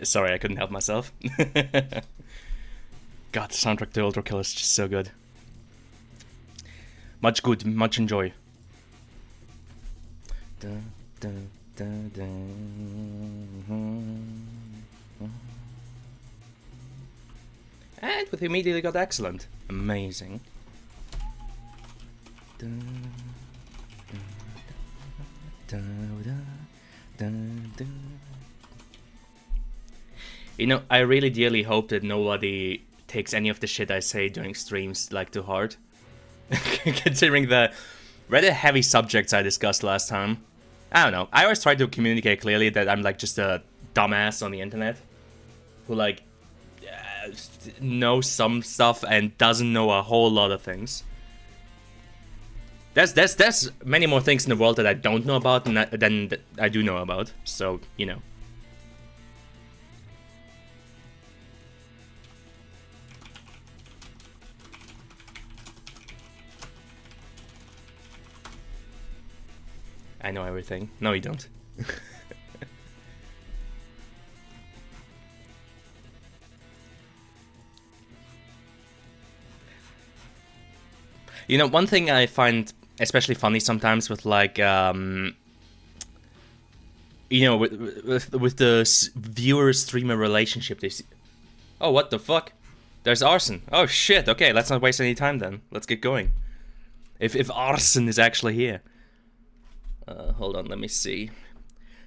Sorry, I couldn't help myself. God, the soundtrack to Ultra Kill is just so good. Much good, much enjoy. Dun, dun, dun, dun. And we immediately got excellent. Amazing. Dun, dun, dun, dun, dun. You know, I really dearly hope that nobody takes any of the shit I say during streams like too hard. Considering the rather heavy subjects I discussed last time. I don't know. I always try to communicate clearly that I'm like just a dumbass on the internet who like knows some stuff and doesn't know a whole lot of things. There's many more things in the world that I don't know about than I do know about. So, you know. I know everything. No, you don't. You know, one thing I find especially funny sometimes with like, you know, with the viewer-streamer relationship, they see... Oh, what the fuck? There's arson. Oh shit, okay, let's not waste any time then. Let's get going. If arson is actually here. Hold on, let me see.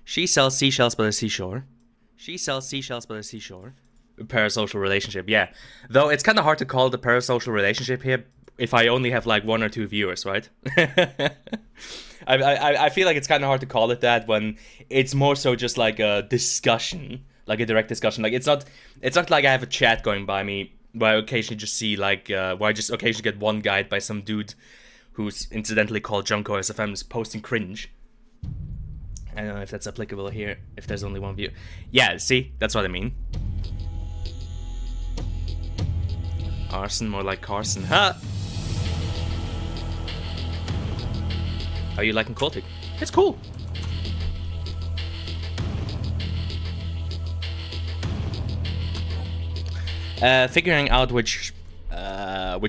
She sells seashells by the seashore. She sells seashells by the seashore. Parasocial relationship, yeah. Though it's kind of hard to call it a parasocial relationship here if I only have like 1 or 2 viewers, right? I feel like it's kind of hard to call it that when it's more so just like a discussion, like a direct discussion. Like it's not like I have a chat going by me where I occasionally just see like where I just occasionally get one guide by some dude who's incidentally called Junko SFM is posting cringe. I don't know if that's applicable here, if there's only one view. Yeah, see? That's what I mean. Arson, more like Carson. Huh? How are you liking Cultic? It's cool. Figuring out which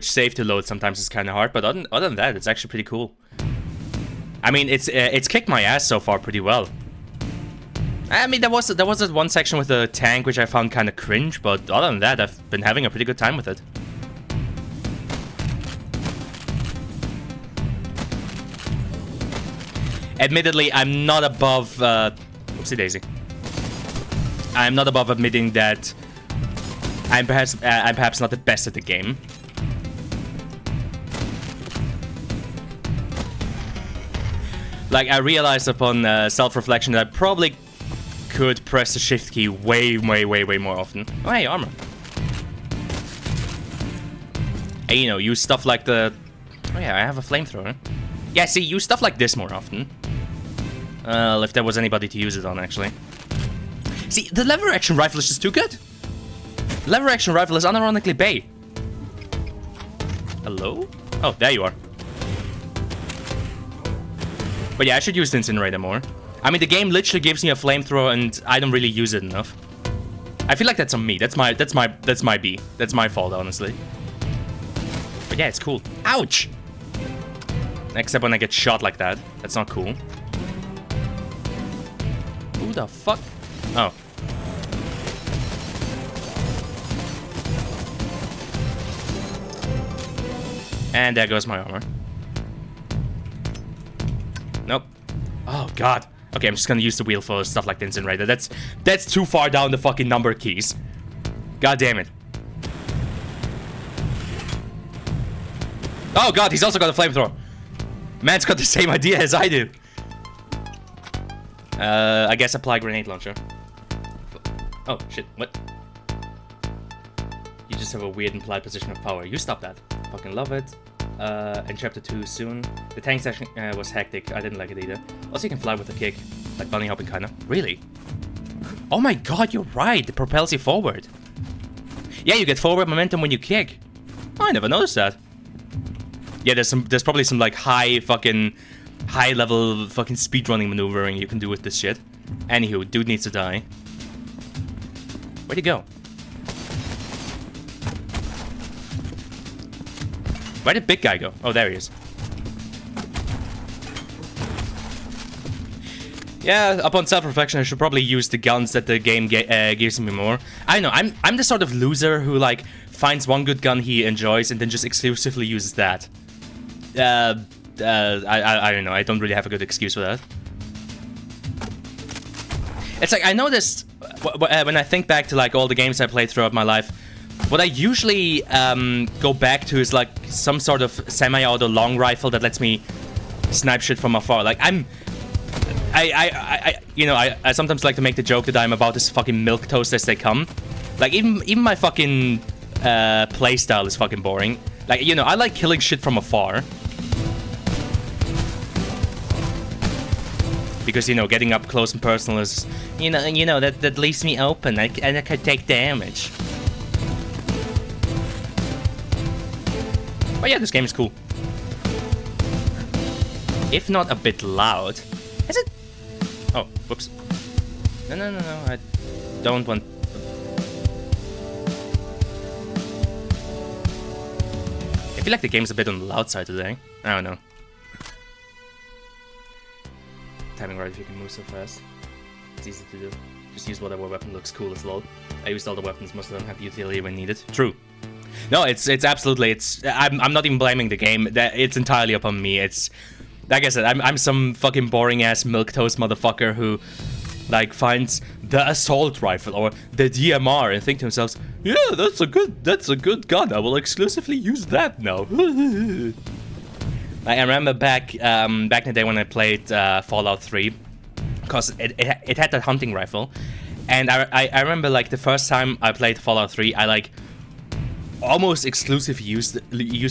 save to load sometimes is kind of hard, but other than that, it's actually pretty cool. I mean, it's kicked my ass so far pretty well. I mean, there was that one section with the tank which I found kind of cringe, but other than that, I've been having a pretty good time with it. Admittedly, I'm not above... Oopsie daisy. I'm not above admitting that I'm perhaps not the best at the game. Like, I realized upon self-reflection that I probably could press the shift key way more often. Oh, hey, armor. And, you know, use stuff like the... Oh yeah, I have a flamethrower. Yeah, see, use stuff like this more often. If there was anybody to use it on, actually. See, the lever action rifle is just too good. Lever action rifle is unironically bae. Hello? Oh, there you are. But yeah, I should use the incinerator more. I mean, the game literally gives me a flamethrower, and I don't really use it enough. I feel like that's on me. That's my B. That's my fault, honestly. But yeah, it's cool. Ouch! Except when I get shot like that. That's not cool. Who the fuck? Oh. And there goes my armor. Nope. Oh, God. Okay, I'm just gonna use the wheel for stuff like the incinerator. That's too far down the fucking number keys. God damn it. Oh, God, he's also got a flamethrower. Man's got the same idea as I do. I guess apply grenade launcher. Oh, shit, what? You just have a weird implied position of power. You stop that. Fucking love it. And chapter 2 soon. The tank session was hectic. I didn't like it either. Also, you can fly with a kick. Like bunny hopping, kinda. Really? Oh my god, you're right. It propels you forward. Yeah, you get forward momentum when you kick. Oh, I never noticed that. Yeah, there's probably some like high level fucking speedrunning maneuvering you can do with this shit. Anywho, dude needs to die. Where'd he go? Where did big guy go? Oh, there he is. Yeah, upon self-reflection, I should probably use the guns that the game gives me more. I know, I'm the sort of loser who, like, finds one good gun he enjoys and then just exclusively uses that. I don't know, I don't really have a good excuse for that. It's like, I noticed, when I think back to, like, all the games I played throughout my life, what I usually go back to is, like, some sort of semi-auto long rifle that lets me snipe shit from afar. Like, you know, I sometimes like to make the joke that I'm about as fucking milquetoast as they come. Like, even my fucking playstyle is fucking boring. Like, you know, I like killing shit from afar. Because, you know, getting up close and personal is, you know, that leaves me open and I could take damage. But yeah, this game is cool. If not a bit loud. Is it? Oh, whoops. No, I don't want... I feel like the game's a bit on the loud side today. I don't know. Timing right if you can move so fast. It's easy to do. Just use whatever weapon looks cool as lol. I used all the weapons, most of them have utility when needed. True. No, it's absolutely, I'm not even blaming the game. It's entirely upon me. It's... Like I said, I'm some fucking boring-ass milquetoast motherfucker who, like, finds the assault rifle or the DMR and think to themselves, yeah, that's a good gun. I will exclusively use that now. I remember back in the day when I played Fallout 3, because it had that hunting rifle, and I remember, like, the first time I played Fallout 3, I, like, almost exclusively used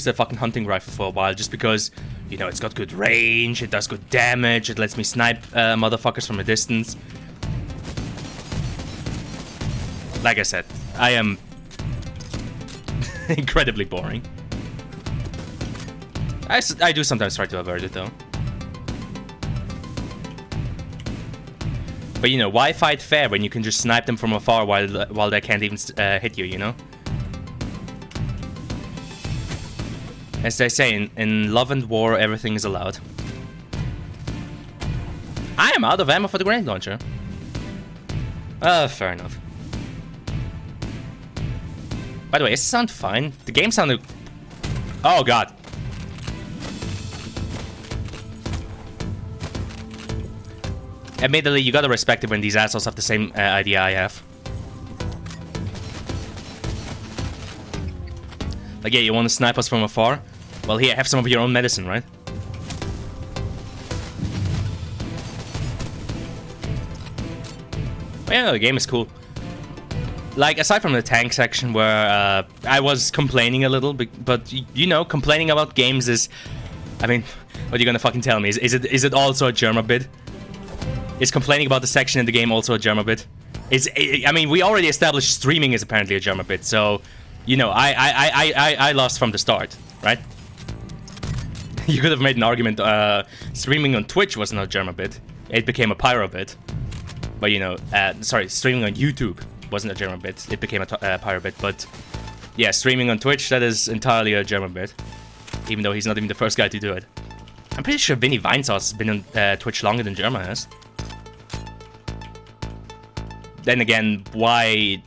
the fucking hunting rifle for a while, just because, you know, it's got good range, it does good damage, it lets me snipe motherfuckers from a distance. Like I said, I am incredibly boring. I do sometimes try to avert it though. But you know, why fight fair when you can just snipe them from afar while they can't even hit you, you know? As they say, in love and war, everything is allowed. I am out of ammo for the grenade launcher. Fair enough. By the way, does it sound fine? The game sounded... Oh, God. Admittedly, you gotta respect it when these assholes have the same idea I have. Like, yeah, you want to snipe us from afar? Well, here, have some of your own medicine, right? But yeah, no, the game is cool. Like, aside from the tank section where I was complaining a little, but you know, complaining about games is... I mean, what are you gonna fucking tell me? Is it also a Germa bit? Is complaining about the section in the game also a Germa bit? I mean, we already established streaming is apparently a Germa bit, so... You know, I lost from the start, right? You could have made an argument, streaming on Twitch was not a Germa bit. It became a pyro bit. But, you know, sorry, streaming on YouTube wasn't a Germa bit. It became a pyro bit, but... Yeah, streaming on Twitch, that is entirely a Germa bit. Even though he's not even the first guy to do it. I'm pretty sure Vinny Vinesauce has been on Twitch longer than Germa has. Then again, why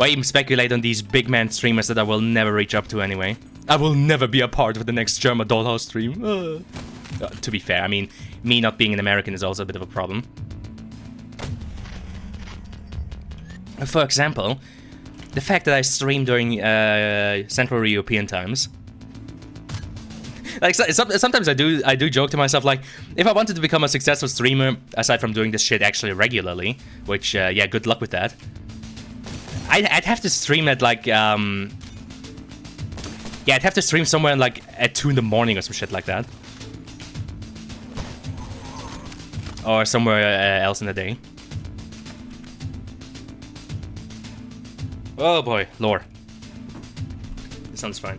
even speculate on these big man streamers that I will never reach up to anyway? I will never be a part of the next German Dollhouse stream. To be fair, I mean, me not being an American is also a bit of a problem. For example, the fact that I stream during Central European times. Like, sometimes I do joke to myself, like, if I wanted to become a successful streamer, aside from doing this shit actually regularly, which, yeah, good luck with that. I'd have to stream at, like, yeah, I'd have to stream somewhere, like, at 2 in the morning or some shit like that. Or somewhere else in the day. Oh boy, lore. This sounds fine.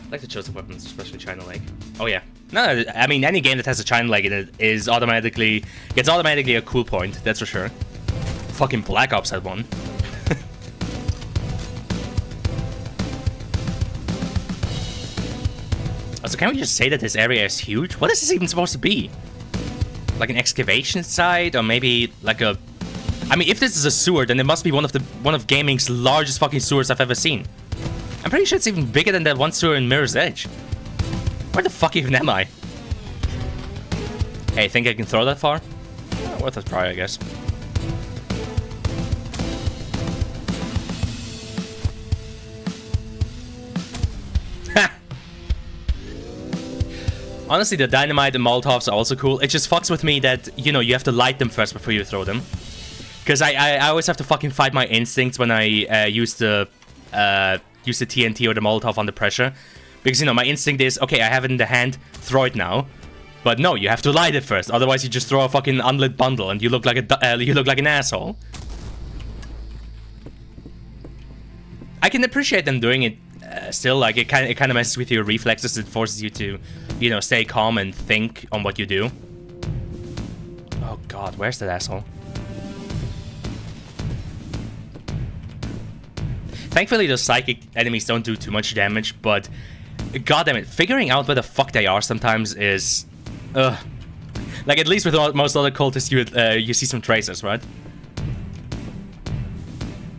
I like the chosen weapons, especially China Lake. Oh yeah. No, I mean, any game that has a China Lake in it is gets automatically a cool point, that's for sure. Fucking Black Ops had one. Also, can we just say that this area is huge? What is this even supposed to be? Like an excavation site, or maybe like a... I mean, if this is a sewer, then it must be one of gaming's largest fucking sewers I've ever seen. I'm pretty sure it's even bigger than that one sewer in Mirror's Edge. Where the fuck even am I? Hey, think I can throw that far? Worth a try, I guess. Honestly, the dynamite and Molotovs are also cool. It just fucks with me that, you know, you have to light them first before you throw them. Because I always have to fucking fight my instincts when I use the TNT or the Molotov under pressure. Because, you know, my instinct is, okay, I have it in the hand, throw it now. But no, you have to light it first. Otherwise, you just throw a fucking unlit bundle and you look like an asshole. I can appreciate them doing it still. Like, it kind of messes with your reflexes. It forces you to, you know, stay calm and think on what you do. Oh god, where's that asshole? Thankfully, those psychic enemies don't do too much damage, but goddammit, figuring out where the fuck they are sometimes is... Like, at least with most other cultists, you see some traces, right?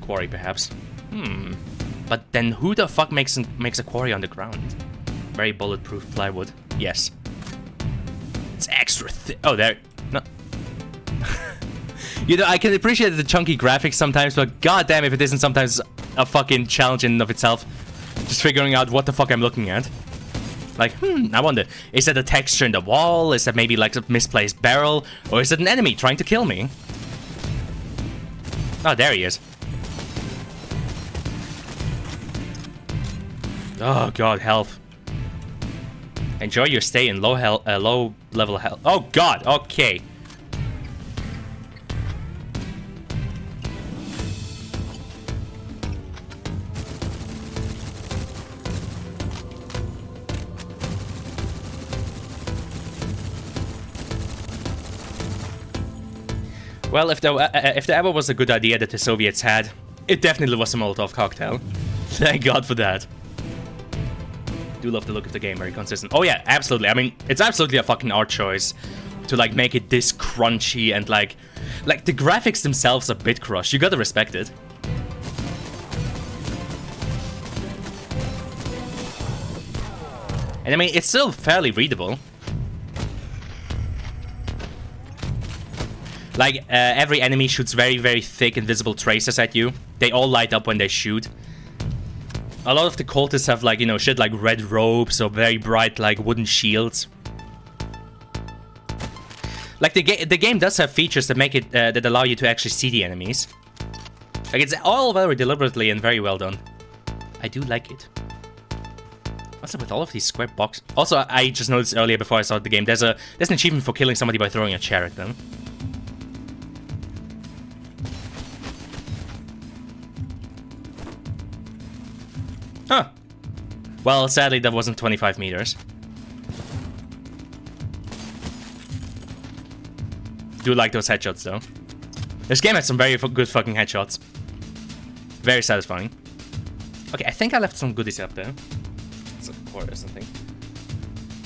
Quarry, perhaps. But then who the fuck makes a quarry on the ground? Very bulletproof plywood. Yes. It's extra thick. Oh, there. No. You know, I can appreciate the chunky graphics sometimes, but goddamn if it isn't sometimes a fucking challenge in and of itself. Just figuring out what the fuck I'm looking at. Like, I wonder, is that a texture in the wall? Is that maybe like a misplaced barrel? Or is it an enemy trying to kill me? Oh, there he is. Oh god, health. Enjoy your stay in low level health. Oh god, okay. Well, if there ever was a good idea that the Soviets had, it definitely was a Molotov cocktail. Thank God for that. Do love the look of the game, very consistent. Oh yeah, absolutely. I mean, it's absolutely a fucking art choice to like make it this crunchy and like the graphics themselves are bit crushed. You gotta respect it. And I mean, it's still fairly readable. Like, every enemy shoots very, very thick invisible traces at you. They all light up when they shoot. A lot of the cultists have, like, you know, shit like red robes or very bright, like, wooden shields. Like, the game does have features that make it, that allow you to actually see the enemies. Like, it's all very deliberately and very well done. I do like it. What's up with all of these square boxes? Also, I just noticed earlier before I started the game, there's an achievement for killing somebody by throwing a chair at them. Huh. Well, sadly, that wasn't 25 meters. Do like those headshots, though. This game has some very good fucking headshots. Very satisfying. Okay, I think I left some goodies up there. It's a cord or something.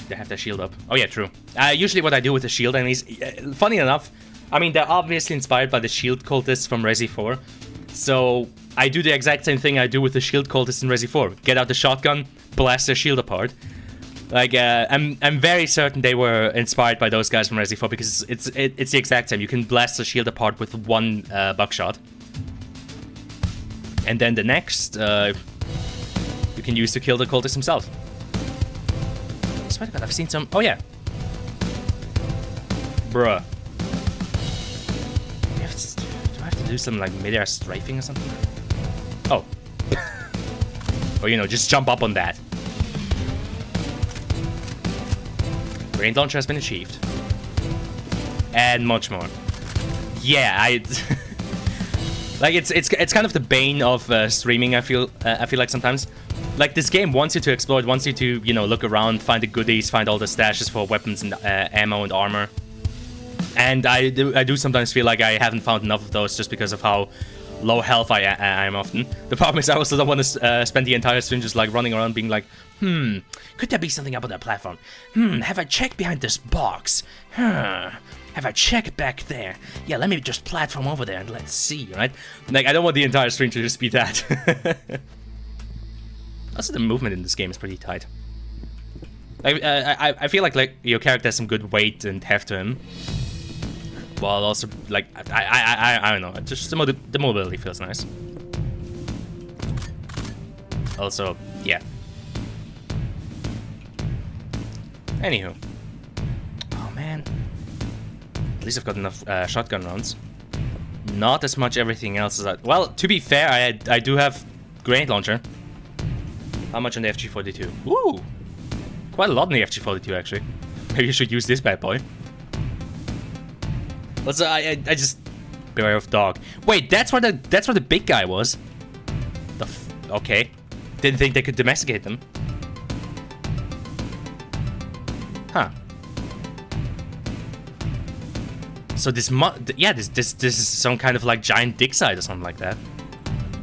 They have their shield up. Oh yeah, true. Usually what I do with the shield enemies... funny enough, I mean, they're obviously inspired by the shield cultists from Resi 4. So... I do the exact same thing I do with the shield cultists in Resi 4. Get out the shotgun, blast their shield apart. Like, I'm very certain they were inspired by those guys from Resi 4 because it's the exact same. You can blast the shield apart with one buckshot. And then the next, you can use to kill the cultist himself. I swear to God, I've seen some... Oh, yeah. Bruh. Do I have to do some, like, mid-air strafing or something? Oh. Or, you know, just jump up on that. Range launcher has been achieved. And much more. Yeah, like, it's kind of the bane of streaming, I feel like sometimes. Like, this game wants you to explore, it wants you to, you know, look around, find the goodies, find all the stashes for weapons and ammo and armor. And I do sometimes feel like I haven't found enough of those just because of how low health I am often. The problem is I also don't want to spend the entire stream just like running around being like, Could there be something up on that platform? Have I checked behind this box? Have I checked back there? Yeah, let me just platform over there and let's see, right? Like, I don't want the entire stream to just be that. Also, the movement in this game is pretty tight. Like, I feel like your character has some good weight and heft to him. While also, like, I don't know, just the mobility feels nice. Also, yeah. Anywho. Oh, man. At least I've got enough shotgun rounds. Not as much everything else as I... Well, to be fair, I do have grenade launcher. How much on the FG42? Ooh! Quite a lot on the FG42, actually. Maybe you should use this bad boy. Also, I just... Beware of dog. Wait, that's where the big guy was? Okay. Didn't think they could domesticate them. Huh. So this is some kind of like giant dig site or something like that.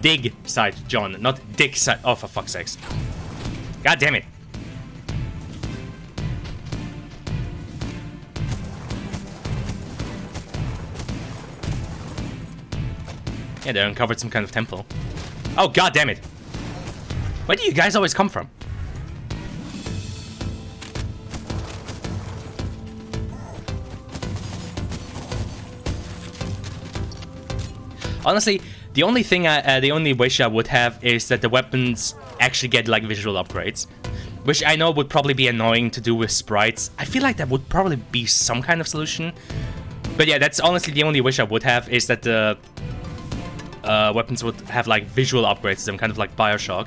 Dig site, John, not dick site. Oh, for fuck's sakes. God damn it. Yeah, they uncovered some kind of temple. Oh, god damn it. Where do you guys always come from? Honestly, the only wish I would have is that the weapons actually get like visual upgrades, which I know would probably be annoying to do with sprites. I feel like that would probably be some kind of solution. But yeah, that's honestly the only wish I would have, is that the weapons would have like visual upgrades, some kind of like Bioshock,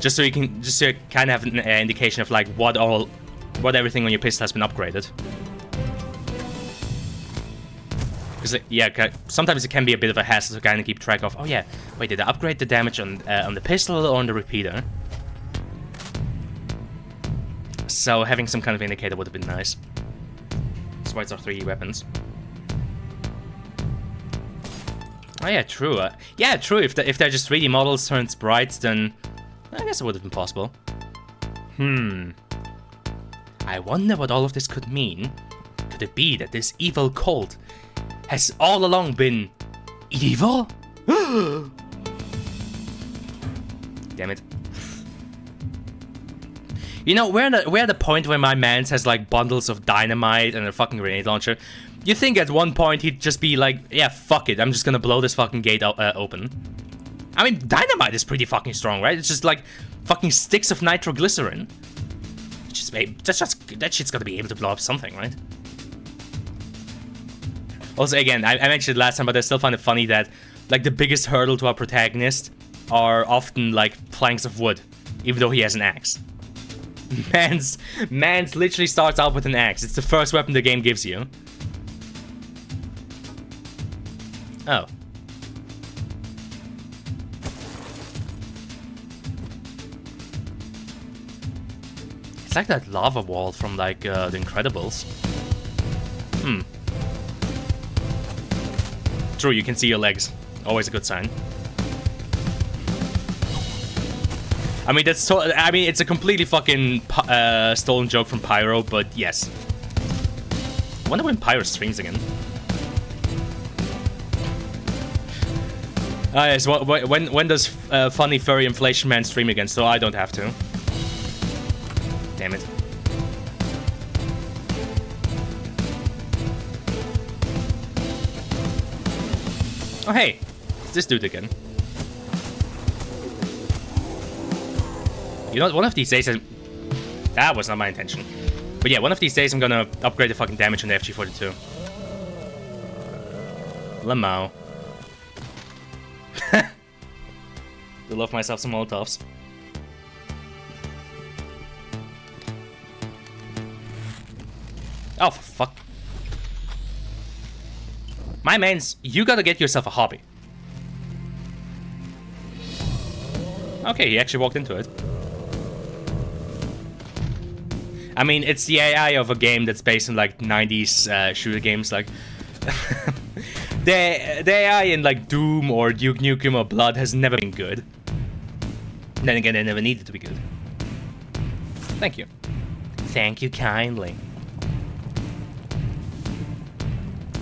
just so you kind of have an indication of like what everything on your pistol has been upgraded. Because yeah, sometimes it can be a bit of a hassle to kind of keep track of. Oh yeah, wait, did I upgrade the damage on the pistol or on the repeater? So having some kind of indicator would have been nice. Sprites are 3D weapons. Oh yeah, true. Yeah, true. If they're just 3D models turned sprites, then I guess it would have been possible. I wonder what all of this could mean. Could it be that this evil cult has all along been evil? Damn it. You know, we're at the point where my mans has like bundles of dynamite and a fucking grenade launcher. You think at one point he'd just be like, yeah, fuck it, I'm just gonna blow this fucking gate open. I mean, dynamite is pretty fucking strong, right? It's just like fucking sticks of nitroglycerin. That shit's gotta be able to blow up something, right? Also, again, I mentioned it last time, but I still find it funny that like the biggest hurdle to our protagonist are often like planks of wood, even though he has an axe. Mans literally starts out with an axe. It's the first weapon the game gives you. Oh. It's like that lava wall from like The Incredibles. True, you can see your legs. Always a good sign. I mean, it's a completely fucking stolen joke from Pyro, but yes. I wonder when Pyro streams again. Yes, when does funny furry inflation man stream again? So I don't have to. Damn it. Oh hey, it's this dude again. You know, one of these days, that was not my intention. But yeah, one of these days I'm gonna upgrade the fucking damage on the FG42. Lamau. I love myself some Molotovs. Oh, fuck. My mans, you gotta get yourself a hobby. Okay, he actually walked into it. I mean, it's the AI of a game that's based on like 90s shooter games. Like the AI in like Doom or Duke Nukem or Blood has never been good. Then again, they never needed to be good. Thank you. Thank you kindly.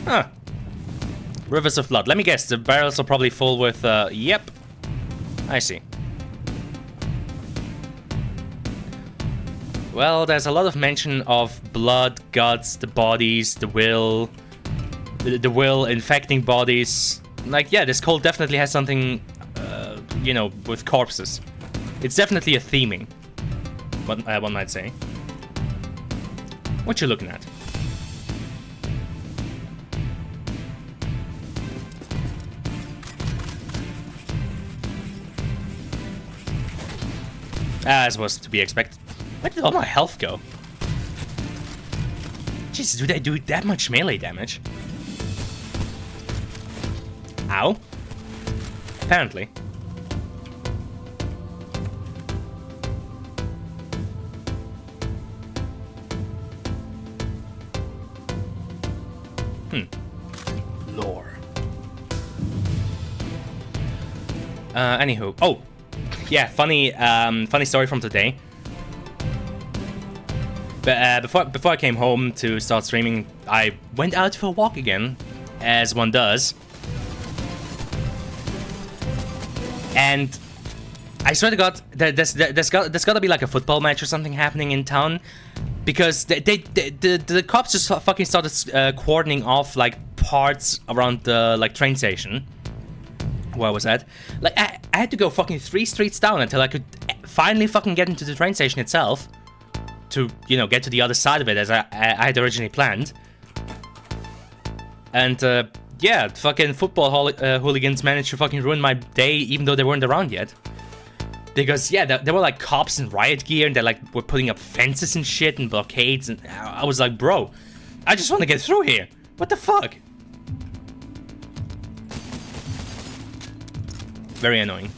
Huh. Rivers of blood. Let me guess, the barrels are probably full with, yep. I see. Well, there's a lot of mention of blood, guts, the bodies, the will. The will infecting bodies. Like, yeah, this cult definitely has something, you know, with corpses. It's definitely a theming, one might say. What you looking at? As was to be expected. Where did all my health go? Jesus, do they do that much melee damage? Ow. Apparently. Lore. Anywho. Oh! Yeah, funny story from today. But before I came home to start streaming, I went out for a walk again, as one does. And I swear to God, there's got to be like a football match or something happening in town, because the cops just fucking started cordoning off like parts around the like train station. Where I was at, like I had to go fucking 3 streets down until I could finally fucking get into the train station itself, to, you know, get to the other side of it as I had originally planned. And yeah, fucking football hooligans managed to fucking ruin my day, even though they weren't around yet. Because yeah, there were like cops in riot gear, and they like were putting up fences and shit and blockades, and I was like, bro, I just want to get through here. What the fuck? Very annoying.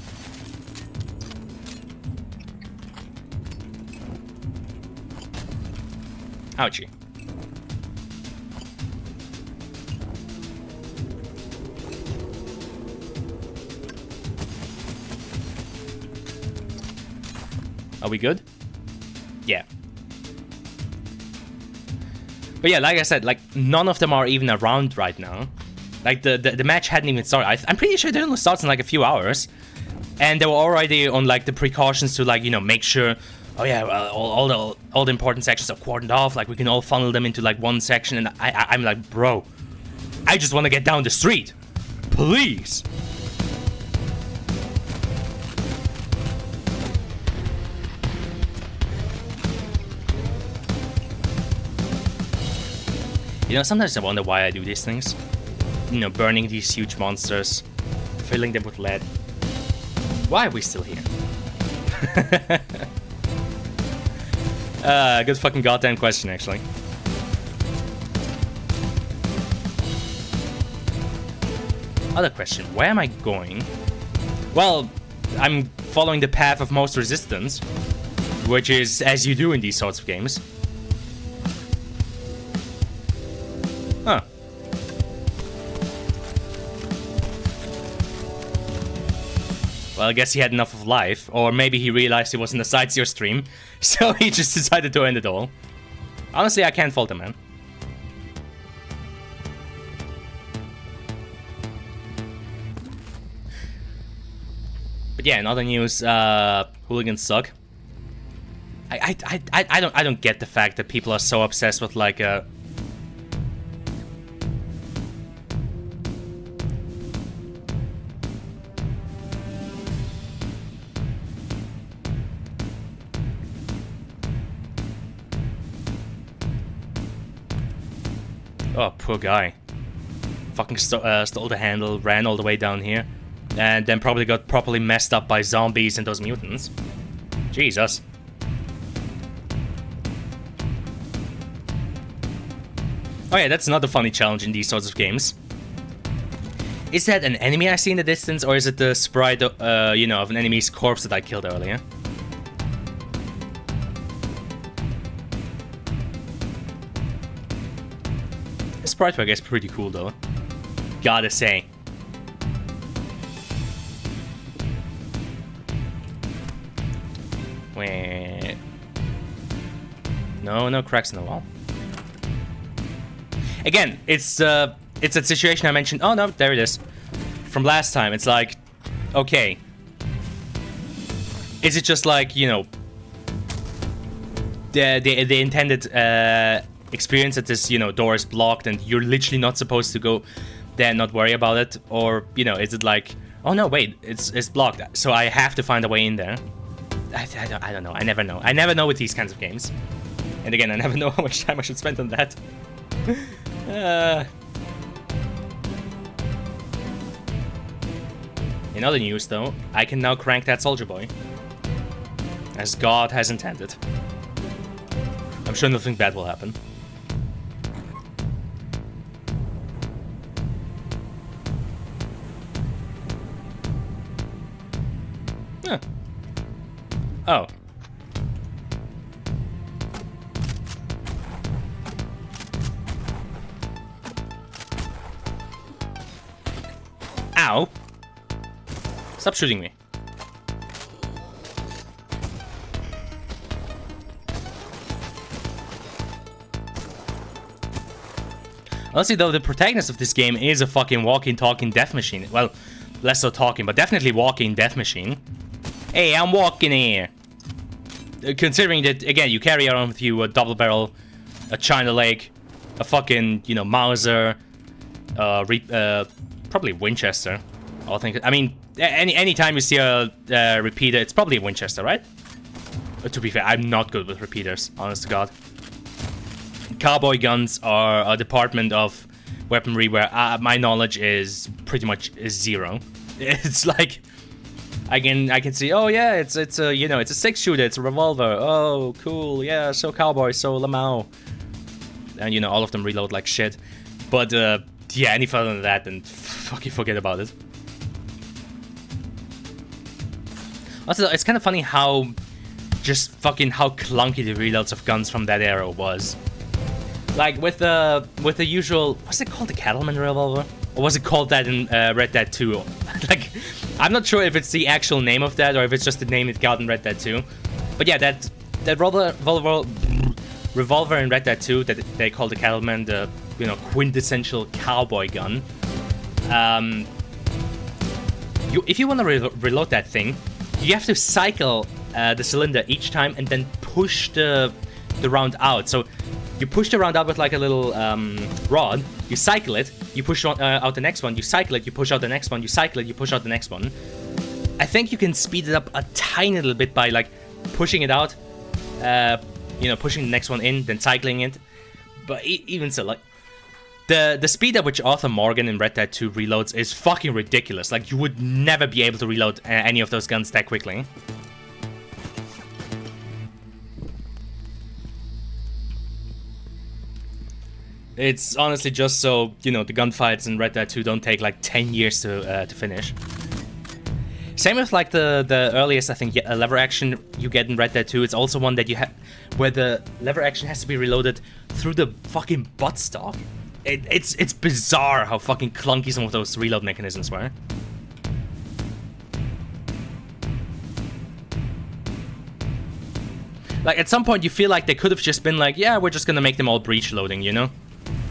Ouchie. Are we good? Yeah. But yeah, like I said, like none of them are even around right now. Like the match hadn't even started. I'm pretty sure it only starts in like a few hours, and they were already on like the precautions to like, you know, make sure. Oh yeah, all the important sections are cordoned off. Like we can all funnel them into like one section, and I'm like, bro, I just want to get down the street, please. You know, sometimes I wonder why I do these things. You know, burning these huge monsters, filling them with lead. Why are we still here? Good fucking goddamn question, actually. Other question, where am I going? Well, I'm following the path of most resistance, which is as you do in these sorts of games. Huh. Well, I guess he had enough of life, or maybe he realized he was in a Sightseer stream, so he just decided to end it all. Honestly, I can't fault him, man. But yeah, in other news, hooligans suck. I don't get the fact that people are so obsessed with like oh, poor guy. Fucking stole the handle, ran all the way down here, and then probably got properly messed up by zombies and those mutants. Jesus. Oh yeah, that's another funny challenge in these sorts of games. Is that an enemy I see in the distance, or is it the sprite, you know, of an enemy's corpse that I killed earlier? The sprite work is pretty cool, though. Gotta say. No cracks in the wall. Again, it's a situation I mentioned. Oh no, there it is. From last time, it's like, okay. Is it just like, you know, the intended experience that this, you know, door is blocked and you're literally not supposed to go there and not worry about it? Or, you know, is it like, oh no, wait, it's blocked, so I have to find a way in there? I don't know. I never know. I never know with these kinds of games. And again, I never know how much time I should spend on that. In other news, though, I can now crank that soldier boy. As God has intended. I'm sure nothing bad will happen. Huh. Oh. Ow. Stop shooting me. Honestly, though, the protagonist of this game is a fucking walking, talking death machine. Well, less so talking, but definitely walking death machine. Hey, I'm walking here. Considering that, again, you carry around with you a double barrel, a China Lake, a fucking, you know, Mauser, probably Winchester. I mean, any time you see a repeater, it's probably a Winchester, right? But to be fair, I'm not good with repeaters, honest to God. Cowboy guns are a department of weaponry where my knowledge is pretty much zero. It's like I can see, oh yeah, it's a, you know, it's a 6-shooter, it's a revolver. Oh cool, yeah, so cowboy, so Lamau, and you know, all of them reload like shit. But yeah, any further than that, then fucking forget about it. Also, it's kind of funny how how clunky the reloads of guns from that era was. Like with the usual, what's it called, the Cattleman revolver? Or was it called that in Red Dead 2? Like, I'm not sure if it's the actual name of that or if it's just the name it got in Red Dead 2. But yeah, that revolver in Red Dead 2 that they call the Cattleman, the, you know, quintessential cowboy gun. If you want to reload that thing, you have to cycle the cylinder each time and then push the round out. So you push the round out with like a little rod, you cycle it, you push out the next one, you cycle it, you push out the next one, you cycle it, you push out the next one. I think you can speed it up a tiny little bit by like pushing it out, you know, pushing the next one in, then cycling it. But even so, like, the speed at which Arthur Morgan in Red Dead 2 reloads is fucking ridiculous. Like, you would never be able to reload any of those guns that quickly. It's honestly just so, you know, the gunfights in Red Dead 2 don't take like 10 years to finish. Same with like the earliest, I think, lever action you get in Red Dead 2. It's also one that you have where the lever action has to be reloaded through the fucking buttstock. It's bizarre how fucking clunky some of those reload mechanisms were. Like, at some point you feel like they could have just been like, yeah, we're just gonna make them all breech loading, you know?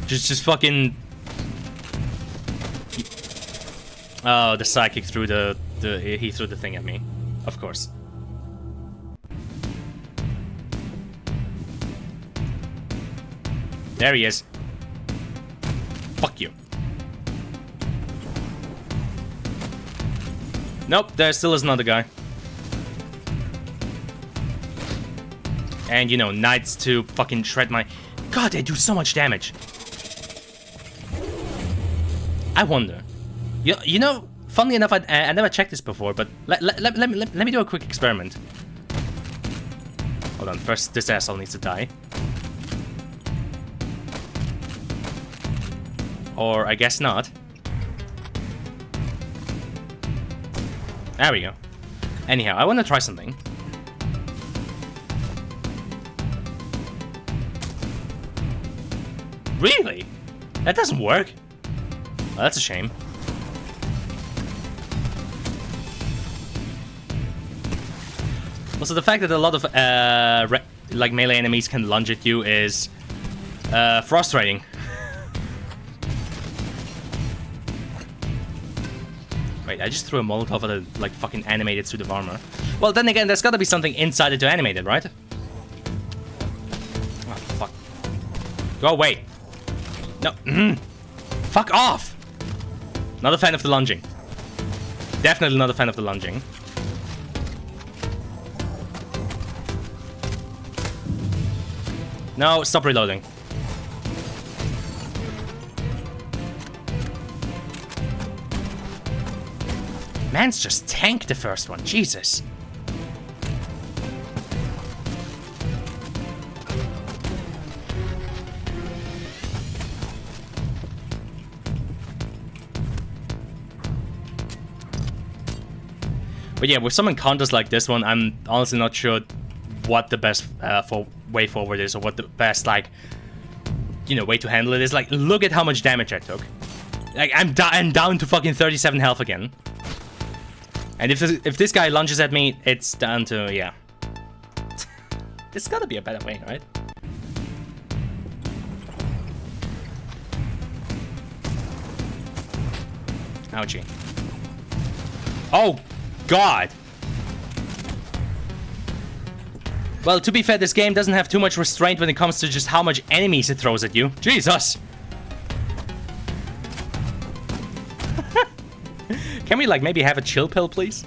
Just fucking... Oh, the psychic threw he threw the thing at me. Of course. There he is. Fuck you. Nope, there still is another guy. And, you know, knights to fucking shred my... God, they do so much damage. I wonder. You know, funnily enough, I never checked this before, but let me do a quick experiment. Hold on, first this asshole needs to die. Or I guess not. There we go. Anyhow, I want to try something. Really? That doesn't work? Well, that's a shame. Also, the fact that a lot of like melee enemies can lunge at you is frustrating. Wait, I just threw a Molotov at a like fucking animated suit of armor. Well, then again, there's gotta be something inside it to animate it, right? Oh, fuck. Go away. No. Fuck off! Not a fan of the lunging. Definitely not a fan of the lunging. No, stop reloading. Man's just tanked the first one. Jesus. But yeah, with some encounters like this one, I'm honestly not sure what the best way forward is, or what the best, like, you know, way to handle it is. Like, look at how much damage I took. Like, I'm down to fucking 37 health again. And if this guy lunges at me, it's down to, yeah. There's gotta be a better way, right? Ouchie. Oh, God. Well, to be fair, this game doesn't have too much restraint when it comes to just how much enemies it throws at you. Jesus. Can we, like, maybe have a chill pill, please?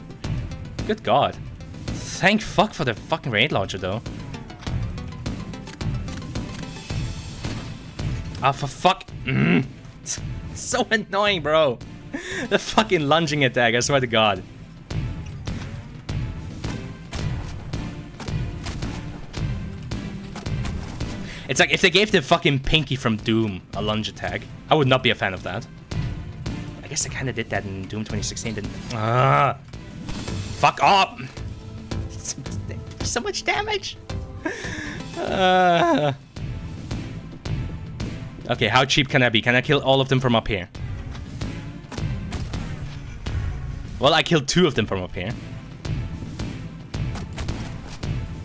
Good God. Thank fuck for the fucking grenade launcher, though. Oh, for fuck. It's so annoying, bro. The fucking lunging attack, I swear to God. It's like if they gave the fucking Pinky from Doom a lunge attack, I would not be a fan of that. I guess I kind of did that in Doom 2016, didn't I? Fuck up! So much damage! Okay, how cheap can I be? Can I kill all of them from up here? Well, I killed 2 of them from up here.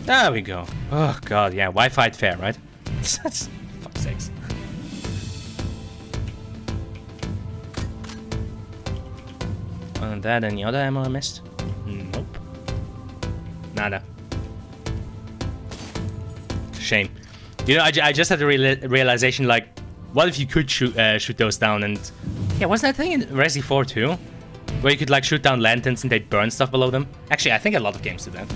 There we go. Oh, God, yeah. Why fight fair, right? That's... fuck's sakes. And that, any other ammo I missed? Nope. Nada. Shame. You know, I just had a realization, like, what if you could shoot those down and... Yeah, wasn't that thing in Resi 4 too? Where you could, like, shoot down lanterns and they'd burn stuff below them? Actually, I think a lot of games do that.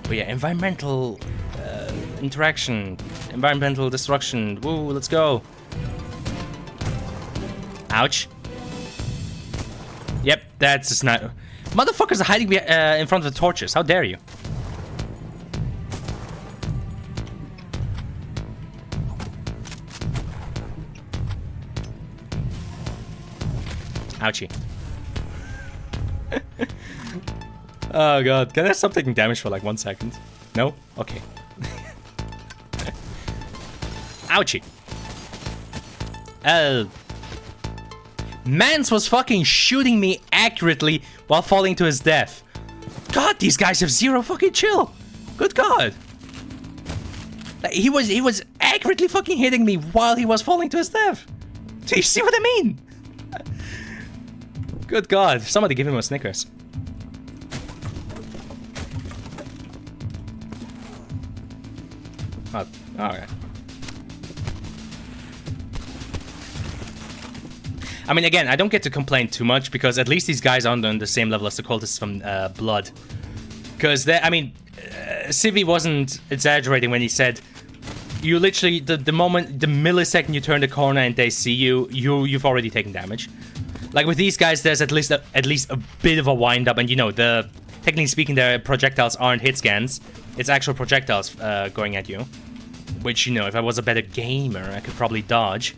But yeah, environmental interaction, environmental destruction. Woo, let's go. Ouch. Yep, that's a sniper. Motherfuckers are hiding in front of the torches. How dare you? Ouchie. Oh God, can I stop taking damage for like 1 second? No? Okay. Ouchie. Mans was fucking shooting me accurately while falling to his death. God, these guys have zero fucking chill. Good God. Like, he was accurately fucking hitting me while he was falling to his death. Do you see what I mean? Good God, somebody give him a Snickers. Oh, alright. I mean, again, I don't get to complain too much because at least these guys aren't on the same level as the cultists from Blood. Because, I mean, Civi wasn't exaggerating when he said, you literally, the millisecond you turn the corner and they see you, you've already taken damage. Like with these guys, there's at least a bit of a wind up, and you know, technically speaking, their projectiles aren't hit scans. It's actual projectiles going at you. Which, you know, if I was a better gamer, I could probably dodge.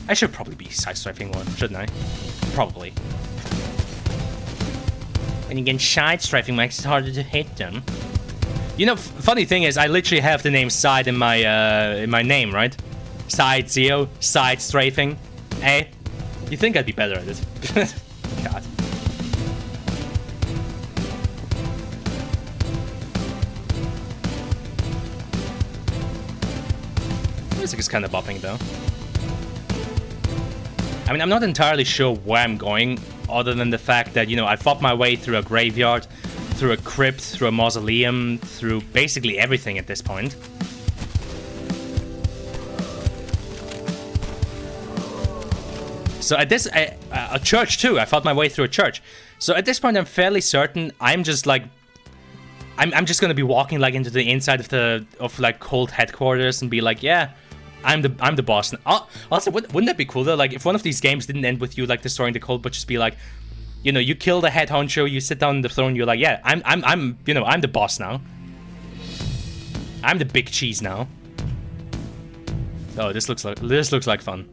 I should probably be side-strafing one, shouldn't I? Probably. When you get side-strafing, makes it harder to hit them. You know, funny thing is, I literally have the name side in my name, right? Side Zeo, side-strafing. Eh? You think I'd be better at it? God. Music is kind of bopping though. I mean, I'm not entirely sure where I'm going, other than the fact that, you know, I fought my way through a graveyard, through a crypt, through a mausoleum, through basically everything at this point. So at this, a church too, I fought my way through a church. So at this point, I'm fairly certain I'm just like, I'm just gonna be walking like into the inside of like cult headquarters and be like, yeah, I'm the boss. Oh, also, wouldn't that be cool though? Like if one of these games didn't end with you like destroying the cult, but just be like, you know, you kill the head honcho, you sit down on the throne, you're like, yeah, I'm you know, I'm the boss now. I'm the big cheese now. Oh, this looks like fun.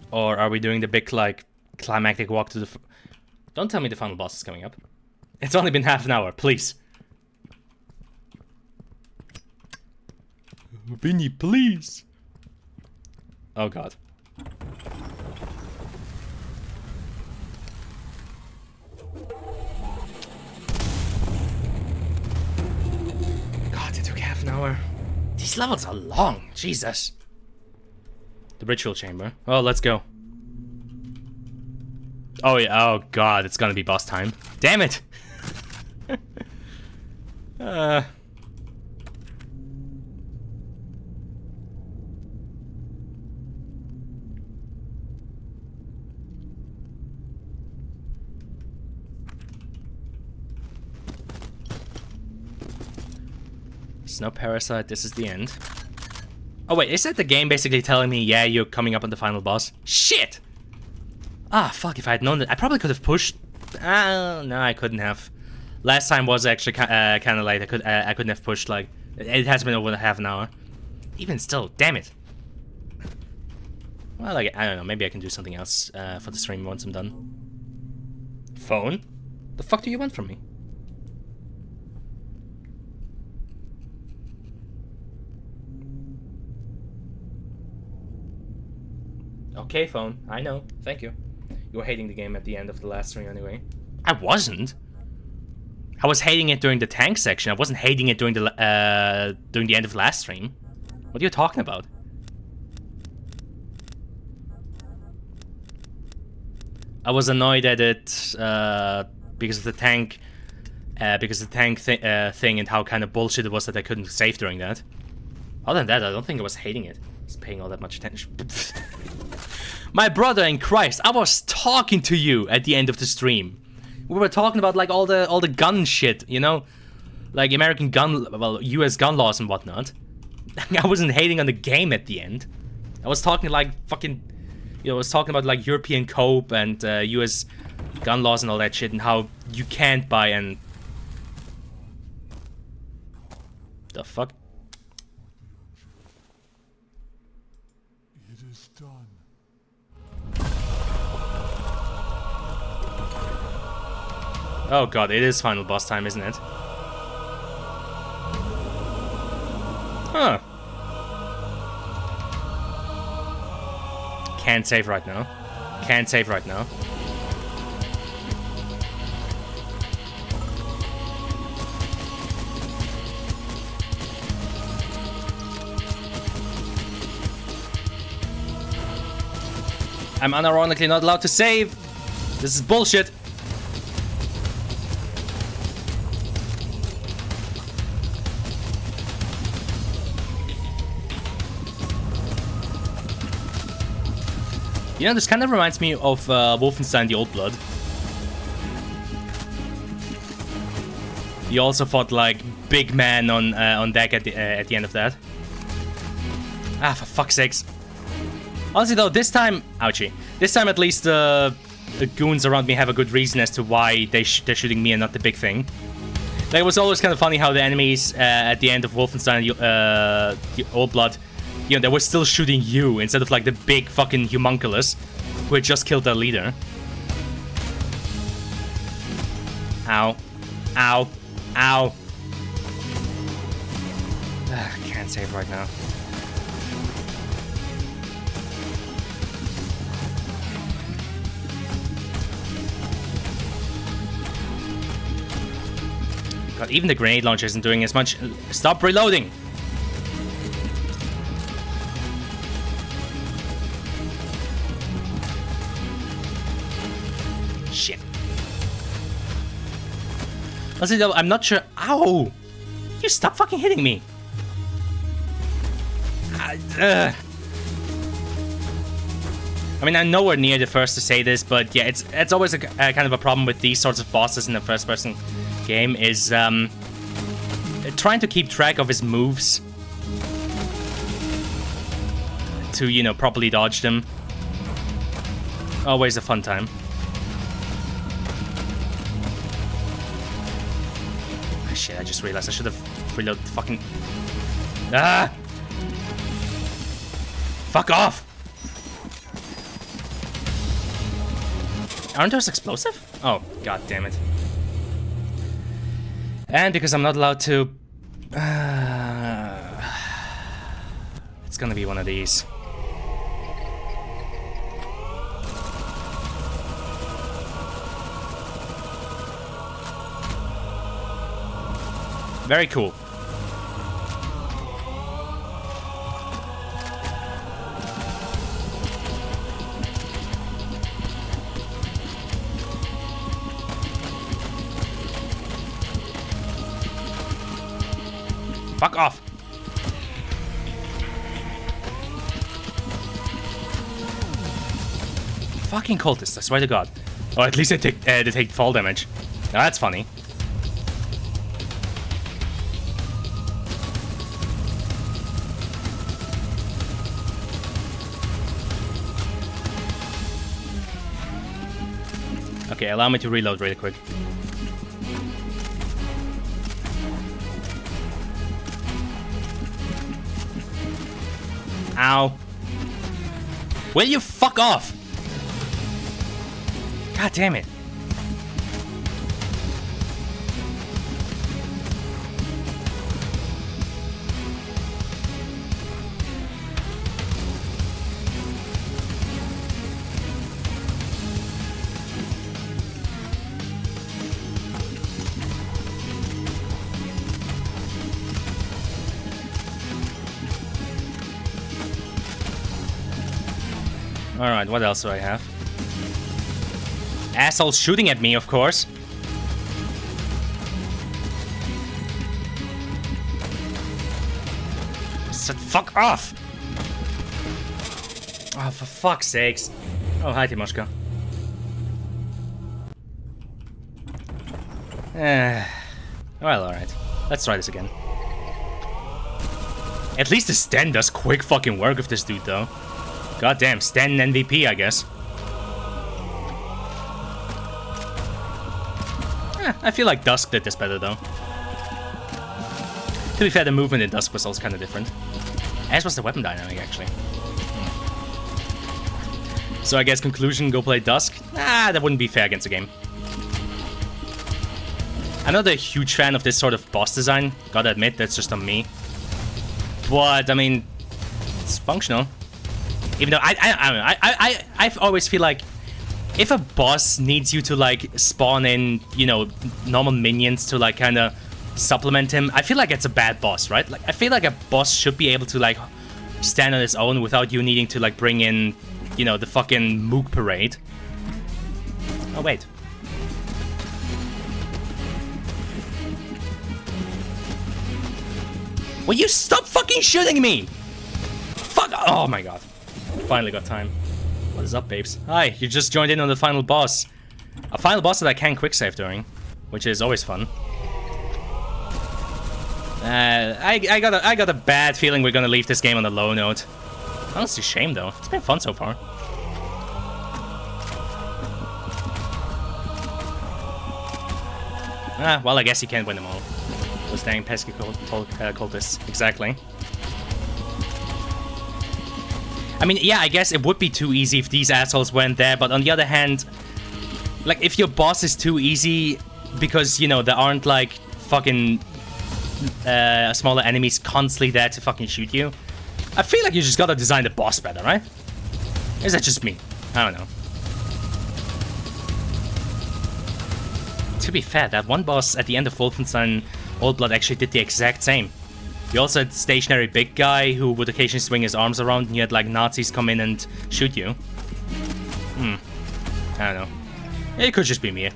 Or are we doing the big like climactic walk to the? Don't tell me the final boss is coming up. It's only been half an hour, please. Vinny, please. Oh god. God, it took half an hour. These levels are long, Jesus. The ritual chamber. Oh, let's go. Oh yeah, oh god, it's gonna be boss time. Damn it! Snow Parasite, this is the end. Oh wait, is that the game basically telling me, yeah, you're coming up on the final boss? Shit! Ah, fuck, if I had known that, I probably could have pushed... no, I couldn't have. Last time was actually kind of late, I couldn't have pushed, like... It has been over half an hour. Even still, damn it! Well, like, I don't know, maybe I can do something else for the stream once I'm done. Phone? The fuck do you want from me? Okay, phone. I know. Thank you. You were hating the game at the end of the last stream anyway. I wasn't. I was hating it during the tank section. I wasn't hating it during the end of the last stream. What are you talking about? I was annoyed at it because of the tank, thing and how kind of bullshit it was that I couldn't save during that. Other than that, I don't think I was hating it. I was paying all that much attention. My brother in Christ, I was talking to you at the end of the stream. We were talking about like all the gun shit, you know, like American gun, well, U.S. gun laws and whatnot. I wasn't hating on the game at the end. I was talking like fucking, you know, I was talking about like European cope and U.S. gun laws and all that shit and how you can't buy and the fuck. It is done. Oh god, it is final boss time, isn't it? Huh. Can't save right now. Can't save right now. I'm unironically not allowed to save. This is bullshit. You know, this kind of reminds me of Wolfenstein: The Old Blood. You also fought like big man on deck at the end of that. Ah, for fuck's sakes! Honestly though, this time, ouchie. This time at least the goons around me have a good reason as to why they're shooting me and not the big thing. Like, it was always kind of funny how the enemies at the end of Wolfenstein: The Old Blood, you know, they were still shooting you instead of like the big fucking homunculus who had just killed their leader. Ow. Ow. Ow. Can't save right now. God, even the grenade launcher isn't doing as much. Stop reloading! Shit. Also, though, I'm not sure. Ow! You stop fucking hitting me. I mean, I'm nowhere near the first to say this, but yeah, it's always a kind of a problem with these sorts of bosses in a first-person game is trying to keep track of his moves to, you know, properly dodge them. Always a fun time. Oh, shit, I just realized I should have reloaded the fucking... Ah! Fuck off! Aren't those explosive? Oh, god damn it. And because I'm not allowed to... it's gonna be one of these. Very cool. Fuck off. Fucking cultists, I swear to god. Oh, at least they take fall damage. Now that's funny. Okay, allow me to reload really quick. Ow. Will you fuck off? God damn it. Alright, what else do I have? Assholes shooting at me, of course. Said fuck off! Oh, for fuck's sakes. Oh, hi, Timoshka. Well, alright. Let's try this again. At least the stand does quick fucking work with this dude, though. Goddamn, Stan MVP, I guess. I feel like Dusk did this better, though. To be fair, the movement in Dusk was also kind of different. As was the weapon dynamic, actually. So I guess conclusion, go play Dusk? That wouldn't be fair against the game. I'm not a huge fan of this sort of boss design. Gotta admit, that's just on me. But, I mean, it's functional. Even though I always feel like if a boss needs you to like spawn in, you know, normal minions to like kind of supplement him, I feel like it's a bad boss, right? Like I feel like a boss should be able to like stand on its own without you needing to like bring in, you know, the fucking Mook parade. Oh wait. Will you stop fucking shooting me? Fuck! Oh my god. Finally got time. What is up, babes? Hi, you just joined in on the final boss. A final boss that I can quick save during, which is always fun. I got a bad feeling we're gonna leave this game on a low note. Honestly, shame though. It's been fun so far. Well, I guess you can't win them all. Those dang pesky cultists. Exactly. I mean, yeah, I guess it would be too easy if these assholes weren't there, but on the other hand, like, if your boss is too easy because, you know, there aren't, like, fucking smaller enemies constantly there to fucking shoot you, I feel like you just gotta design the boss better, right? Is that just me? I don't know. To be fair, that one boss at the end of Wolfenstein Old Blood actually did the exact same. You also had stationary big guy who would occasionally swing his arms around, and you had like Nazis come in and shoot you. I don't know. It could just be me.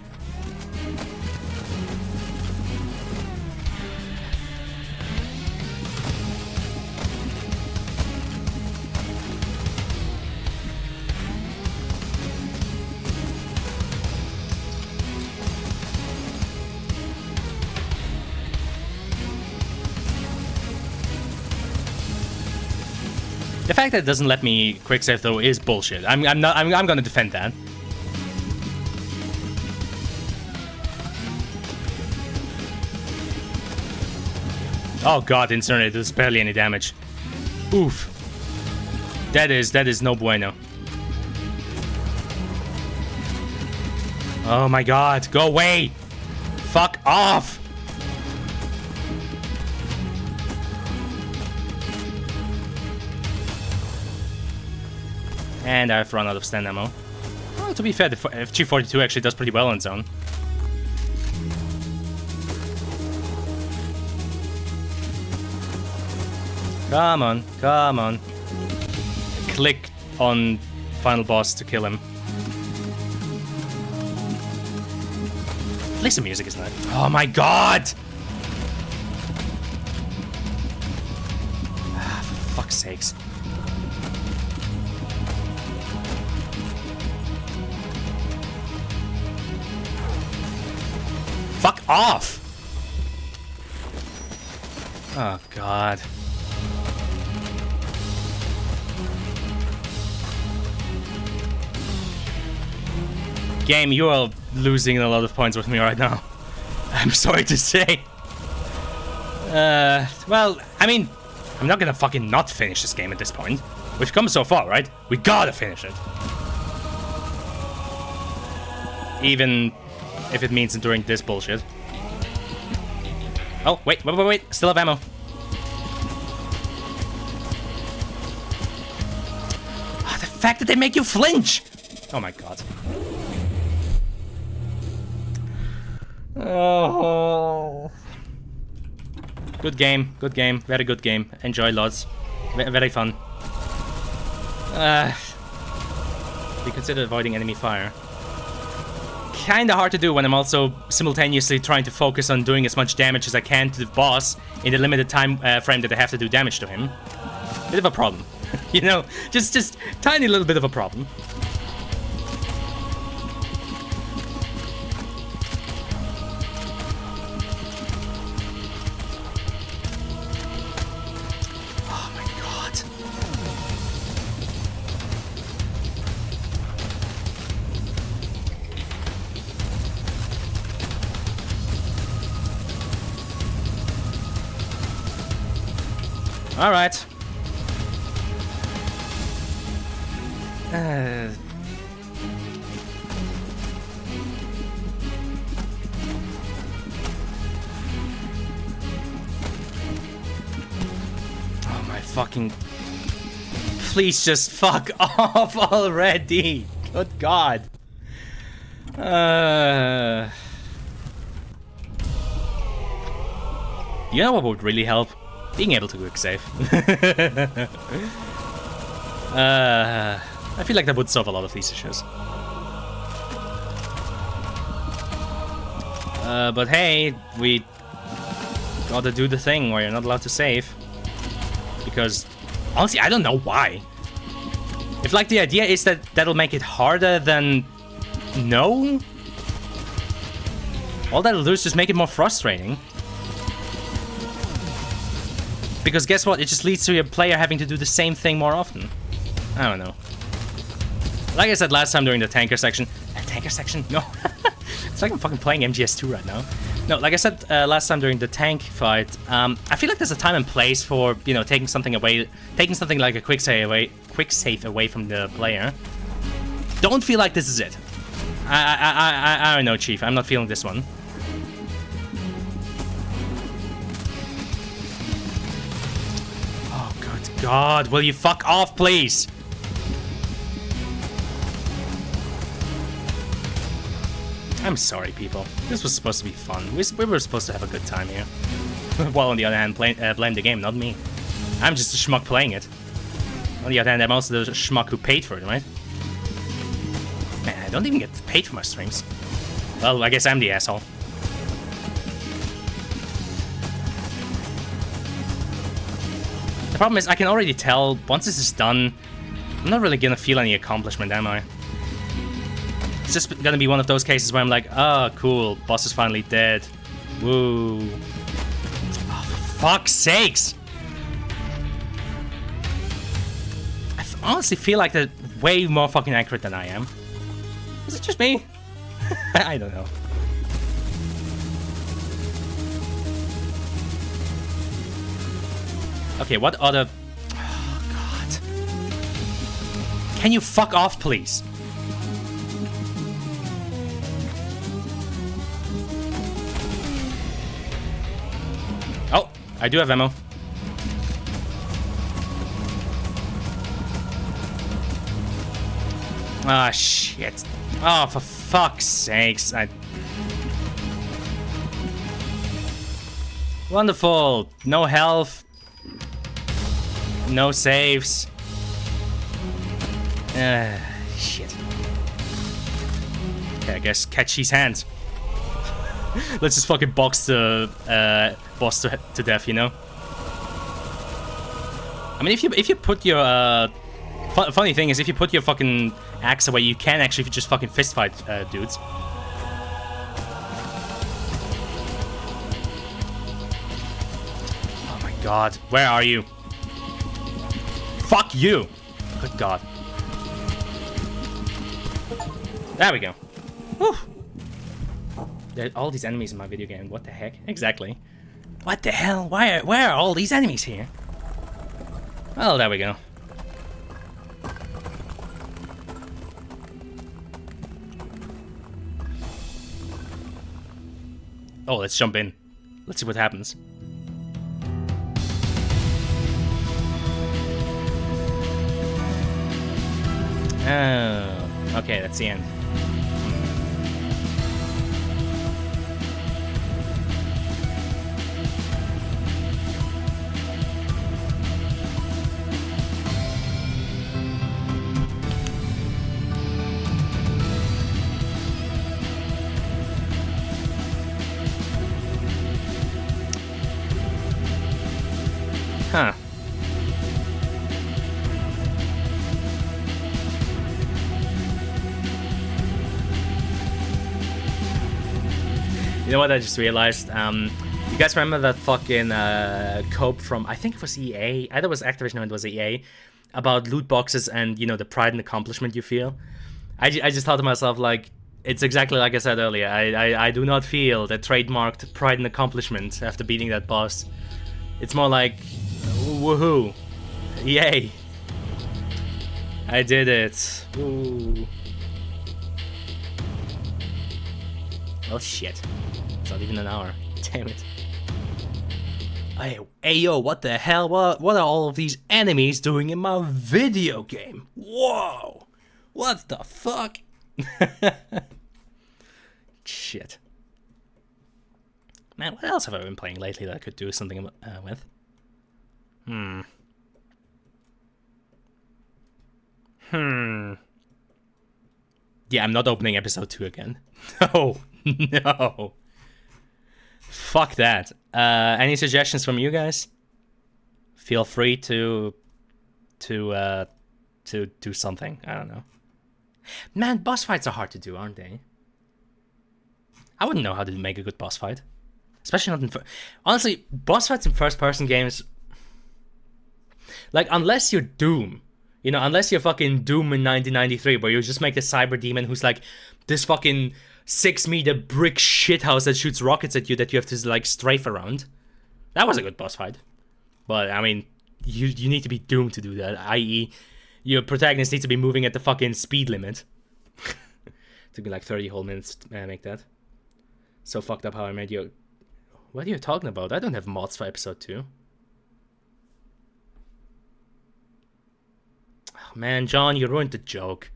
The fact that it doesn't let me quick save though is bullshit. I'm gonna defend that. Oh god, Incinerator does barely any damage. Oof. That is no bueno. Oh my god, go away! Fuck off! And I've run out of stand ammo. Well, to be fair, the FG42 actually does pretty well on its own. Come on, come on. Click on final boss to kill him. At least the music is nice. Oh my god! Ah, for fuck's sakes. Fuck off! Oh god. Game, you are losing a lot of points with me right now. I'm sorry to say. Well, I mean, I'm not gonna fucking not finish this game at this point. We've come so far, right? We gotta finish it. Even if it means enduring this bullshit. Oh, wait. Still have ammo. Oh, the fact that they make you flinch! Oh my god. Oh. Good game, very good game. Enjoy lots. Very fun. We consider avoiding enemy fire. Kinda hard to do when I'm also simultaneously trying to focus on doing as much damage as I can to the boss in the limited time frame that I have to do damage to him. Bit of a problem. You know, just tiny little bit of a problem. All right. Oh my fucking... Please just fuck off already. Good God. You know what would really help? Being able to quick save. I feel like that would solve a lot of these issues. But hey, we gotta do the thing where you're not allowed to save. Because, honestly, I don't know why. If, like, the idea is that that'll make it harder, then no? All that'll do is just make it more frustrating. Because guess what? It just leads to your player having to do the same thing more often. I don't know. Like I said last time during the tanker section... tanker section? No. It's like I'm fucking playing MGS2 right now. No, like I said last time during the tank fight, I feel like there's a time and place for, you know, taking something like a quick save away from the player. Don't feel like this is it. I don't know, Chief. I'm not feeling this one. God, will you fuck off, please? I'm sorry, people. This was supposed to be fun. We were supposed to have a good time here. While on the other hand, blame the game, not me. I'm just a schmuck playing it. On the other hand, I'm also the schmuck who paid for it, right? Man, I don't even get paid for my streams. Well, I guess I'm the asshole. The problem is, I can already tell, once this is done, I'm not really gonna feel any accomplishment, am I? It's just gonna be one of those cases where I'm like, oh, cool, boss is finally dead. Woo. Oh, for fuck's sakes! I honestly feel like they're way more fucking accurate than I am. Is it just me? I don't know. Okay, what other... Oh, God. Can you fuck off, please? Oh, I do have ammo. Ah, shit. Oh, for fuck's sakes. Wonderful. No health. No saves. Shit. Okay, I guess catch his hands. Let's just fucking box the boss to death, you know? I mean, if you put your funny thing is, if you put your fucking axe away, you can actually just fucking fist fight dudes. Oh my god, where are you? Fuck you! Good god. There we go. Whew. There are all these enemies in my video game. What the heck? Exactly. What the hell? Where are all these enemies here? Well, there we go. Oh, let's jump in. Let's see what happens. Oh, okay, that's the end. Huh. You know what I just realized? You guys remember that fucking cope from, I think it was EA, either it was Activision or it was EA, about loot boxes and, you know, the pride and accomplishment you feel? I just thought to myself, like, it's exactly like I said earlier. I do not feel the trademarked pride and accomplishment after beating that boss. It's more like, woohoo, yay, I did it, ooh. Oh shit, it's not even an hour, damn it. Hey yo, what the hell, what are all of these enemies doing in my video game? Whoa, what the fuck? Shit. Man, what else have I been playing lately that I could do something with? Yeah, I'm not opening episode 2 again. No, no. Fuck that. Any suggestions from you guys? Feel free to do something. I don't know. Man, boss fights are hard to do, aren't they? I wouldn't know how to make a good boss fight. Especially not in... Honestly, boss fights in first-person games... Like, unless you're Doom. You know, unless you're fucking Doom in 1993, where you just make the cyber demon who's like this fucking 6-meter brick shithouse that shoots rockets at you that you have to, like, strafe around. That was a good boss fight. But, I mean, you need to be Doom to do that. I.e., your protagonist needs to be moving at the fucking speed limit. Took me like 30 whole minutes to make that. So fucked up how I made you... What are you talking about? I don't have mods for episode 2. Oh, man, John, you ruined the joke.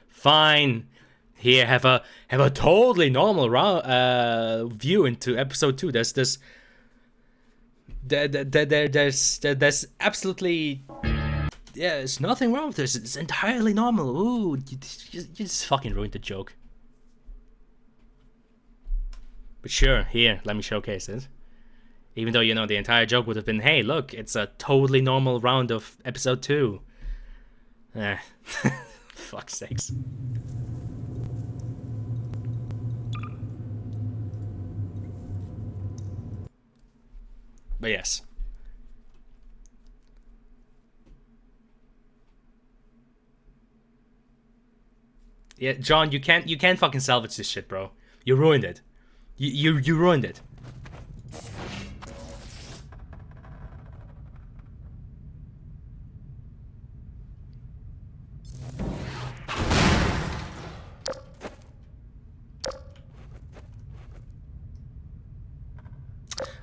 Fine. Here, have a totally normal view into episode 2. There's absolutely yeah, there's nothing wrong with this. It's entirely normal. Ooh, you just fucking ruined the joke. But sure, here, let me showcase it. Even though, you know, the entire joke would have been, hey, look, it's a totally normal round of episode 2. Fuck's sakes. But yes. Yeah, John, you can't fucking salvage this shit, bro. You ruined it. You ruined it.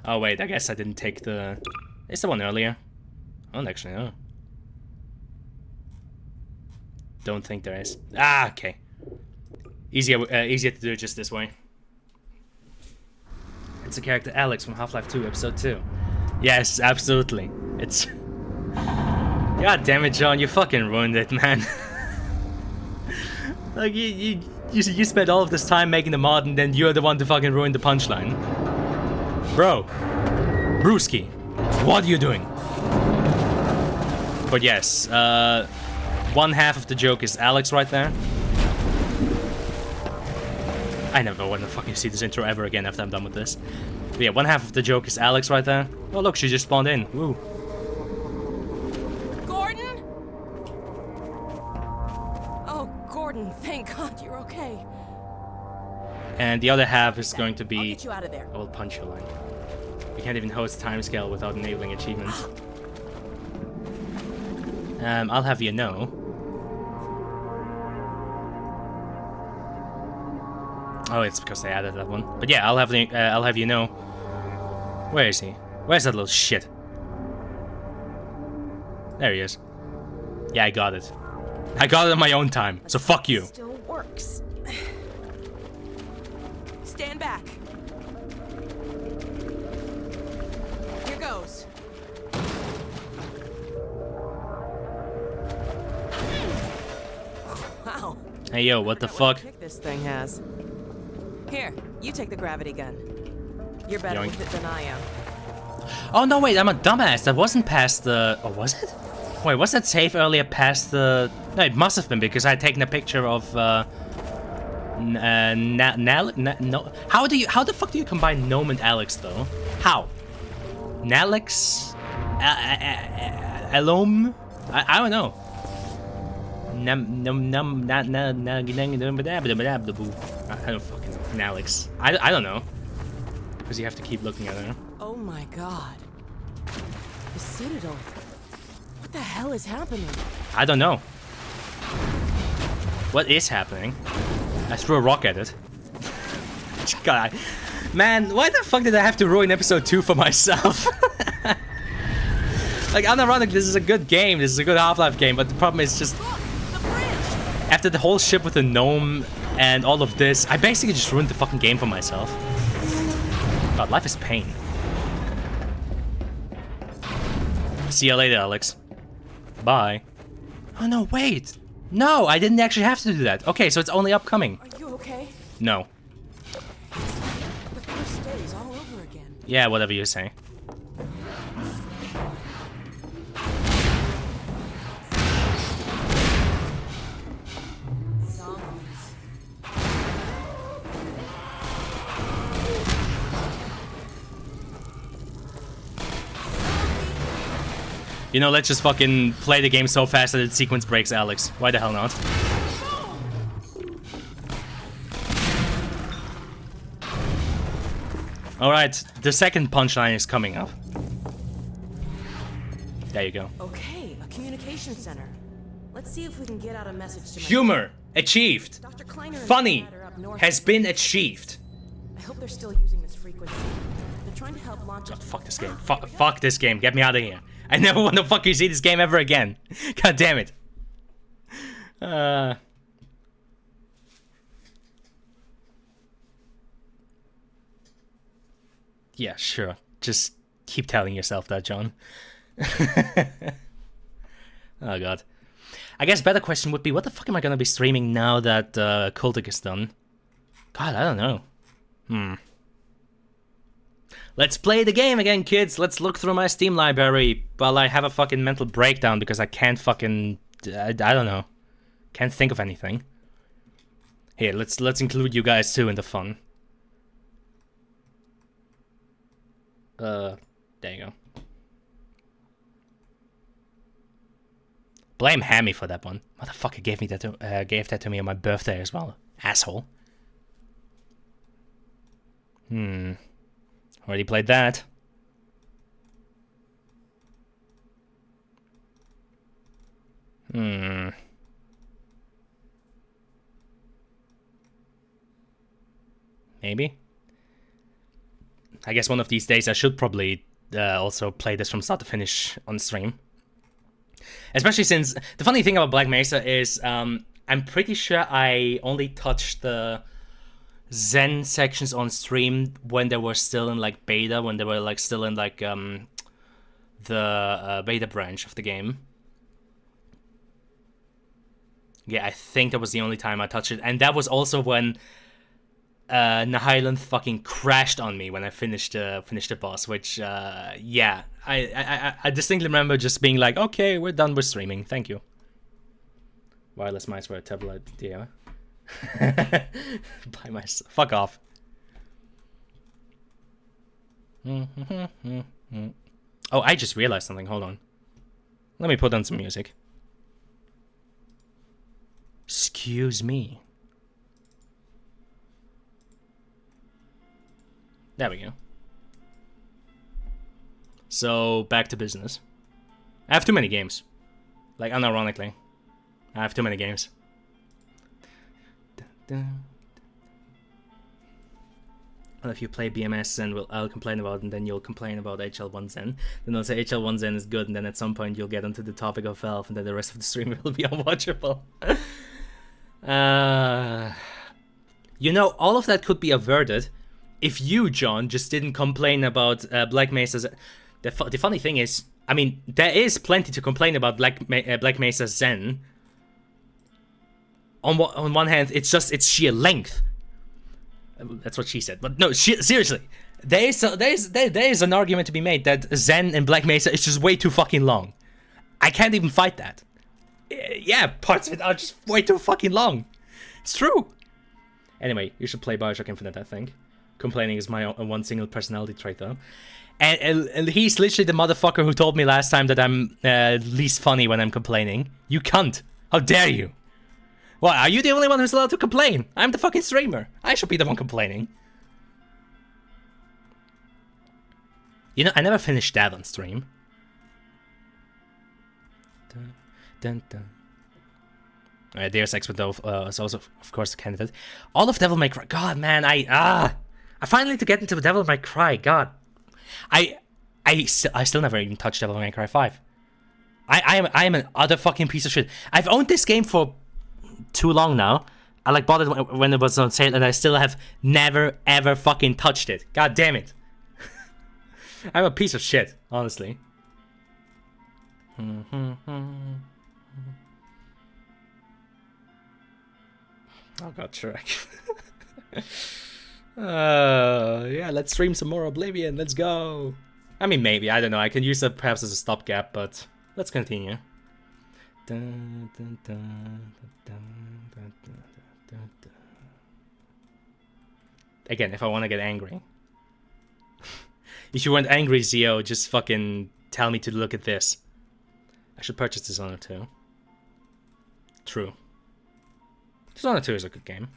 Oh wait, I guess I didn't take the... It's the one earlier. I don't actually know. Don't think there is. Ah, okay. Easier to do it just this way. It's the character Alex from Half-Life 2, Episode 2. Yes, absolutely. It's... God damn it, John, you fucking ruined it, man. Like, you spent all of this time making the mod, and then you're the one to fucking ruin the punchline. Bro. Brewski, what are you doing? But yes, one half of the joke is Alex right there. I never want to fucking see this intro ever again after I'm done with this. But yeah, one half of the joke is Alex right there. Oh look, she just spawned in. Woo. Gordon? Oh, Gordon, thank God you're okay. And the other half is going to be... I'll get you out of there. I will punch your line. You can't even host timescale without enabling achievements. I'll have you know. Oh, it's because they added that one. But yeah, I'll have you know. Where is he? Where's that little shit? There he is. Yeah, I got it. I got it on my own time. So fuck you. Still works. Stand back. Here goes. Wow. Hey yo, what the fuck? Kick this thing has. Here, you take the gravity gun. You're better Yoink. with it than I am. Oh no, wait, I'm a dumbass. That wasn't past the... Oh, was it? Wait, was that save earlier past the... No, it must have been because I had taken a picture of... no. How the fuck do you combine Gnome and Alex though? How? Nalex? Alom? I don't know. I don't fucking know. Nalex. I don't know. Because you have to keep looking at her. Oh my God. The Citadel. What the hell is happening? I don't know. What is happening? I threw a rock at it. God. Man, why the fuck did I have to ruin episode 2 for myself? Like, unironically, this is a good game. This is a good Half-Life game, but the problem is just... Look, the bridge! After the whole shit with the gnome and all of this, I basically just ruined the fucking game for myself. God, life is pain. See you later, Alex. Bye. Oh no, wait! No, I didn't actually have to do that. Okay, so it's only upcoming. Are you okay? No. The first day is all over again. Yeah, whatever you say. Zombies. You know, let's just fucking play the game so fast that the sequence breaks, Alex. Why the hell not? Alright, the second punchline is coming up. There you go. Okay, a communication center. Let's see if we can get out a message to my... Humor achieved. Dr. Kleiner and Funny Dad are up north. has been achieved. I hope they're still using this frequency. They're trying to help launch... God, fuck this game. Fuck this game. Get me out of here. I never want to fucking see this game ever again. God damn it. Yeah, sure. Just keep telling yourself that, John. Oh god. I guess better question would be, what the fuck am I gonna be streaming now that Cultic is done? God, I don't know. Let's play the game again, kids. Let's look through my Steam library while I have a fucking mental breakdown because I can't fucking... I don't know. Can't think of anything. Here, let's include you guys too in the fun. There you go. Blame Hammy for that one. Motherfucker gave that to me on my birthday as well. Asshole. Already played that. Maybe. I guess one of these days I should probably also play this from start to finish on stream. Especially since the funny thing about Black Mesa is I'm pretty sure I only touched the Zen sections on stream when they were still in like beta, when they were like still in like the beta branch of the game. Yeah, I think that was the only time I touched it, and that was also when Nihilund fucking crashed on me when I finished the boss. Which yeah, I distinctly remember just being like, okay, we're done with streaming, thank you. Wireless mice were a terrible idea. By myself. Fuck off. Oh, I just realized something. Hold on. Let me put on some music. Excuse me. There we go. So, back to business. I have too many games. Like, unironically. I have too many games. Well, if you play BMS, then I'll complain about it, and then you'll complain about HL1 Zen. Then I'll say HL1 Zen is good, and then at some point you'll get onto the topic of Valve, and then the rest of the stream will be unwatchable. You know, all of that could be averted if you, John, just didn't complain about Black Mesa's... The funny thing is, I mean, there is plenty to complain about Black Mesa Zen. On one hand, it's sheer length. That's what she said. But no, seriously, there is an argument to be made that Zen and Black Mesa is just way too fucking long. I can't even fight that. Yeah, parts of it are just way too fucking long. It's true. Anyway, you should play Bioshock Infinite, I think. Complaining is my one single personality trait, though. And he's literally the motherfucker who told me last time that I'm least funny when I'm complaining. You cunt. How dare you? What, are you the only one who's allowed to complain? I'm the fucking streamer. I should be the one complaining. You know, I never finished that on stream. Dun, dun, dun. Deus Ex is also, of course, a candidate. All of Devil May Cry. God, man, I finally need to get into Devil May Cry. God, I still never even touched Devil May Cry 5. I am an utter fucking piece of shit. I've owned this game for too long now. I like bought it when it was on sale, and I still have never ever fucking touched it. God damn it. I'm a piece of shit, honestly. Oh god, Shrek. Yeah, let's stream some more Oblivion. Let's go. I mean, maybe, I don't know. I can use that perhaps as a stopgap, but let's continue. Again, if I want to get angry. If you weren't angry, Zio, just fucking tell me to look at this. I should purchase Dishonored 2. True. Dishonored 2 is a good game.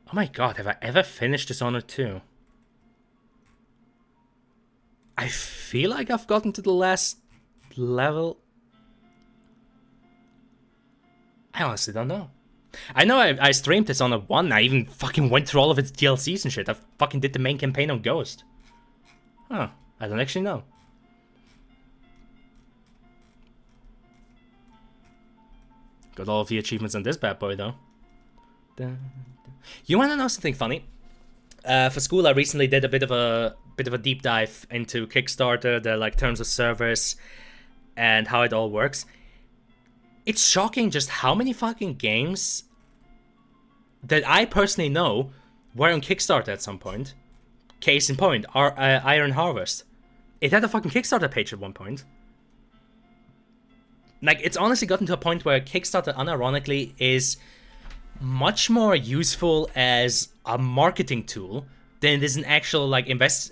Oh my god, have I ever finished Dishonored 2? I feel like I've gotten to the last level. I honestly don't know. I know I streamed Dishonored 1. I even fucking went through all of its DLCs and shit. I fucking did the main campaign on Ghost. Huh. I don't actually know. Got all of the achievements on this bad boy, though. You wanna know something funny? For school, I recently did a bit of a deep dive into Kickstarter, the like terms of service, and how it all works, it's shocking just how many fucking games that I personally know were on Kickstarter at some point. Case in point, Iron Harvest. It had a fucking Kickstarter page at one point. Like, it's honestly gotten to a point where Kickstarter, unironically, is much more useful as a marketing tool than it is an actual, like, like, as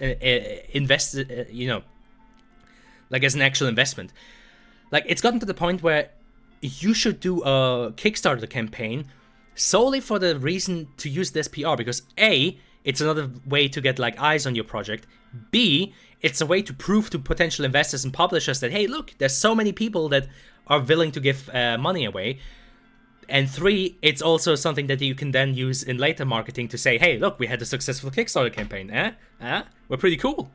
an actual investment. Like, it's gotten to the point where you should do a Kickstarter campaign solely for the reason to use this PR, because A, it's another way to get, like, eyes on your project. B, it's a way to prove to potential investors and publishers that, hey, look, there's so many people that are willing to give money away. And 3, it's also something that you can then use in later marketing to say, hey, look, we had a successful Kickstarter campaign. We're pretty cool.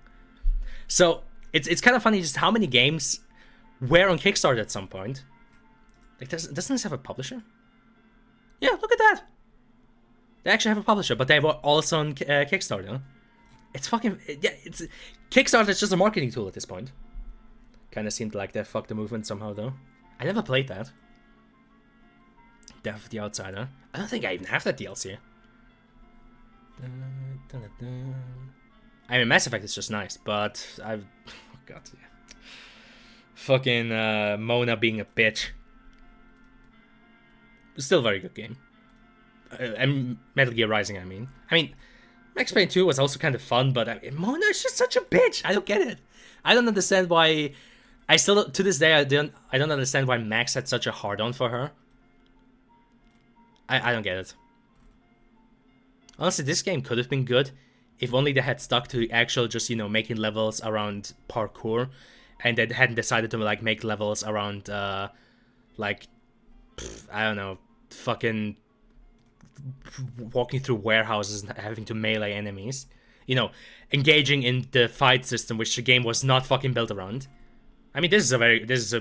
So it's kind of funny just how many games were on Kickstarter at some point. Like, doesn't this have a publisher? Yeah, look at that. They actually have a publisher, but they were also on Kickstarter. It's fucking... Yeah, it's... Kickstarter is just a marketing tool at this point. Kind of seemed like they fucked the movement somehow, though. I never played that. Death of the Outsider. I don't think I even have that DLC. I mean, Mass Effect is just nice, but I've... Oh, God, yeah. Fucking Mona being a bitch. Still a very good game. And Metal Gear Rising, I mean. Max Payne 2 was also kind of fun, but Mona is just such a bitch. I don't get it. I don't understand why... to this day, I don't understand why Max had such a hard-on for her. I don't get it. Honestly, this game could have been good if only they had stuck to actual just, making levels around parkour, and they hadn't decided to, like, make levels around, I don't know, fucking walking through warehouses and having to melee enemies. Engaging in the fight system, which the game was not fucking built around. I mean, this is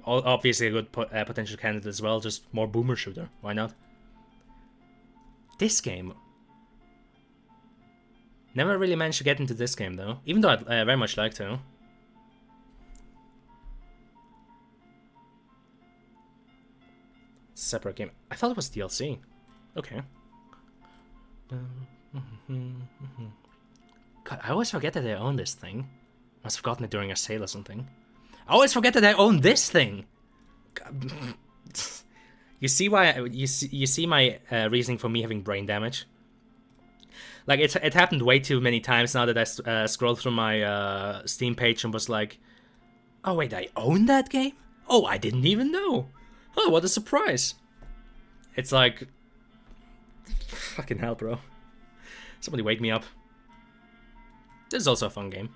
obviously a good potential candidate as well, just more boomer shooter. Why not? This game. Never really managed to get into this game, though. Even though I'd very much like to. Separate game. I thought it was DLC. Okay. God, I always forget that I own this thing. Must have gotten it during a sale or something. I always forget that I own this thing. God. You see why? You see my reasoning for me having brain damage. Like, it happened way too many times now that I scrolled through my Steam page and was like, oh wait, I own that game? Oh, I didn't even know. Oh, what a surprise. It's like, fucking hell, bro. Somebody wake me up. This is also a fun game.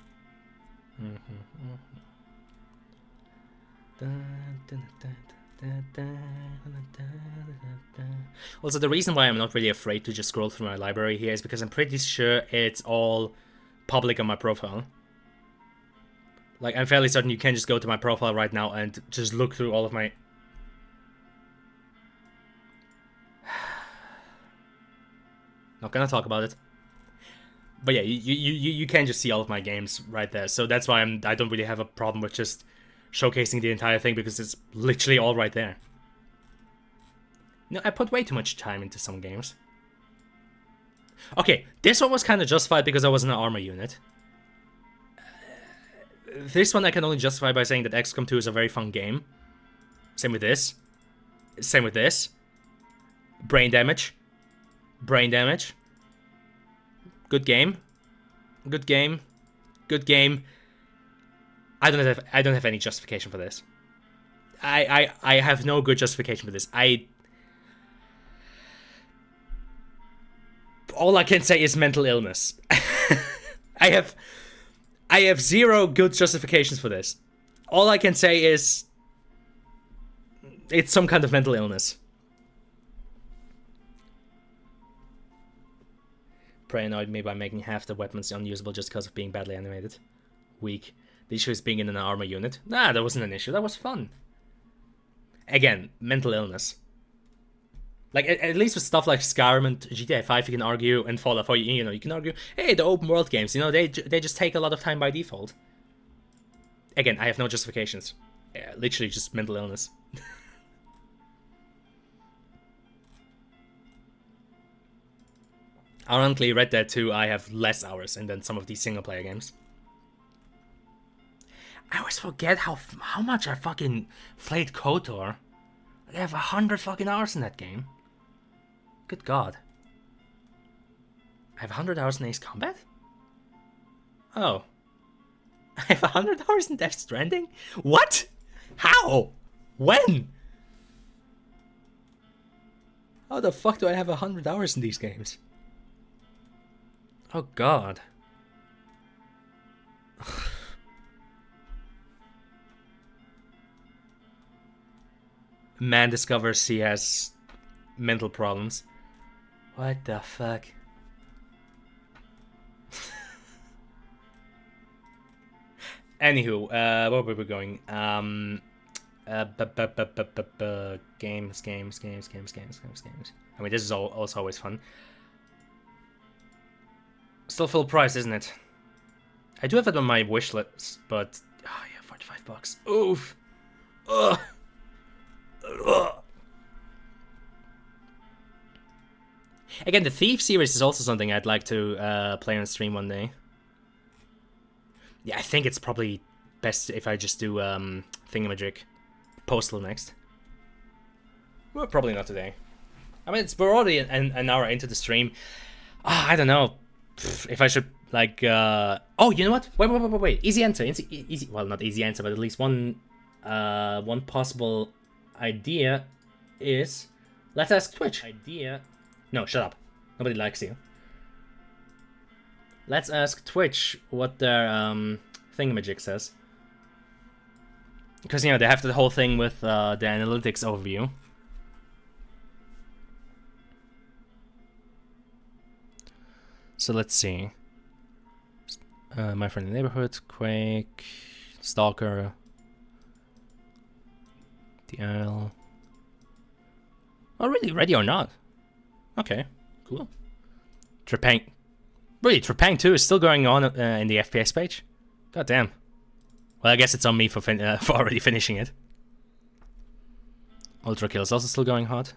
Also, the reason why I'm not really afraid to just scroll through my library here is because I'm pretty sure it's all public on my profile. Like, I'm fairly certain you can just go to my profile right now and just look through all of my... Not gonna talk about it. But yeah, you can just see all of my games right there. So that's why I don't really have a problem with just showcasing the entire thing, because it's literally all right there. I put way too much time into some games. Okay, this one was kind of justified because I was in an armor unit. This one I can only justify by saying that XCOM 2 is a very fun game. Same with this. Same with this. Brain damage. Brain damage. Good game. Good game. Good game. I don't have any justification for this. I have no good justification for this. All I can say is mental illness. I have zero good justifications for this. All I can say is it's some kind of mental illness. Prey annoyed me by making half the weapons unusable just because of being badly animated. Weak. The issue is being in an armor unit. Nah, that wasn't an issue. That was fun. Again, mental illness. Like, at least with stuff like Skyrim and GTA 5, you can argue, and Fallout 4, you can argue, hey, the open world games, they just take a lot of time by default. Again, I have no justifications. Yeah, literally just mental illness. Ironically, Red Dead 2, I have less hours in than some of these single player games. I always forget how much I fucking played KOTOR. I have 100 fucking hours in that game. Good God. I have 100 hours in Ace Combat? Oh. I have 100 hours in Death Stranding? What? How? When? How the fuck do I have 100 hours in these games? Oh God. Man discovers he has mental problems. What the fuck? Anywho, where were we going? Games. I mean, this is also always fun. Still full price, isn't it? I do have it on my wish list, but oh yeah, $45. Oof. Ugh. Ugh. Again, the Thief series is also something I'd like to play on stream one day. Yeah, I think it's probably best if I just do Thingamajig Postal next. Well, probably not today. I mean, we're already an hour into the stream. I don't know if I should like. Oh, you know what? Wait. Easy answer. Easy. Well, not easy answer, but at least one possible idea is let's ask Twitch. No, shut up. Nobody likes you. Let's ask Twitch what their thingamajig says. Because, you know, they have the whole thing with the analytics overview. So let's see. My Friendly Neighborhood, Quake, Stalker, DL. Oh, really? Ready or not? Okay, cool. Trepang. Really, Trepang 2 is still going on in the FPS page? God damn. Well, I guess it's on me for already finishing it. Ultra Kill is also still going hard.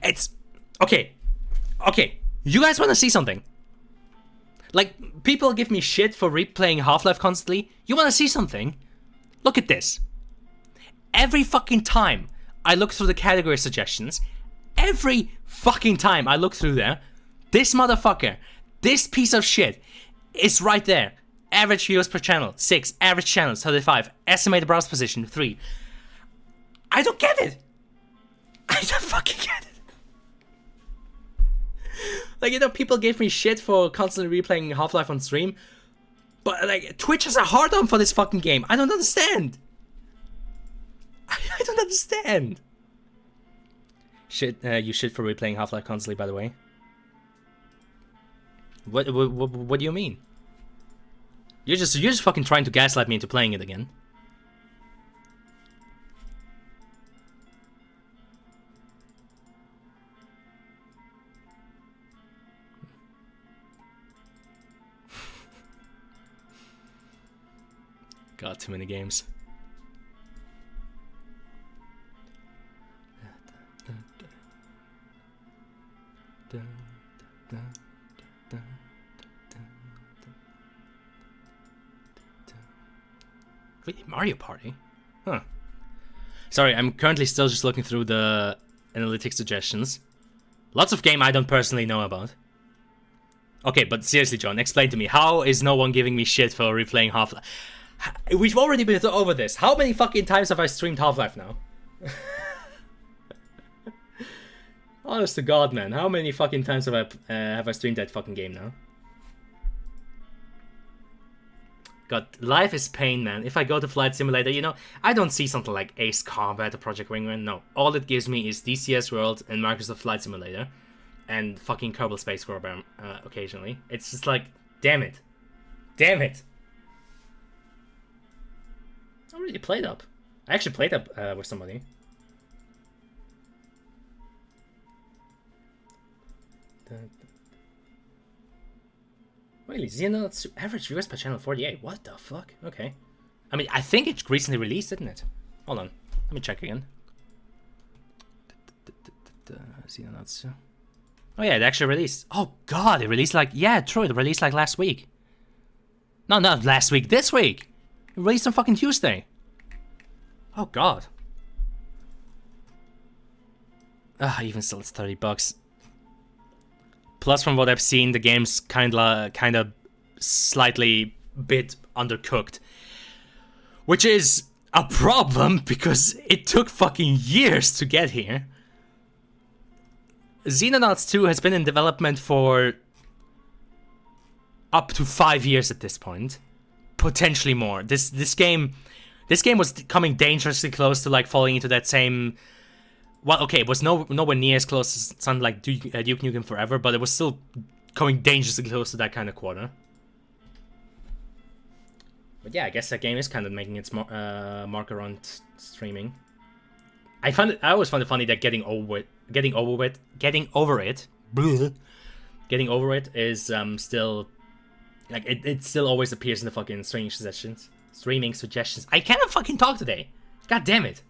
It's... Okay. Okay. You guys want to see something? Like, people give me shit for replaying Half-Life constantly. You want to see something? Look at this. Every fucking time I look through the category suggestions, every fucking time I look through there, this motherfucker, this piece of shit, is right there. Average views per channel, 6. Average channels, 35. Estimated browse position, 3. I don't get it. I don't fucking get it. Like, you know, people give me shit for constantly replaying Half-Life on stream, but, like, Twitch has a hard-on for this fucking game. I don't understand. I don't understand. Shit, you shit for replaying Half-Life constantly, by the way. What do you mean? You're just fucking trying to gaslight me into playing it again. God, too many games. Really, Mario Party? Huh. Sorry, I'm currently still just looking through the analytics suggestions. Lots of game I don't personally know about. Okay, but seriously, John, explain to me, how is no one giving me shit for replaying Half-Life? We've already been over this. How many fucking times have I streamed Half-Life now? Honest to God, man, how many fucking times have I streamed that fucking game now? God, life is pain, man. If I go to Flight Simulator, you know, I don't see something like Ace Combat or Project Wingman. No, all it gives me is DCS World and Microsoft Flight Simulator, and fucking Kerbal Space Program occasionally. It's just like, damn it, damn it. I already played up. I actually played up with somebody. Really, Xenonauts average viewers per channel 48. What the fuck? Okay. I mean, I think it recently released, didn't it? Hold on. Let me check again. Oh yeah, it actually released. Oh god, it released like... Yeah, true, it released like last week. No, not last week, this week! It released on fucking Tuesday. Oh god. Even still, it's $30. Plus, from what I've seen, the game's kind of slightly bit undercooked. Which is a problem, because it took fucking years to get here. Xenonauts 2 has been in development for up to 5 years at this point. Potentially more. This game was coming dangerously close to like falling into that same... Well, okay, it was nowhere near as close as something like Duke Nukem Forever, but it was still coming dangerously close to that kind of quarter. But yeah, I guess that game is kind of making its mark around streaming. I always found it funny that getting over it is still like it still always appears in the fucking streaming suggestions. I cannot fucking talk today. God damn it.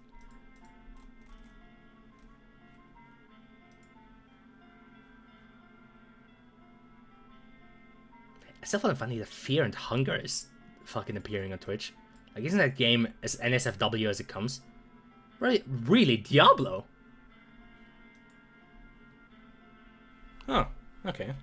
I still find it funny that Fear and Hunger is fucking appearing on Twitch. Like, isn't that game as NSFW as it comes? Really, Diablo? Oh, okay.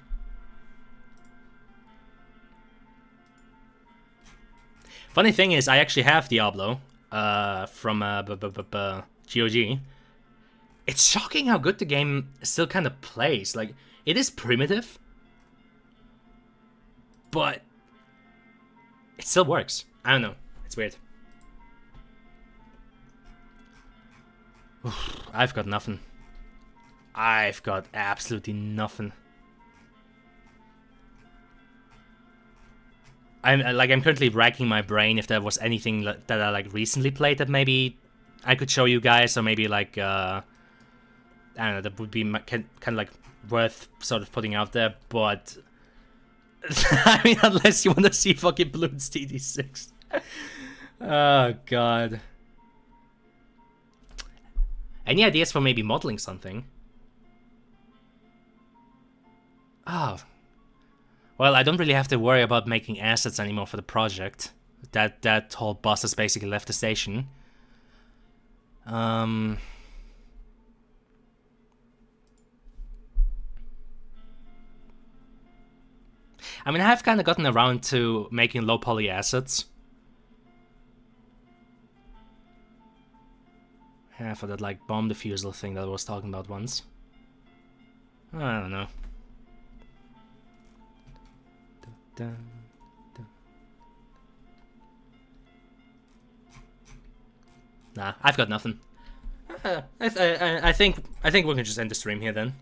Funny thing is, I actually have Diablo from GOG. It's shocking how good the game still kind of plays. Like, it is primitive, but it still works. I don't know. It's weird. I've got nothing. I've got absolutely nothing. I'm currently racking my brain if there was anything that I like recently played that maybe I could show you guys, or maybe like I don't know, that would be kind of like worth sort of putting out there. But I mean, unless you want to see fucking Bloons TD6. Oh god. Any ideas for maybe modeling something? Oh. Well, I don't really have to worry about making assets anymore for the project. That whole boss has basically left the station. I mean, I have kind of gotten around to making low poly assets. Yeah, for that like bomb diffusal thing that I was talking about once. I don't know. Nah, I've got nothing. I think we can just end the stream here then.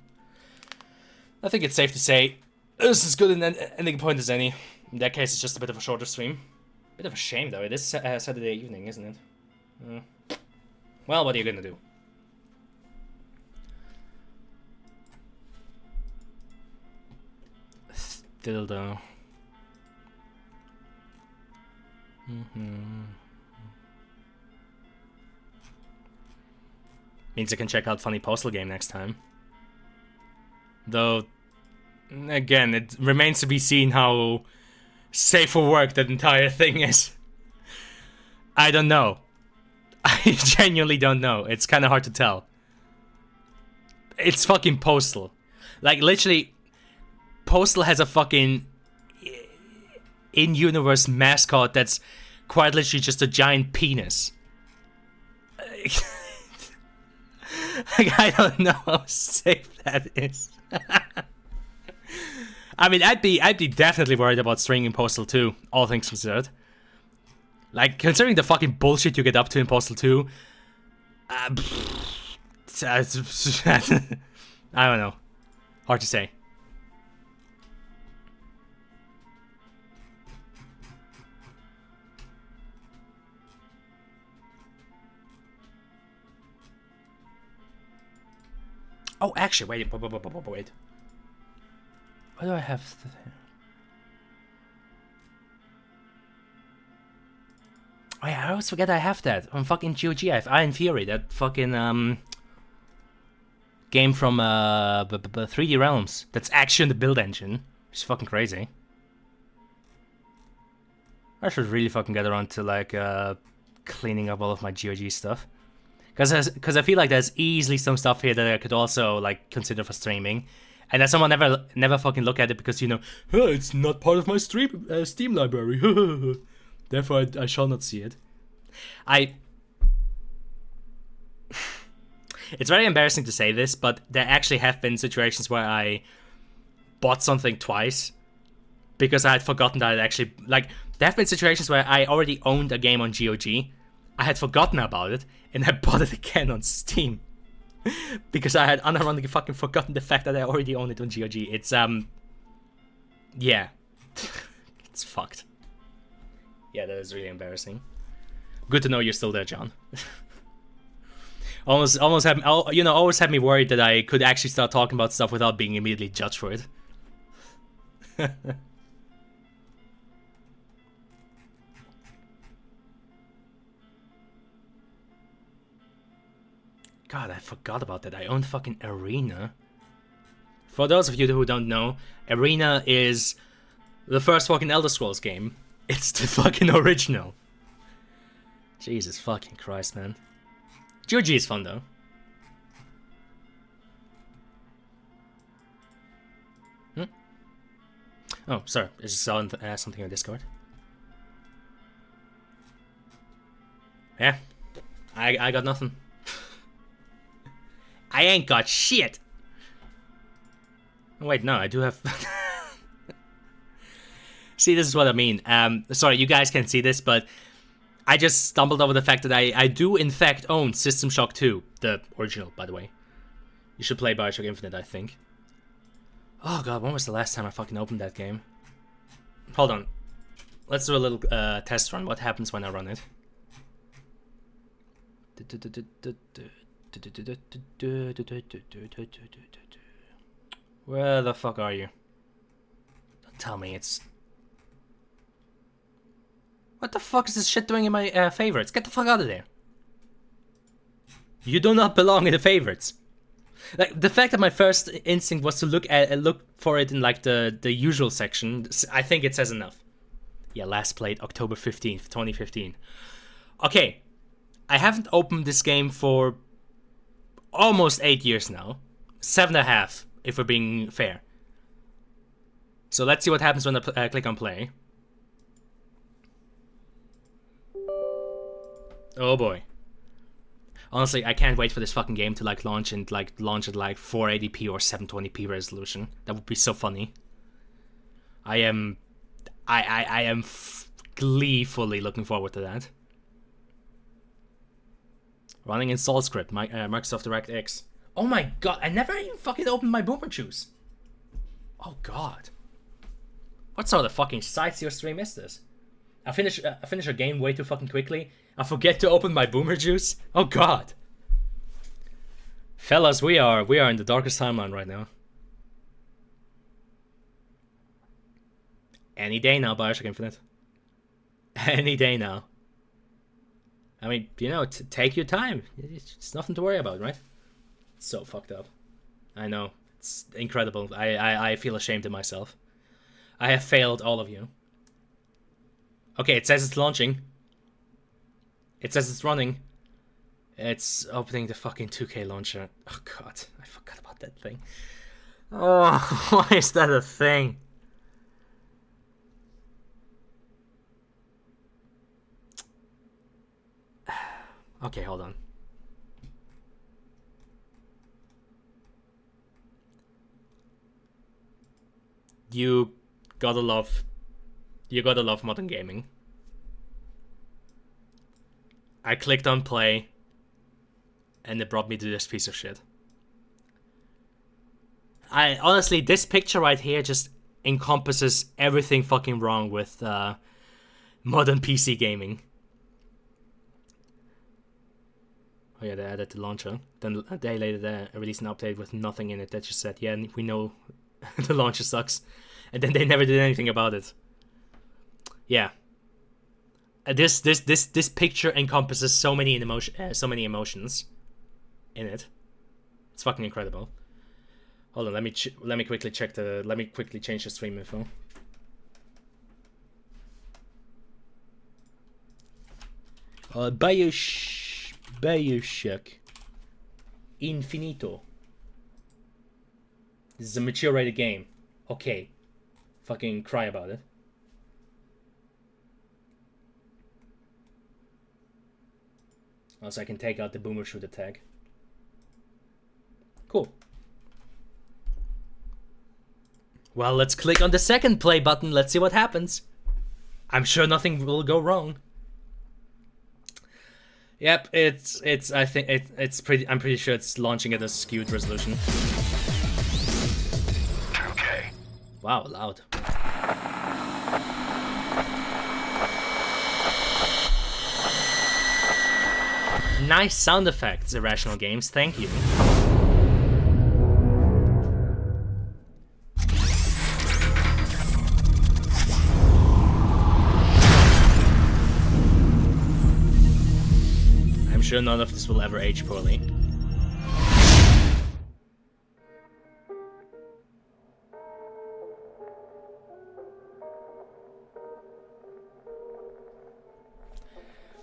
I think it's safe to say this is good an ending point as any. In that case, it's just a bit of a shorter stream. Bit of a shame though. It is Saturday evening, isn't it? Well, what are you gonna do? Still though. Means I can check out Funny Postal Game next time. Though, again, it remains to be seen how safe for work that entire thing is. I don't know. I genuinely don't know. It's kind of hard to tell. It's fucking Postal. Like, literally, Postal has a fucking in-universe mascot that's quite literally just a giant penis. Like, I don't know how safe that is. I mean, I'd be definitely worried about stringing Postal 2, all things considered. Like, considering the fucking bullshit you get up to in Postal 2, I don't know. Hard to say. Oh, actually, wait. What do I have? Oh yeah, I always forget I have that on fucking GOG. I have Iron Fury, that fucking game from 3D Realms. That's actually in the build engine. It's fucking crazy. I should really fucking get around to like cleaning up all of my GOG stuff. Because I feel like there's easily some stuff here that I could also like consider for streaming, and that someone never fucking look at it because, you know, oh, it's not part of my Steam library. Therefore, I shall not see it. It's very embarrassing to say this, but there actually have been situations where I bought something twice because I had forgotten that I'd actually, like, there have been situations where I already owned a game on GOG, I had forgotten about it, and I bought it again on Steam. Because I had unironically fucking forgotten the fact that I already owned it on GOG. It's, yeah. It's fucked. Yeah, that is really embarrassing. Good to know you're still there, John. almost had, you know, always had me worried that I could actually start talking about stuff without being immediately judged for it. God, I forgot about that. I owned fucking Arena. For those of you who don't know, Arena is the first fucking Elder Scrolls game. It's the fucking original. Jesus fucking Christ, man. GOG is fun, though. Oh, sorry. I just saw something on Discord. Yeah. I got nothing. I ain't got shit. Wait, no, I do have... See, this is what I mean. Sorry, you guys can't see this, but I just stumbled over the fact that I do, in fact, own System Shock 2. The original, by the way. You should play Bioshock Infinite, I think. Oh god, when was the last time I fucking opened that game? Hold on. Let's do a little test run. What happens when I run it? Where the fuck are you? Don't tell me it's... What the fuck is this shit doing in my favorites? Get the fuck out of there. You do not belong in the favorites. Like, the fact that my first instinct was to look for it in like the usual section, I think it says enough. Yeah, last played October 15th, 2015. Okay, I haven't opened this game for almost 8 years now. 7.5, if we're being fair. So let's see what happens when I click on play. Oh boy. Honestly, I can't wait for this fucking game to like launch and like launch at like 480p or 720p resolution. That would be so funny. I am gleefully looking forward to that. Running install script, Microsoft DirectX. Oh my god, I never even fucking opened my Boomer Juice. Oh god. What sort of fucking sightseer stream is this? I finish a game way too fucking quickly. I forget to open my Boomer Juice. Oh god. Fellas, we are in the darkest timeline right now. Any day now, Bioshock Infinite. Any day now. I mean, you know, take your time. It's nothing to worry about, right? It's so fucked up. I know. It's incredible. I feel ashamed of myself. I have failed all of you. Okay, it says it's launching. It says it's running. It's opening the fucking 2K launcher. Oh god, I forgot about that thing. Oh, why is that a thing? Okay, hold on. You gotta love modern gaming. I clicked on play, and it brought me to this piece of shit. Honestly, this picture right here just encompasses everything fucking wrong with modern PC gaming. Oh yeah, they added the launcher. Then a day later, they released an update with nothing in it that just said, yeah, we know the launcher sucks. And then they never did anything about it. Yeah. This picture encompasses so many emotions in it. It's fucking incredible. Hold on, let me quickly check the. Let me quickly change the stream info. Bioshock Infinito. This is a mature rated game. Okay. Fucking cry about it. Also, I can take out the boomer shooter tag. Cool. Well, let's click on the second play button. Let's see what happens. I'm sure nothing will go wrong. Yep, I think it's pretty. I'm pretty sure it's launching at a skewed resolution. Okay. Wow, loud. Nice sound effects, Irrational Games. Thank you. I'm sure none of this will ever age poorly.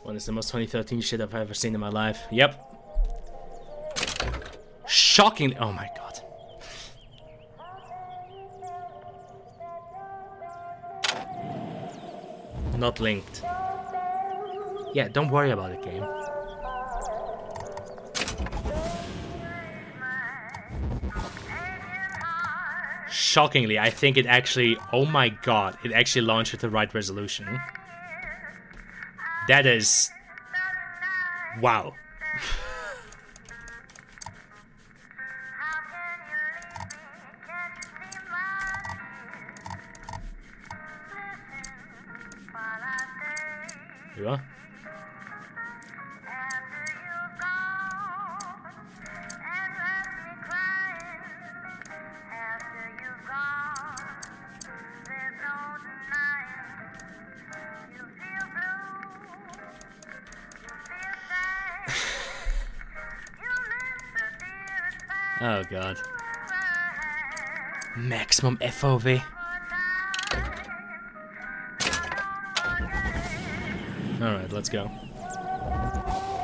One is the most 2013 shit I've ever seen in my life. Yep. Shocking. Oh my god. Not linked. Yeah, don't worry about it, game. Shockingly, I think it actually... Oh my god, it actually launched at the right resolution. That is... Wow. You are? Oh god. Maximum FOV. Alright, let's go.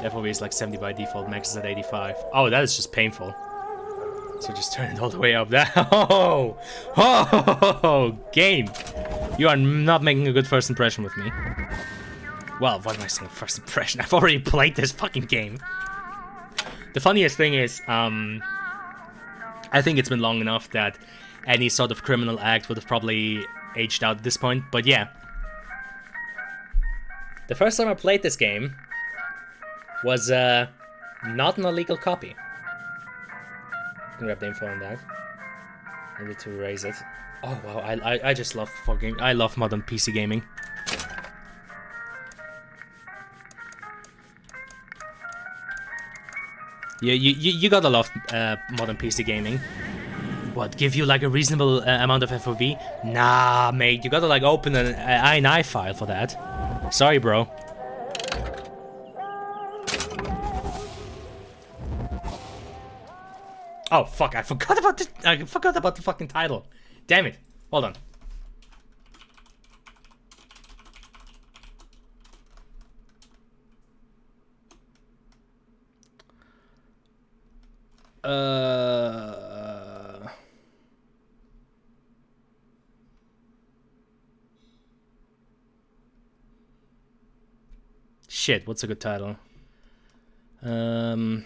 FOV is like 70 by default, max is at 85. Oh, that is just painful. So just turn it all the way up. Oh, game! You are not making a good first impression with me. Well, what am I saying, first impression? I've already played this fucking game. The funniest thing is, I think it's been long enough that any sort of criminal act would have probably aged out at this point, but yeah. The first time I played this game was not an illegal copy. Grab the info on that. I need to erase it. Oh wow, I just love I love modern PC gaming. You gotta love modern PC gaming. What, give you like a reasonable amount of FOV? Nah, mate, you gotta like open an INI file for that. Sorry, bro. Oh fuck! I forgot about the fucking title. Damn it! Hold on. Shit, what's a good title? Hold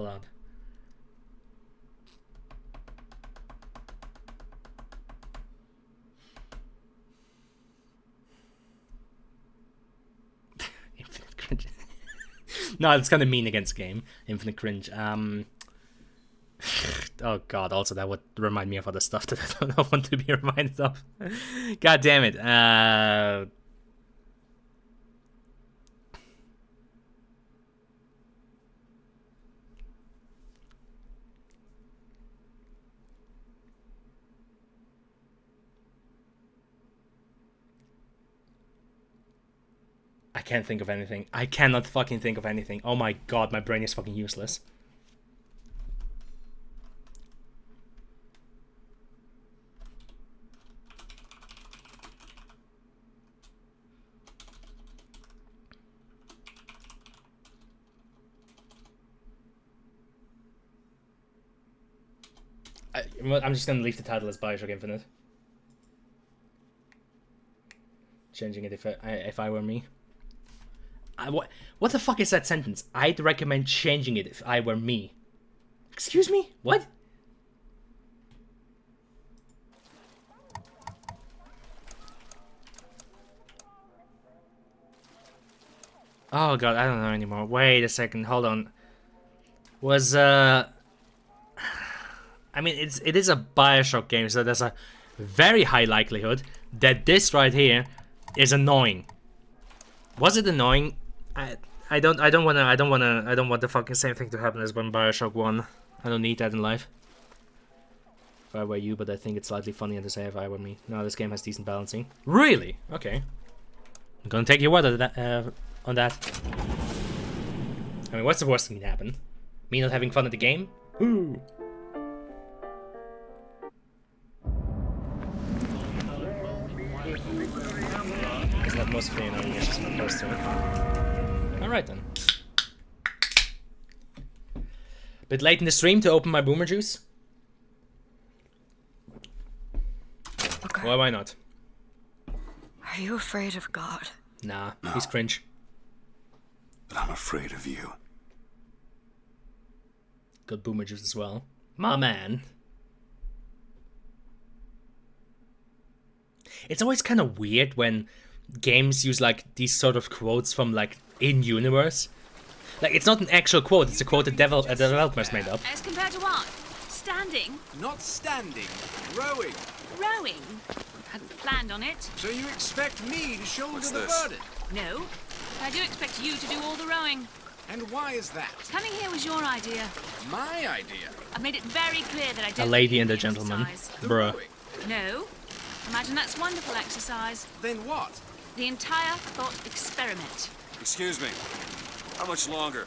on. Infinite cringe. No, it's kind of mean against game. Infinite cringe. Oh god, also that would remind me of other stuff that I don't want to be reminded of. God damn it. I can't think of anything. I cannot fucking think of anything. Oh my god, my brain is fucking useless. I'm just gonna leave the title as Bioshock Infinite. Changing it if I were me. What the fuck is that sentence? I'd recommend changing it if I were me. Excuse me? What? Oh god, I don't know anymore. Wait a second, hold on. Was I mean, it is a Bioshock game, so there's a very high likelihood that this right here is annoying. Was it annoying? I don't want the fucking same thing to happen as when Bioshock 1. I don't need that in life. If I were you, but I think it's slightly funnier to say if I were me. No, this game has decent balancing. Really? Okay. I'm gonna take your word on that. I mean, what's the worst thing that can happen? Me not having fun at the game? Ooh. Isn't that mostly annoying? It's just my first turn. Alright then. Bit late in the stream to open my boomer juice. Okay. Well, why not? Are you afraid of God? Nah, No. he's cringe. But I'm afraid of you. Got boomer juice as well. My man. It's always kind of weird when games use like these sort of quotes from like in-universe. Like it's not an actual quote, it's a quote the developers made up. As compared to what? Standing? Not standing, rowing. Rowing? Hadn't planned on it. So you expect me to shoulder What's the this? burden? No. But I do expect you to do all the rowing. And why is that? Coming here was your idea. My idea. I've made it very clear that I don't A lady believe and a in gentleman. exercise. The Bruh. rowing. No. Imagine that's wonderful exercise. Then what? The entire thought experiment. Excuse me. How much longer?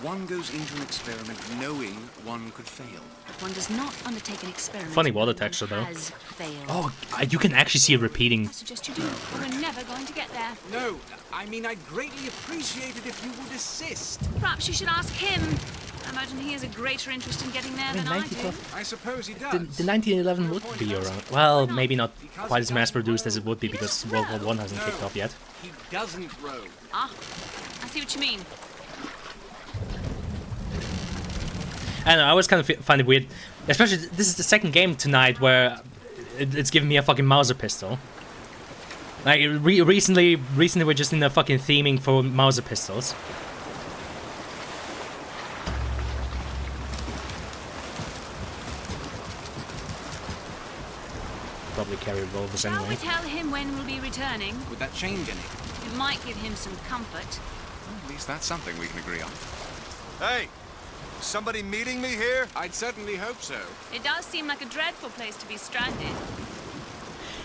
One goes into an experiment knowing one could fail. But one does not undertake an experiment. Funny water when one texture, though. has failed. Oh, you can actually see it repeating. I suggest you do. We're never going to get there. No, I mean I'd greatly appreciate it if you would assist. Perhaps you should ask him. I imagine he has a greater interest in getting there than I do. I suppose he does. The 1911 would be around. Well, maybe not quite as mass-produced as it would be because World War I hasn't kicked off yet. He doesn't row. Ah, I see what you mean. I don't know, I always kind of find it weird. Especially, this is the second game tonight where it's giving me a fucking Mauser pistol. Like, recently we're just in the fucking theming for Mauser pistols. Probably carry revolvers Shall we anyway. tell him when we'll be returning? Would that change anything? It might give him some comfort. Well, at least that's something we can agree on. Hey! Somebody meeting me here? I'd certainly hope so. It does seem like a dreadful place to be stranded.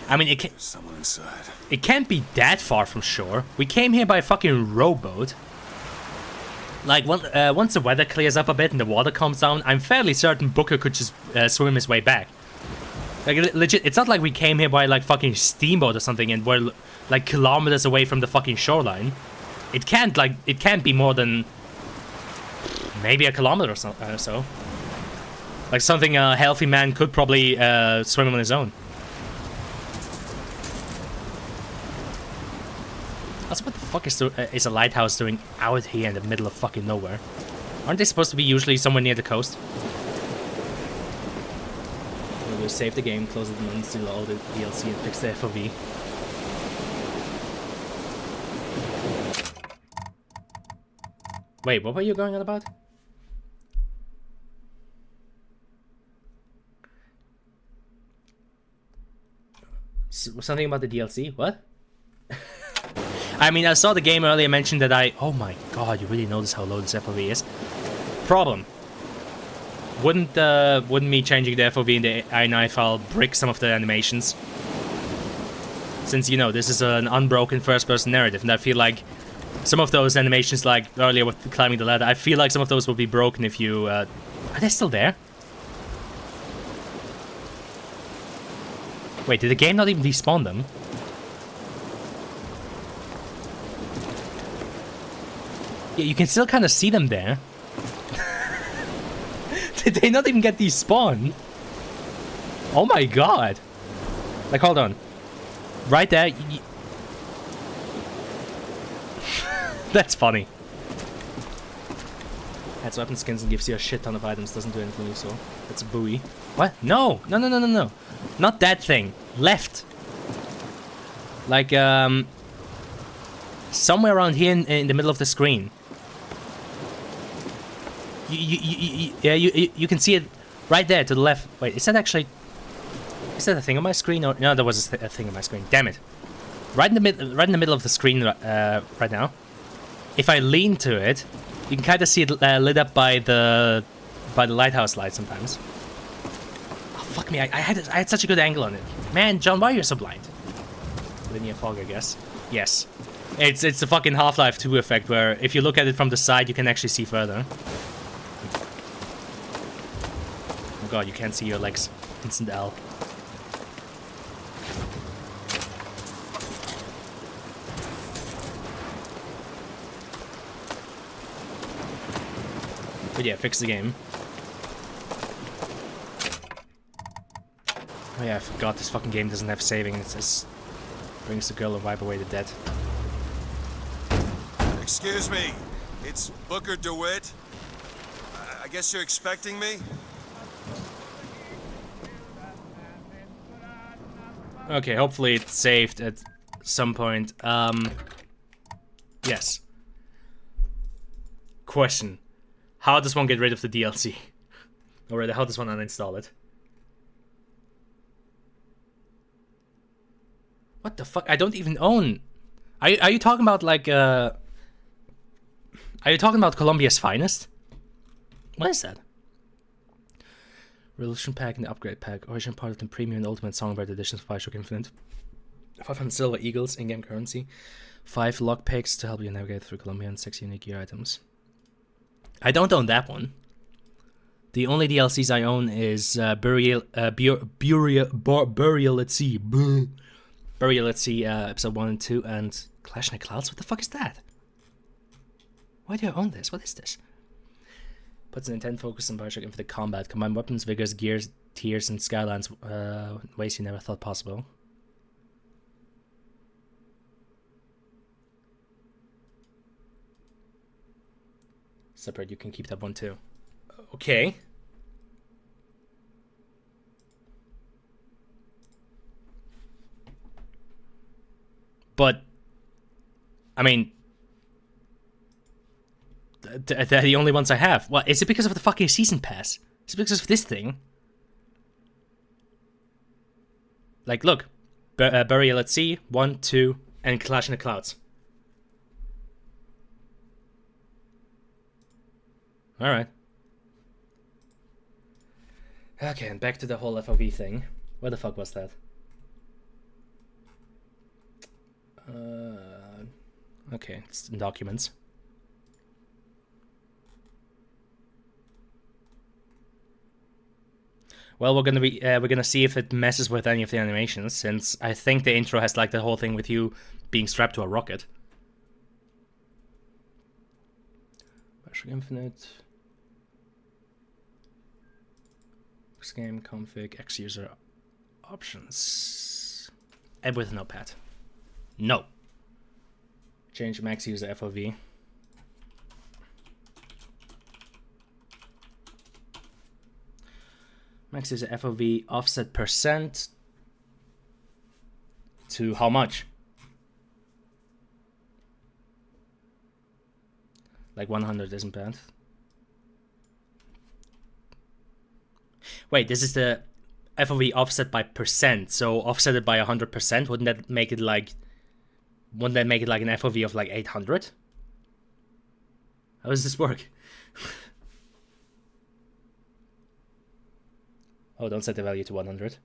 I mean, There's someone inside. it can't be that far from shore. We came here by a fucking rowboat. Like, once the weather clears up a bit and the water calms down, I'm fairly certain Booker could just swim his way back. Like, legit, it's not like we came here by, like, fucking steamboat or something and we're, like, kilometers away from the fucking shoreline. It can't be more than maybe a kilometer or so. Like, something a healthy man could probably swim on his own. Also, what the fuck is a lighthouse doing out here in the middle of fucking nowhere? Aren't they supposed to be usually somewhere near the coast? We'll save the game, close it, and install all the DLC and fix the FOV. Wait, what were you going on about? Something about the DLC? What? I mean, I saw the game earlier mentioned that oh my god, you really notice how low this FOV is? Problem. Wouldn't me changing the FOV in the INI file brick some of the animations? Since, you know, this is an unbroken first-person narrative, and I feel like some of those animations, like earlier with climbing the ladder, I feel like some of those will be broken if you... Are they still there? Wait, did the game not even despawn them? Yeah, you can still kind of see them there. Did they not even get despawned? Oh my god. Like, hold on. Right there. That's funny. Adds weapon skins and gives you a shit ton of items. Doesn't do anything useful. That's a buoy. What? No! No, no, no, no, no. Not that thing. Left. Like, somewhere around here in the middle of the screen. You can see it right there to the left. Wait, is that actually... Is that a thing on my screen? Or no, there was a thing on my screen. Damn it! Right in the middle of the screen right now. If I lean to it, you can kind of see it lit up by the lighthouse light sometimes. Oh, fuck me! I had such a good angle on it. Man, John, why are you so blind? Linear fog, I guess. Yes, it's the fucking Half-Life 2 effect where if you look at it from the side, you can actually see further. Oh god, you can't see your legs. Instant L. But yeah, fix the game. Oh yeah, I forgot this fucking game doesn't have saving. It just brings the girl and wipe away the dead. Excuse me, it's Booker DeWitt. I guess you're expecting me? Okay, hopefully it's saved at some point. Yes. Question. How does one get rid of the DLC? Or rather, how does one uninstall it? What the fuck? I don't even own... Are you talking about, like, Are you talking about Colombia's finest? What is that? Revolution Pack and the Upgrade Pack. Origin part of the Premium and Ultimate Songbird editions of Bioshock Infinite. 500 Silver Eagles, in-game currency. 5 lockpicks to help you navigate through Colombia and 6 unique gear items. I don't own that one. The only DLCs I own is Burial at Sea. Burial at Sea, episode 1 and 2, and Clash in the Clouds? What the fuck is that? Why do I own this? What is this? Puts an intent focus on Bioshock Infinite combat. Combine weapons, vigors, gears, tiers, and skylines ways you never thought possible. Separate, you can keep that one too. Okay. But, I mean, they're the only ones I have. What, is it because of the fucking season pass? Is it because of this thing? Like, look. Burial at Sea, 1, 2, and Clash in the Clouds. Alright. Okay, and back to the whole FOV thing. Where the fuck was that? Okay, it's in documents. Well, we're gonna see if it messes with any of the animations, since I think the intro has like the whole thing with you being strapped to a rocket. Bioshock Infinite. Game config X user options. And with notepad. No. Change max user FOV. Max user FOV offset percent to how much? Like 100 isn't bad. Wait, this is the FOV offset by percent, so offset by 100%. Wouldn't that make it like an FOV of like 800? How does this work? Oh, don't set the value to 100.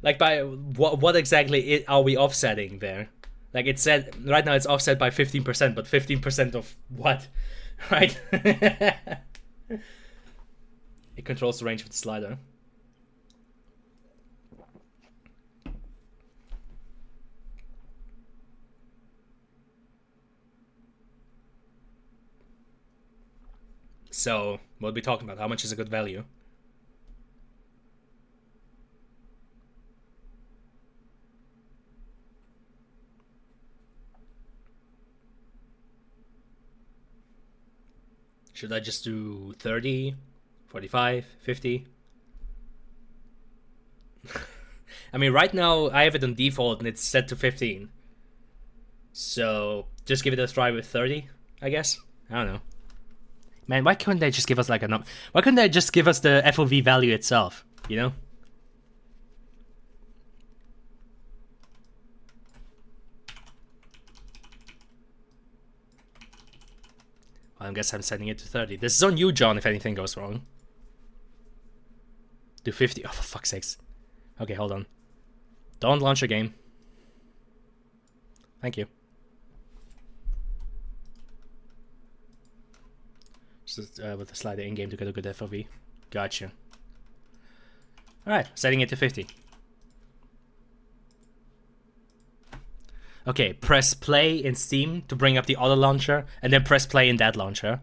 Like, by what exactly are we offsetting there? Like, it said, right now it's offset by 15%, but 15% of what? Right? It controls the range of the slider. So, what are we talking about? How much is a good value? Should I just do 30, 45, 50? I mean, right now I have it on default and it's set to 15. So, just give it a try with 30, I guess? I don't know. Man, why couldn't they just give us like a number? Why couldn't they just give us the FOV value itself, you know? Well, I guess I'm setting it to 30. This is on you, John, if anything goes wrong. Do 50. Oh, for fuck's sakes. Okay, hold on. Don't launch a game. Thank you. Just with the slider in-game to get a good FOV. Gotcha. Alright, setting it to 50. Okay, press play in Steam to bring up the other launcher, and then press play in that launcher.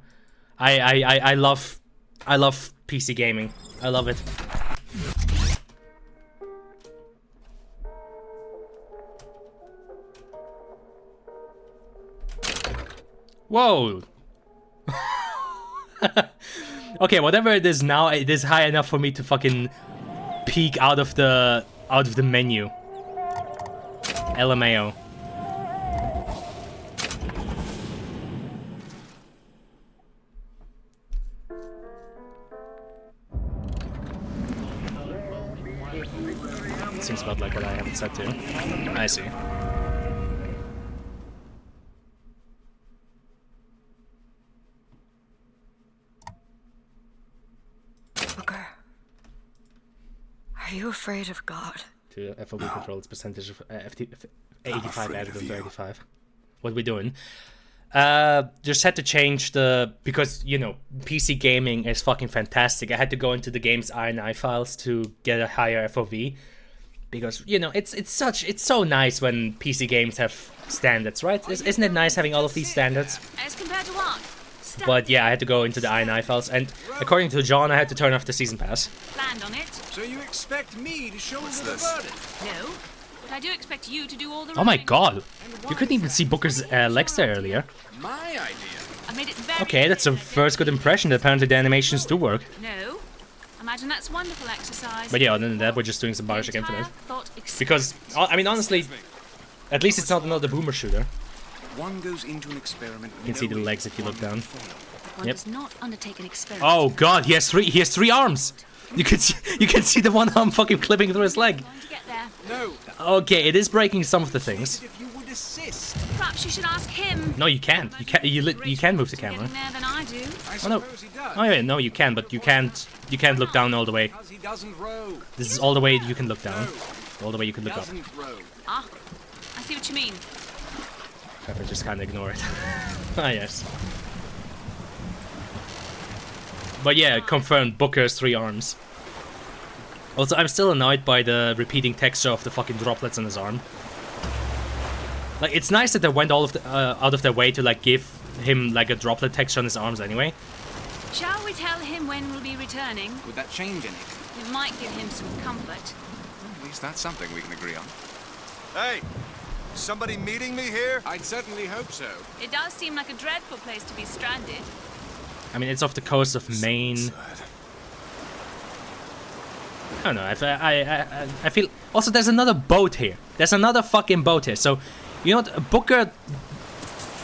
I love PC gaming. I love it. Whoa. Okay, whatever it is now, it is high enough for me to fucking peek out of the menu. LMAO. It seems about like what I have it set to. I see. Booker, are you afraid of God? To FOV control its percentage of 85 added on 35. What are we doing? Just had to change the, because you know PC gaming is fucking fantastic. I had to go into the game's INI files to get a higher FOV, because you know it's so nice when PC games have standards, right? Isn't it nice having all of these standards? As compared to what? But yeah, I had to go into the INI files, and according to John, I had to turn off the season pass. Planned on it. So you expect me to shoulder the this? burden? No, but I do expect you to do all the. Oh my running. god! You couldn't even see Booker's legs there earlier. My idea. I made it very Okay, that's a clear first good impression. Apparently the animations do work. No, imagine that's wonderful exercise. But yeah, other than that, we're just doing some The Bioshock entire Infinite. thought Because, I mean, honestly, at least it's not another boomer shooter. One goes into an experiment. You can see the legs if you look down. One Yep. does not undertake an experiment. Oh god, he has three arms! You can see the one arm fucking clipping through his leg. Going to get there. No. Okay, it is breaking some of the things. If you would assist. Perhaps you should ask him. No, you can't. You can move the camera. Getting there than I do. I Oh no. suppose he does. Oh yeah, no, you can, but you can't look down all the way. Because he doesn't row. This is all the way you can look down. All the way you can look up. Doesn't row. Ah, I see what you mean. Pepper just kind of ignore it. Ah yes. But yeah, confirmed. Booker's 3 arms. Also, I'm still annoyed by the repeating texture of the fucking droplets on his arm. Like, it's nice that they went all of the, out of their way to like give him like a droplet texture on his arms anyway. Shall we tell him when we'll be returning? Would that change anything? It might give him some comfort. Well, at least that's something we can agree on. Hey, somebody meeting me here? I'd certainly hope so. It does seem like a dreadful place to be stranded. I mean, it's off the coast of Maine. I don't know. I feel. Also, there's another boat here. There's another fucking boat here. So, you know what? Booker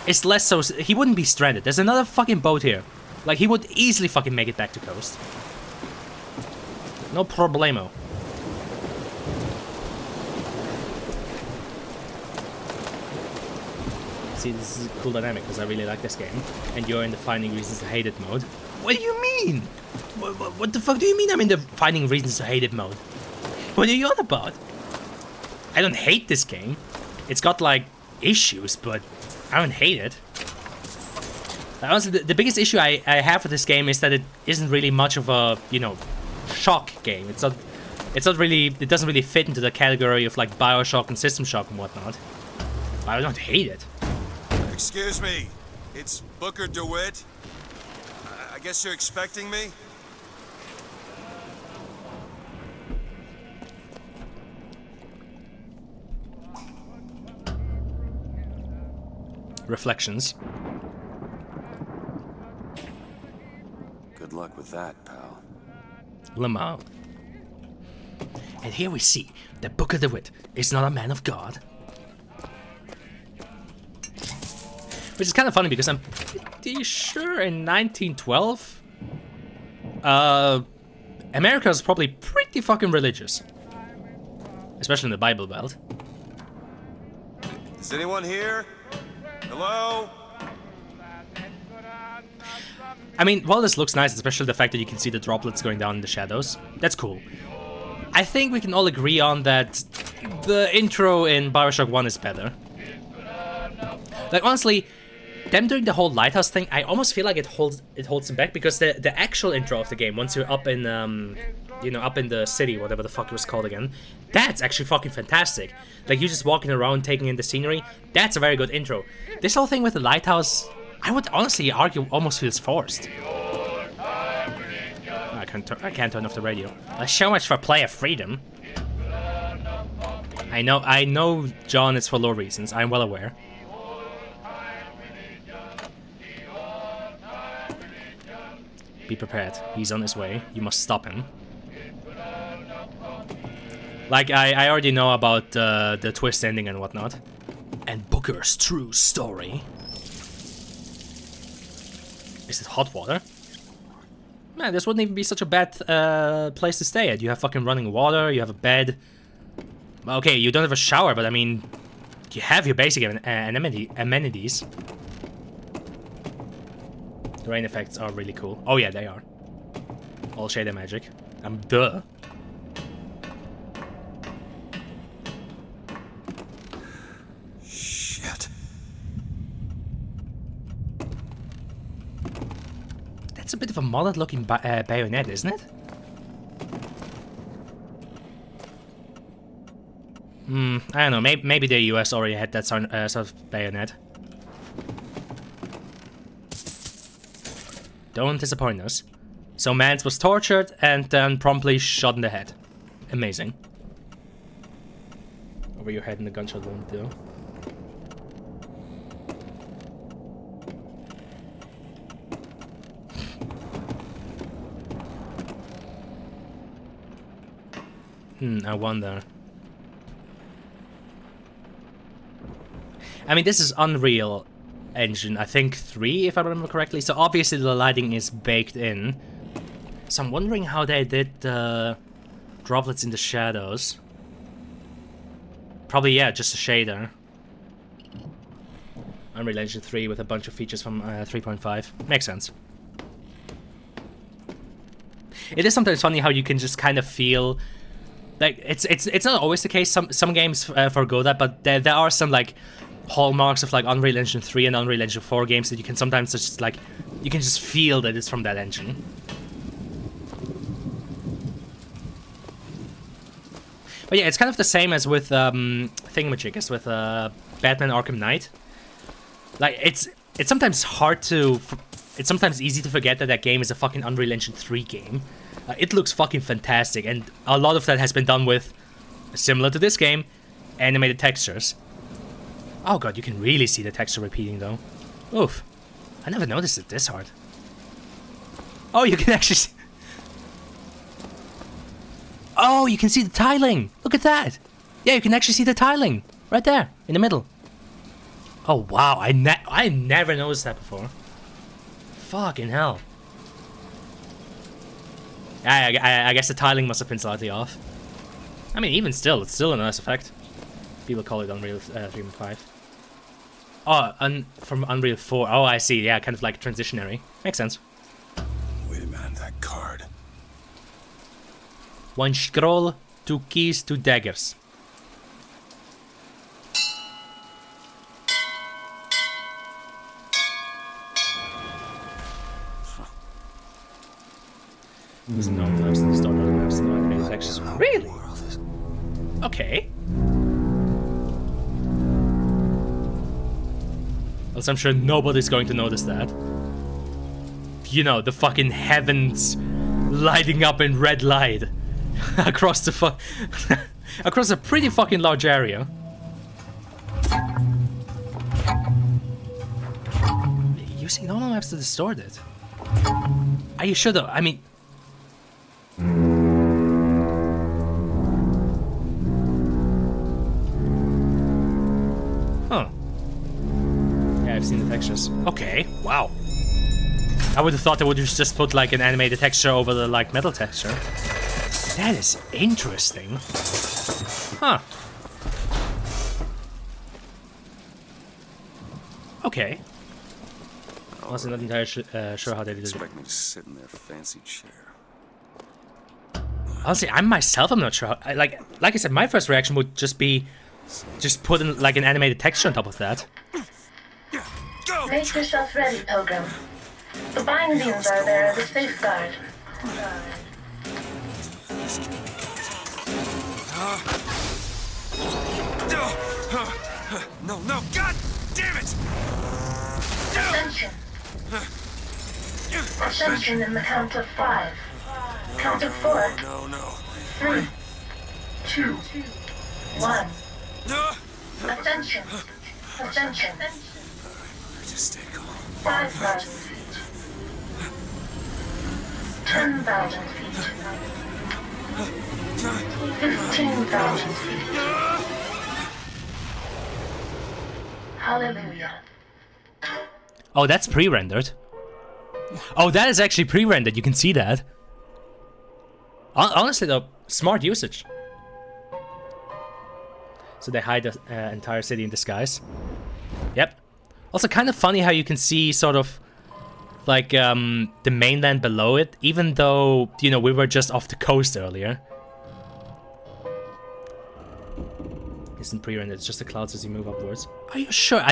is less so. He wouldn't be stranded. There's another fucking boat here. Like, he would easily fucking make it back to coast. No problemo. See, this is a cool dynamic because I really like this game. And you're in the finding reasons to hate it mode. What do you mean? What the fuck do you mean I'm in the finding reasons to hate it mode? What are you on about? I don't hate this game. It's got like issues, but I don't hate it. Honestly, the biggest issue I have with this game is that it isn't really much of a, you know, shock game. It's not really, it doesn't really fit into the category of like Bioshock and System Shock and whatnot. I don't hate it. Excuse me, it's Booker DeWitt. I guess you're expecting me? Reflections. Good luck with that, pal. Lamau. And here we see that Booker DeWitt is not a man of God. Which is kind of funny because I'm pretty sure in 1912, America was probably pretty fucking religious. Especially in the Bible Belt. Is anyone here? Hello? I mean, while this looks nice, especially the fact that you can see the droplets going down in the shadows, that's cool. I think we can all agree on that the intro in Bioshock 1 is better. Like, honestly, them doing the whole lighthouse thing, I almost feel like it holds them back, because the actual intro of the game, once you're up in, you know, up in the city, whatever the fuck it was called again, that's actually fucking fantastic. Like, you just walking around, taking in the scenery, that's a very good intro. This whole thing with the lighthouse, I would honestly argue almost feels forced. I can't turn off the radio. So much for player freedom. I know, John, it's for low reasons. I'm well aware. Be prepared. He's on his way. You must stop him. Like, I already know about the twist ending and whatnot. And Booker's true story. Is it hot water? Man, this wouldn't even be such a bad place to stay at. You have fucking running water, you have a bed. Okay, you don't have a shower, but I mean, you have your basic amenities. The rain effects are really cool. Oh yeah, they are. All shader magic. Duh. Shit. That's a bit of a modded looking bayonet, isn't it? I don't know. Maybe the US already had that sort of bayonet. Don't disappoint us. So Mance was tortured and then promptly shot in the head. Amazing. Over your head in the gunshot wound too. I wonder. I mean, this is Unreal Engine, I think 3, if I remember correctly. So obviously the lighting is baked in. So I'm wondering how they did the droplets in the shadows. Probably, yeah, just a shader. Unreal Engine 3 with a bunch of features from 3.5. Makes sense. It is sometimes funny how you can just kind of feel like it's not always the case. Some games forgo that, but there are some like hallmarks of like Unreal Engine 3 and Unreal Engine 4 games that you can sometimes just like, you can just feel that it's from that engine. But yeah, it's kind of the same as with Thingamajig, as with Batman Arkham Knight. Like, it's sometimes hard to, it's sometimes easy to forget that that game is a fucking Unreal Engine 3 game. It looks fucking fantastic, and a lot of that has been done with, similar to this game, animated textures. Oh god, you can really see the texture repeating though. Oof. I never noticed it this hard. Oh, you can actually see... Oh, you can see the tiling! Look at that! Yeah, you can actually see the tiling! Right there, in the middle. Oh wow, I never noticed that before. Fucking hell. I guess the tiling must have been slightly off. I mean, even still, it's still a nice effect. People call it Unreal 3.5. Oh, from Unreal 4. Oh, I see. Yeah, kind of like transitionary. Makes sense. Wait a minute, that card. 1 scroll, 2 keys, 2 daggers. There's no maps in the store, no maps, no animated textures. Really? Okay. Also, I'm sure nobody's going to notice that. You know, the fucking heavens lighting up in red light across the across a pretty fucking large area. Using normal maps to distort it. Are you sure though? I mean... Huh. Yeah, I've seen the textures. Okay, wow. I would have thought they would just put like an animated texture over the like metal texture. That is interesting. Huh. Okay. I was not entirely sure how they did it. Expect me to sit in their fancy chair. Honestly, I'm not sure. Like I said, my first reaction would just be, put in like an animated texture on top of that. Go! Make yourself ready, Pilgrim. The bindings are there as a safeguard. No, no, God damn it! Ascension. Ascension in the count of 5. Count of 4. No, no. 3, 2, 1. No! Ascension. Ascension. Just stay calm. 5,000 feet. 10,000 feet. 15,000 feet. Hallelujah. Oh, that's pre-rendered. Oh, that is actually pre-rendered. You can see that. Honestly, though, smart usage. So they hide the entire city in disguise. Yep. Also, kind of funny how you can see sort of like the mainland below it, even though, you know, we were just off the coast earlier. Isn't pre-rendered, it's just the clouds as you move upwards. Are you sure?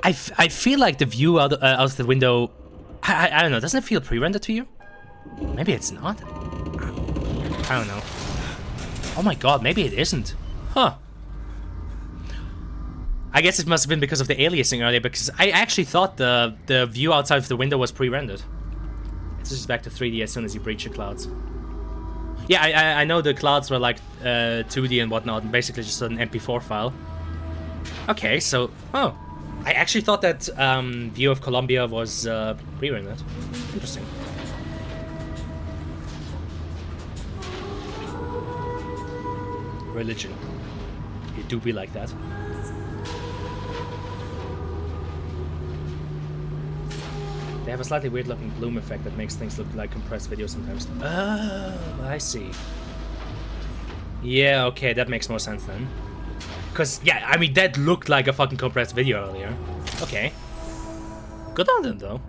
I feel like the view out of the window, I don't know, doesn't it feel pre-rendered to you? Maybe it's not. I don't know. Oh my god, maybe it isn't. Huh. I guess it must have been because of the aliasing earlier, because I actually thought the view outside of the window was pre-rendered. It's just back to 3D as soon as you breach the clouds. Yeah, I know the clouds were like 2D and whatnot, and basically just an MP4 file. Okay, so... Oh. I actually thought that view of Colombia was pre-rendered. Interesting. Religion. It do be like that. They have a slightly weird looking bloom effect that makes things look like compressed video sometimes. Oh, I see. Yeah, okay, that makes more sense then. Because, yeah, I mean, that looked like a fucking compressed video earlier. Okay. Good on them, though.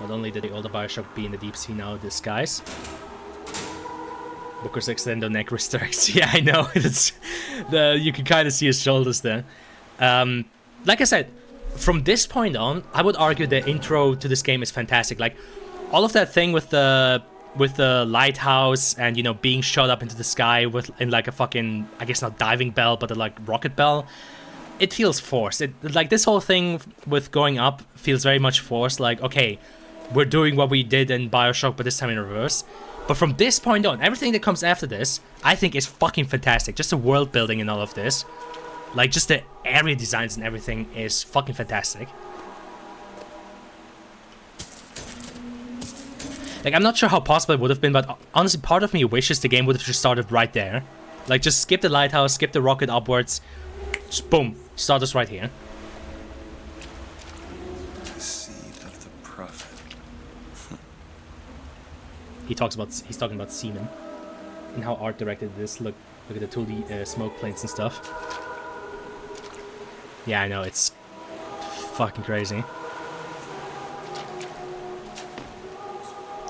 Not only did the older Bioshock be in the deep sea, now the skies. Booker's extendo neck restricts. Yeah, I know. It's you can kind of see his shoulders there. Like I said, from this point on, I would argue the intro to this game is fantastic. Like, all of that thing with the lighthouse and, you know, being shot up into the sky in like a fucking, I guess not diving bell, but a like rocket bell. It feels forced. Like, this whole thing with going up feels very much forced. Like, okay, we're doing what we did in Bioshock, but this time in reverse. But from this point on, everything that comes after this, I think is fucking fantastic. Just the world building and all of this. Like, just the area designs and everything is fucking fantastic. Like, I'm not sure how possible it would have been, but honestly, part of me wishes the game would have just started right there. Like, just skip the lighthouse, skip the rocket upwards. Just boom, start us right here. The seed of the prophet. He's talking about semen and how art directed this. Look at the 2D smoke planes and stuff. Yeah, I know, it's fucking crazy.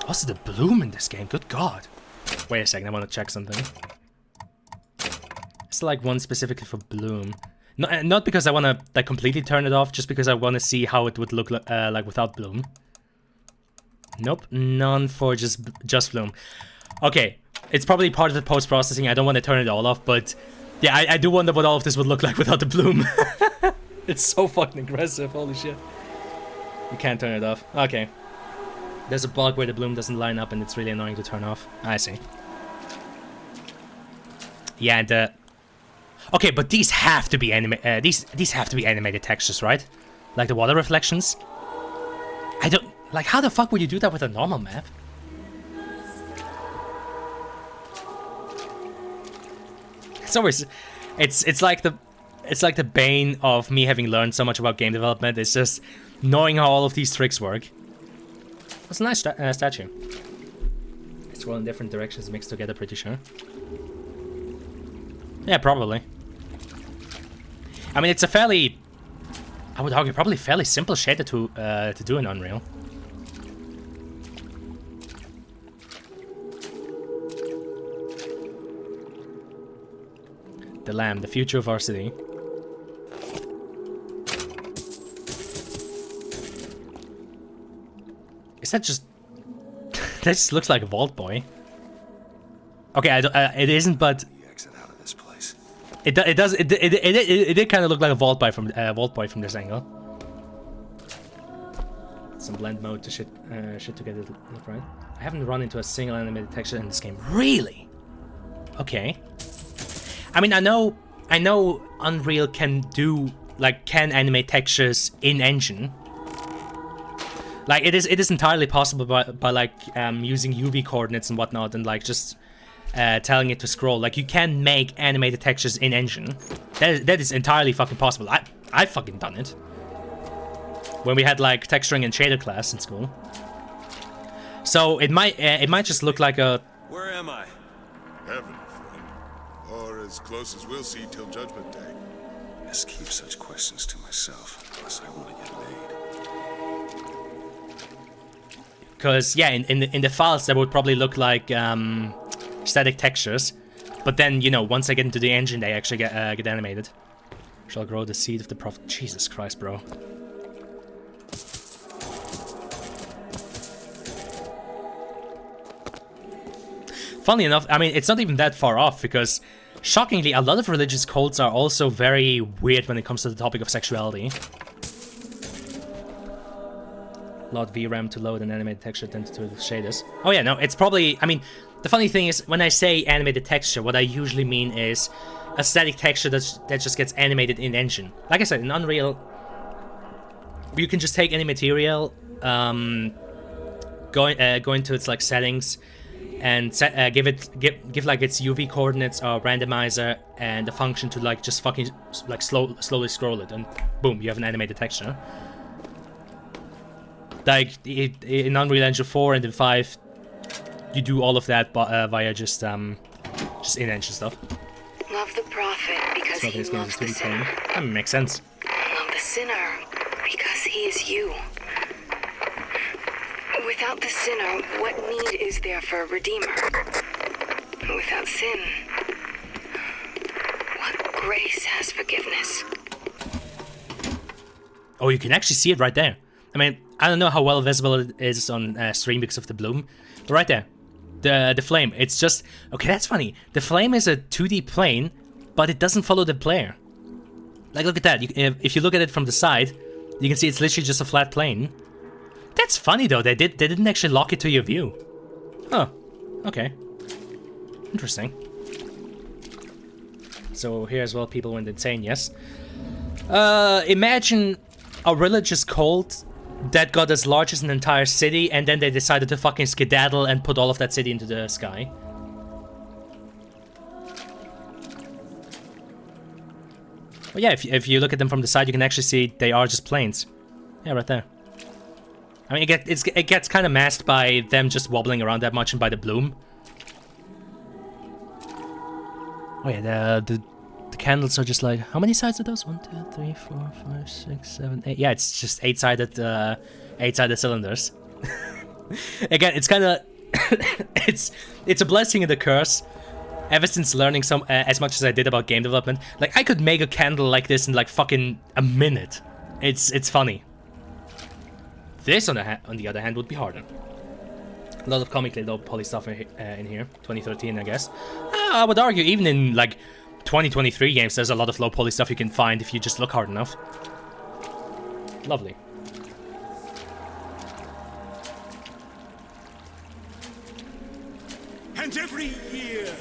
Also, the bloom in this game, good god. Wait a second, I want to check something. It's like one specifically for Bloom. Not because I want to like completely turn it off, just because I want to see how it would look like without Bloom. Nope, none for just Bloom. Okay, it's probably part of the post-processing. I don't want to turn it all off, but yeah, I do wonder what all of this would look like without the Bloom. It's so fucking aggressive, holy shit. You can't turn it off. Okay. There's a bug where the Bloom doesn't line up and it's really annoying to turn off. I see. Yeah, and okay, but these have to be these have to be animated textures, right? Like the water reflections. I don't like how the fuck would you do that with a normal map? It's always it's like the bane of me having learned so much about game development. It's just knowing how all of these tricks work. It's a nice statue. Scroll in different directions mixed together, pretty sure. Yeah, probably. I mean, it's a fairly, I would argue, probably fairly simple shader to do in Unreal. The Lamb, the future of our city. Is that just... that just looks like a Vault Boy. Okay, it isn't, but... It did kind of look like a Vault Boy from this angle. Some blend mode to shit to get it look right. I haven't run into a single animated texture in this game. Really? Okay. I mean, I know Unreal can animate textures in engine. Like it is entirely possible by like using UV coordinates and whatnot, and like just telling it to scroll. Like you can make animated textures in engine. That is entirely fucking possible. I've fucking done it when we had like texturing and shader class in school. So it might just look like a... Where am I? Heaven, friend. Or as close as we'll see till Judgment Day. Best keep such questions to myself, unless I want to get laid. Because yeah, in the files that would probably look like static textures, but then you know once I get into the engine, they actually get animated. Shall grow the seed of the prophet. Jesus Christ, bro. Funnily enough, I mean, it's not even that far off, because, shockingly, a lot of religious cults are also very weird when it comes to the topic of sexuality. Load VRAM to load an animated texture tend to shaders. Oh yeah, no, it's probably... I mean, the funny thing is, when I say animated texture, what I usually mean is a static texture that just gets animated in engine. Like I said, in Unreal, you can just take any material, go into its like settings, and give like its UV coordinates or randomizer and a function to like just fucking like slowly scroll it, and boom, you have an animated texture. Like in Unreal Engine 4 and in 5, you do all of that via just in-engine stuff. Love the prophet because he loves the sinner. That makes sense. Love the sinner because he is you. Without the sinner, what need is there for a redeemer? Without sin, what grace has forgiveness? Oh, you can actually see it right there. I mean, I don't know how well visible it is on stream because of the bloom, but right there, the flame. It's just okay. That's funny. The flame is a 2D plane, but it doesn't follow the player. Like, look at that. If you look at it from the side, you can see it's literally just a flat plane. That's funny though. They didn't actually lock it to your view. Oh, okay. Interesting. So here as well, people went insane. Yes. Imagine a religious cult that got as large as an entire city, and then they decided to fucking skedaddle and put all of that city into the sky. But yeah, if you look at them from the side, you can actually see they are just planes. Yeah, right there. I mean, it gets kind of masked by them just wobbling around that much and by the bloom. Oh yeah, the candles are just like, how many sides are those? 1, 2, 3, 4, 5, 6, 7, 8. Yeah, it's just eight-sided cylinders. Again, it's kind of it's a blessing and a curse, Ever since learning as much as I did about game development, like I could make a candle like this in like fucking a minute. It's funny. This on the other hand would be harder. A lot of comically low poly stuff in here. 2013, I guess. I would argue even in like 2023 games, there's a lot of low poly stuff you can find if you just look hard enough. Lovely. And every year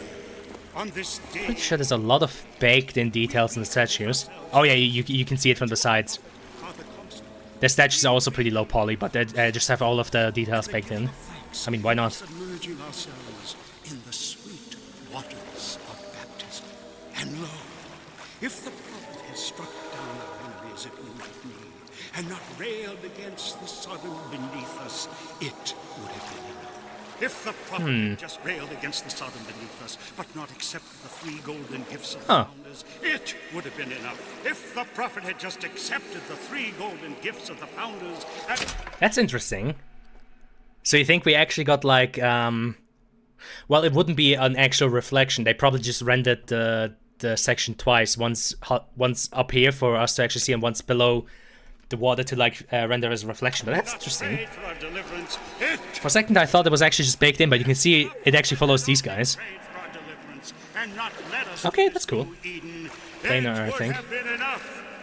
on this day, Pretty sure there's a lot of baked-in details in the statues. Oh yeah, you can see it from the sides. The statues are also pretty low poly, but they just have all of the details baked in. I mean, why not? submerging ourselves in the sweet waters of baptism. And lo, if the prophet has struck down our enemies at wounded knee, and not railed against the Sodom beneath us, it would have been enough. If the prophet had just railed against the Sodom beneath us, but not accepted the 3 golden gifts of the founders, it would have been enough. If the prophet had just accepted the 3 golden gifts of the founders, and... That's interesting. So you think we actually got like, well, it wouldn't be an actual reflection. They probably just rendered the section twice. Once up here for us to actually see, and once below the water to like render as a reflection. But that's interesting. For a second I thought it was actually just baked in, but you can see it actually follows these guys. Okay, that's cool. Planar, I think.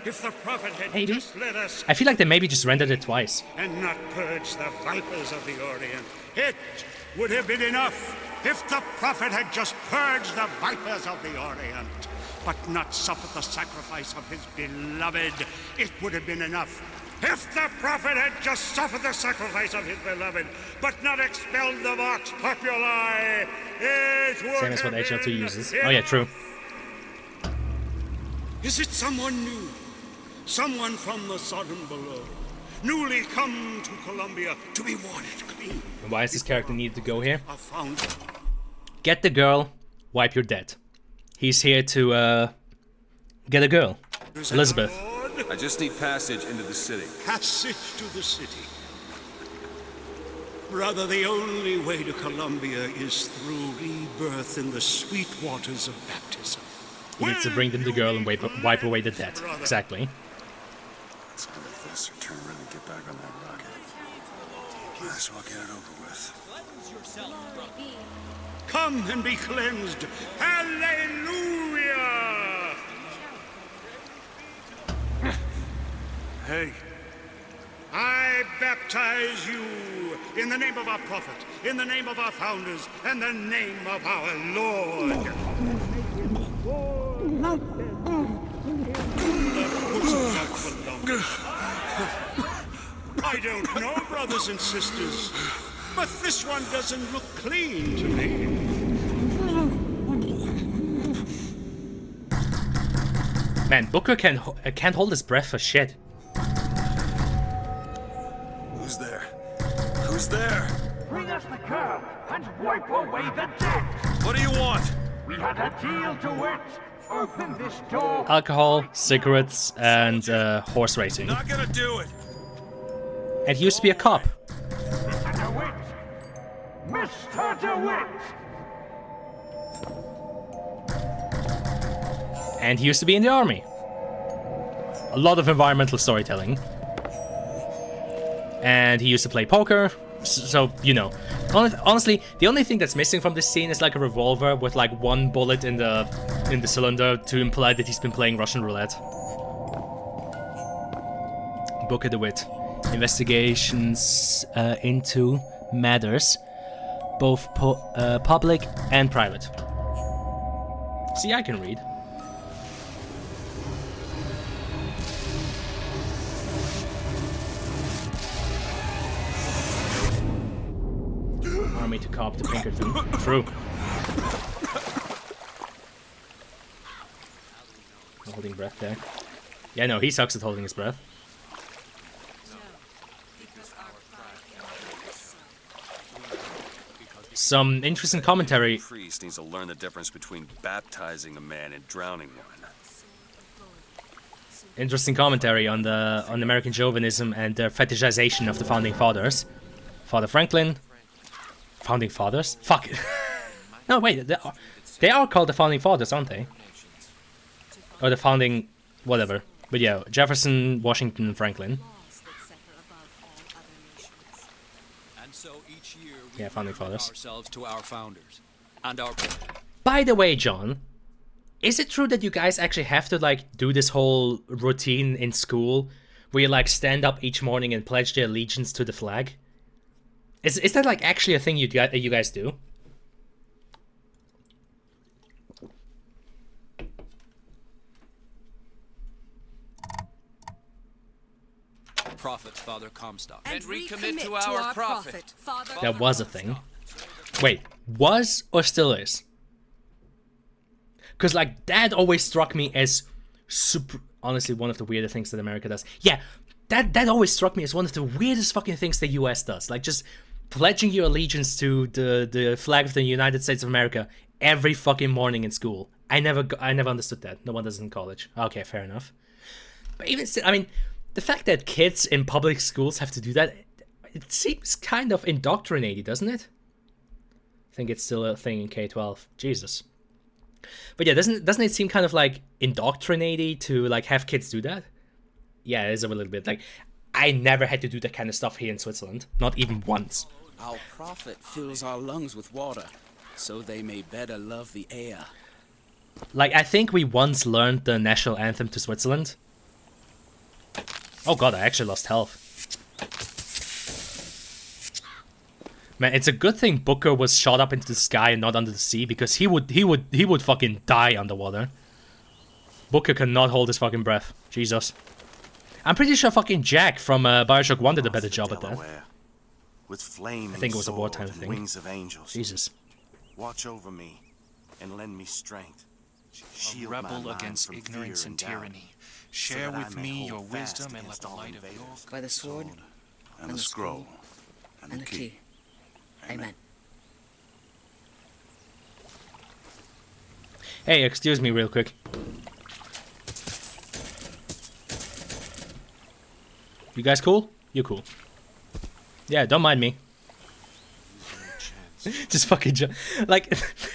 If the prophet had Maybe. just let us I feel like they maybe just rendered it twice. and not purge the vipers of the Orient, it would have been enough. If the prophet had just purged the vipers of the Orient, but not suffered the sacrifice of his beloved, it would have been enough. If the prophet had just suffered the sacrifice of his beloved, but not expelled the Vox Populi, it would Same as have what HL2 been uses. Oh yeah, true. Is it someone new? Someone from the Sodom below, newly come to Columbia to be watered clean? And why is this character needed to go here? A founder. Get the girl, wipe your debt. He's here to get a girl. Elizabeth. I just need passage into the city. Passage to the city. Brother, the only way to Columbia is through rebirth in the sweet waters of baptism. He needs to bring them the girl and wipe away the debt. Exactly. Let's end this or turn around and get back on that rocket. Might as well get it over with. Come and be cleansed. Hallelujah! Hey, I baptize you in the name of our prophet, in the name of our founders, and the name of our Lord. I don't know, brothers and sisters, but this one doesn't look clean to me. Man, Booker can't hold his breath for shit. who's there? Who's there? Bring us the girl and wipe away the debt. What do you want? We had a deal to it. Open this door. Alcohol, cigarettes, and horse racing. Not gonna do it. And he used to be a cop. Mr. DeWitt. Mr. DeWitt. And he used to be in the army. A lot of environmental storytelling. And he used to play poker. So, you know. Honestly, the only thing that's missing from this scene is like a revolver with like one bullet in the cylinder to imply that he's been playing Russian roulette. Booker DeWitt. Investigations into matters, both public and private. See, I can read. Army to cop to Pinkerton. True. Holding breath there. Yeah, no, he sucks at holding his breath. Some interesting commentary. A priest needs to learn the difference between baptizing a man and drowning one. Interesting commentary on American chauvinism and their fetishization of the founding fathers. Father Franklin. Founding fathers? Fuck. No, wait. They are called the founding fathers, aren't they? Or the founding... whatever. But yeah, Jefferson, Washington, and Franklin. And so each year Yeah, founding fathers. ourselves to our founders and our... By the way, John, is it true that you guys actually have to, like, do this whole routine in school where you, like, stand up each morning and pledge their allegiance to the flag? Is that, like, actually a thing you guys do? Prophets, Father Comstock. And recommit to our prophet, Father That was a thing. Wait, was or still is? Because, like, that always struck me as super... honestly, one of the weirder things that America does. Yeah, that always struck me as one of the weirdest fucking things the US does. Like, just pledging your allegiance to the flag of the United States of America every fucking morning in school. I never understood that. No one does it in college. Okay, fair enough. But even still, I mean, the fact that kids in public schools have to do that, it seems kind of indoctrinating, doesn't it? I think it's still a thing in K-12. Jesus. But yeah, doesn't it seem kind of like indoctrinating to like have kids do that? Yeah, it is a little bit. Like, I never had to do that kind of stuff here in Switzerland. Not even once. Our prophet fills our lungs with water, so they may better love the air. Like, I think we once learned the national anthem to Switzerland. Oh god, I actually lost health. Man, it's a good thing Booker was shot up into the sky and not under the sea, because he would fucking die underwater. Booker cannot hold his fucking breath. Jesus. I'm pretty sure fucking Jack from Bioshock 1 did a better job at that. With flame I think it was a sword wartime and thing. Wings of angels. Jesus. Watch over me and lend me strength. A rebel against ignorance and tyranny. Share with me your wisdom and let the light of your... By the sword and the scroll and the key. Amen. Hey, excuse me real quick. You guys cool? You cool. Yeah, don't mind me. Just fucking like,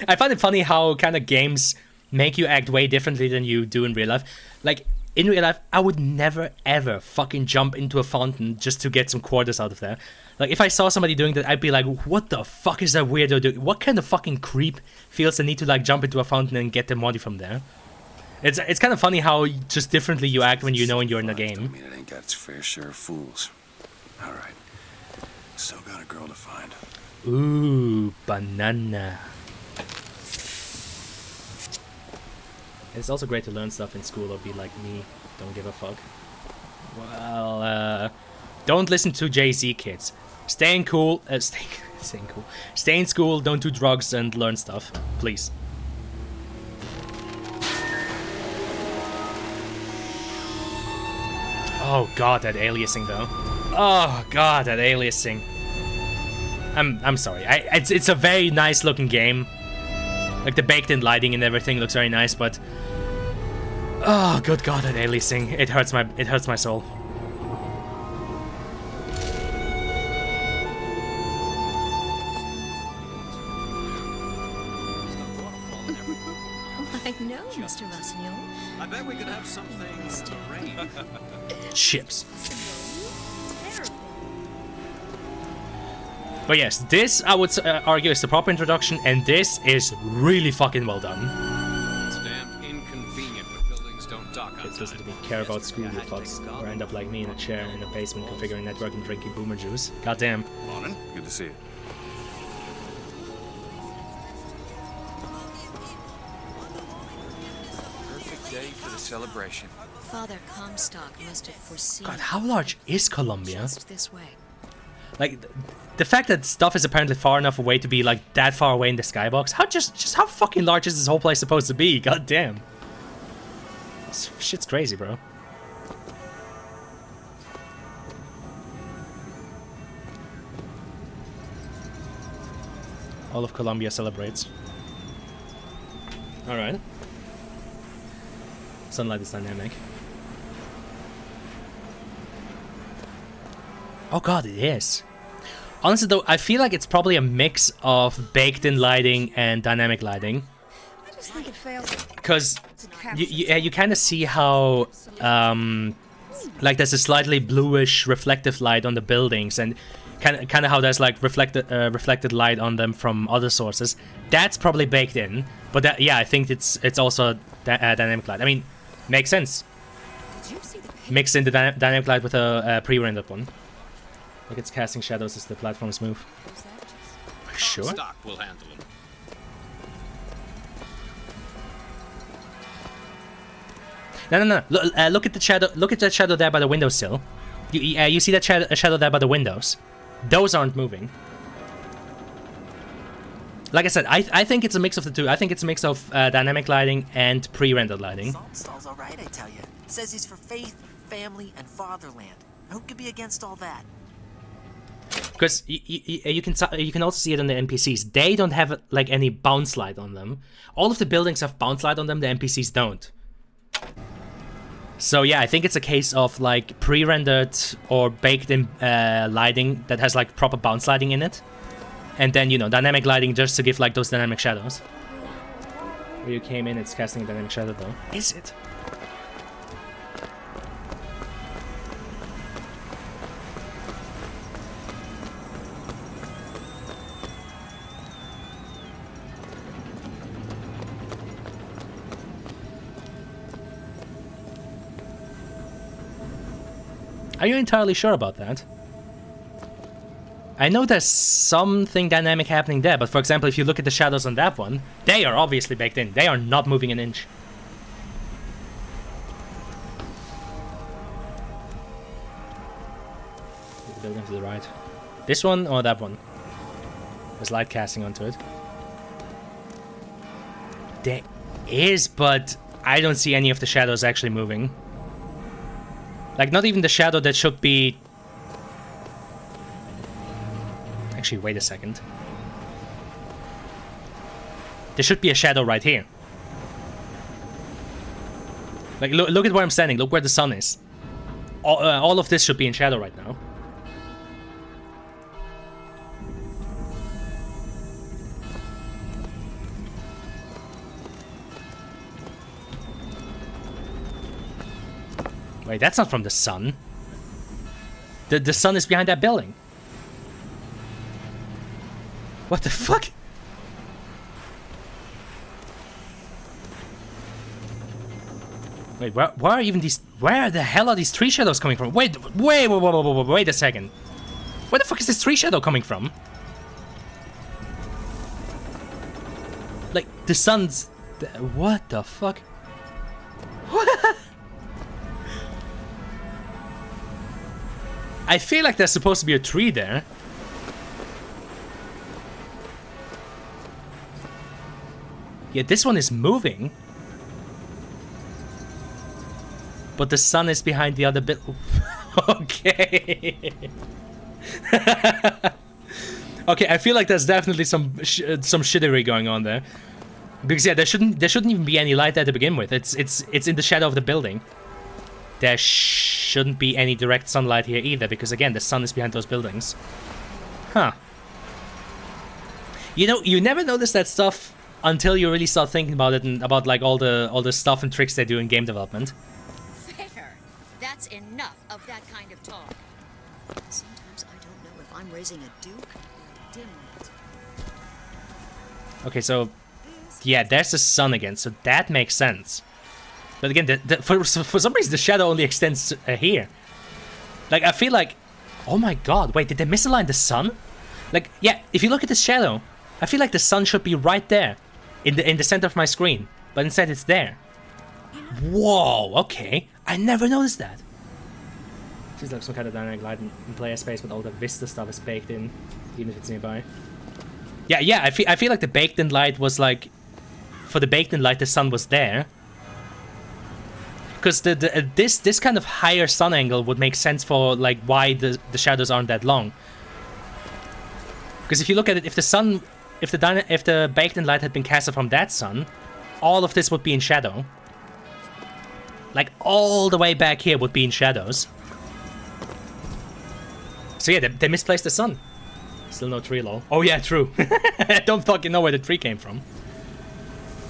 I find it funny how kind of games make you act way differently than you do in real life. Like, in real life, I would never ever fucking jump into a fountain just to get some quarters out of there. Like, if I saw somebody doing that, I'd be like, what the fuck is that weirdo doing? What kind of fucking creep feels the need to, like, jump into a fountain and get the money from there? It's kind of funny how just differently you act when you know you're in a game. I mean, it ain't got its fair share of fools. All right. Still got a girl to find. Ooh, banana. It's also great to learn stuff in school or be like me. Don't give a fuck. Well, don't listen to Jay-Z, kids. Stay cool. Stay cool. Stay in school. Don't do drugs and learn stuff, please. Oh god, that aliasing though. Oh god, that aliasing. I'm sorry. It's a very nice looking game. Like the baked-in lighting and everything looks very nice, but oh good god, that aliasing. It hurts my soul. I know, Mr. Rossignol. I bet we could have something great. Chips. But yes, this I would argue is the proper introduction, and this is really fucking well done. It's damn inconvenient when buildings don't dock on Kids listen to me care about school, you fucks, or end up like me in a chair in a basement configuring network and drinking boomer juice. Goddamn. Morning. Good to see you. Perfect day for the celebration. Father Comstock must have foreseen. God, how large is Colombia? Just this way. Like, the fact that stuff is apparently far enough away to be, like, that far away in the skybox, just how fucking large is this whole place supposed to be? God damn. This shit's crazy, bro. All of Colombia celebrates. Alright. Sunlight is dynamic. Oh god, it is. Honestly though, I feel like it's probably a mix of baked-in lighting and dynamic lighting. just think it fails. Because you kind of see how like there's a slightly bluish reflective light on the buildings, and kind of how there's like reflected light on them from other sources. That's probably baked in, but that, yeah, I think it's also dynamic light. I mean, makes sense. Mix in the dynamic light with a pre-rendered one. Like it's casting shadows as the platforms move. Sure. Stock will handle them. No. Look at the shadow. Look at that shadow there by the windowsill. You see that shadow there by the windows. Those aren't moving. Like I said, I think it's a mix of the two. I think it's a mix of dynamic lighting and pre-rendered lighting. Saltstall's all right, I tell you. Says he's for faith, family, and fatherland. Who could be against all that? Because you can also see it on the NPCs. They don't have like any bounce light on them. All of the buildings have bounce light on them. The NPCs don't. So yeah, I think it's a case of like pre-rendered or baked-in lighting that has like proper bounce lighting in it, and then, you know, dynamic lighting just to give like those dynamic shadows. Where you came in, it's casting a dynamic shadow though. Is it? Are you entirely sure about that? I know there's something dynamic happening there, but for example, if you look at the shadows on that one, they are obviously baked in. They are not moving an inch. The building to the right. This one or that one? There's light casting onto it. There is, but I don't see any of the shadows actually moving. Like, not even the shadow that should be... Actually, wait a second. There should be a shadow right here. Like, look at where I'm standing. Look where the sun is. All of this should be in shadow right now. Wait, that's not from the sun. The sun is behind that building. What the fuck? Wait, where are even these... Where the hell are these tree shadows coming from? Wait a second. Where the fuck is this tree shadow coming from? Like, the sun's... What the fuck? What? I feel like there's supposed to be a tree there. Yeah, this one is moving. But the sun is behind the other bit. Okay. Okay, I feel like there's definitely some shittery going on there. Because yeah, there shouldn't even be any light there to begin with. It's in the shadow of the building. There shouldn't be any direct sunlight here either, because again, the sun is behind those buildings. Huh. You know, you never notice that stuff until you really start thinking about it and about like all the stuff and tricks they do in game development. There. That's enough of that kind of talk. Sometimes I don't know if I'm raising a duke or a dimwit. Okay, so yeah, there's the sun again, so that makes sense. But again, for some reason, the shadow only extends here. Like, I feel like... Oh my god, wait, did they misalign the sun? Like, yeah, if you look at the shadow, I feel like the sun should be right there. In the center of my screen. But instead, it's there. Whoa, okay. I never noticed that. Seems like some kind of dynamic light in player space, but all the Vista stuff is baked in, even if it's nearby. Yeah, I feel like the baked-in light was like... For the baked-in light, the sun was there. Because this kind of higher sun angle would make sense for like why the shadows aren't that long. Because if you look at it, if the baked-in light had been casted from that sun, all of this would be in shadow. Like all the way back here would be in shadows. So yeah, they misplaced the sun. Still no tree lol. Oh yeah, true. I don't fucking know where the tree came from.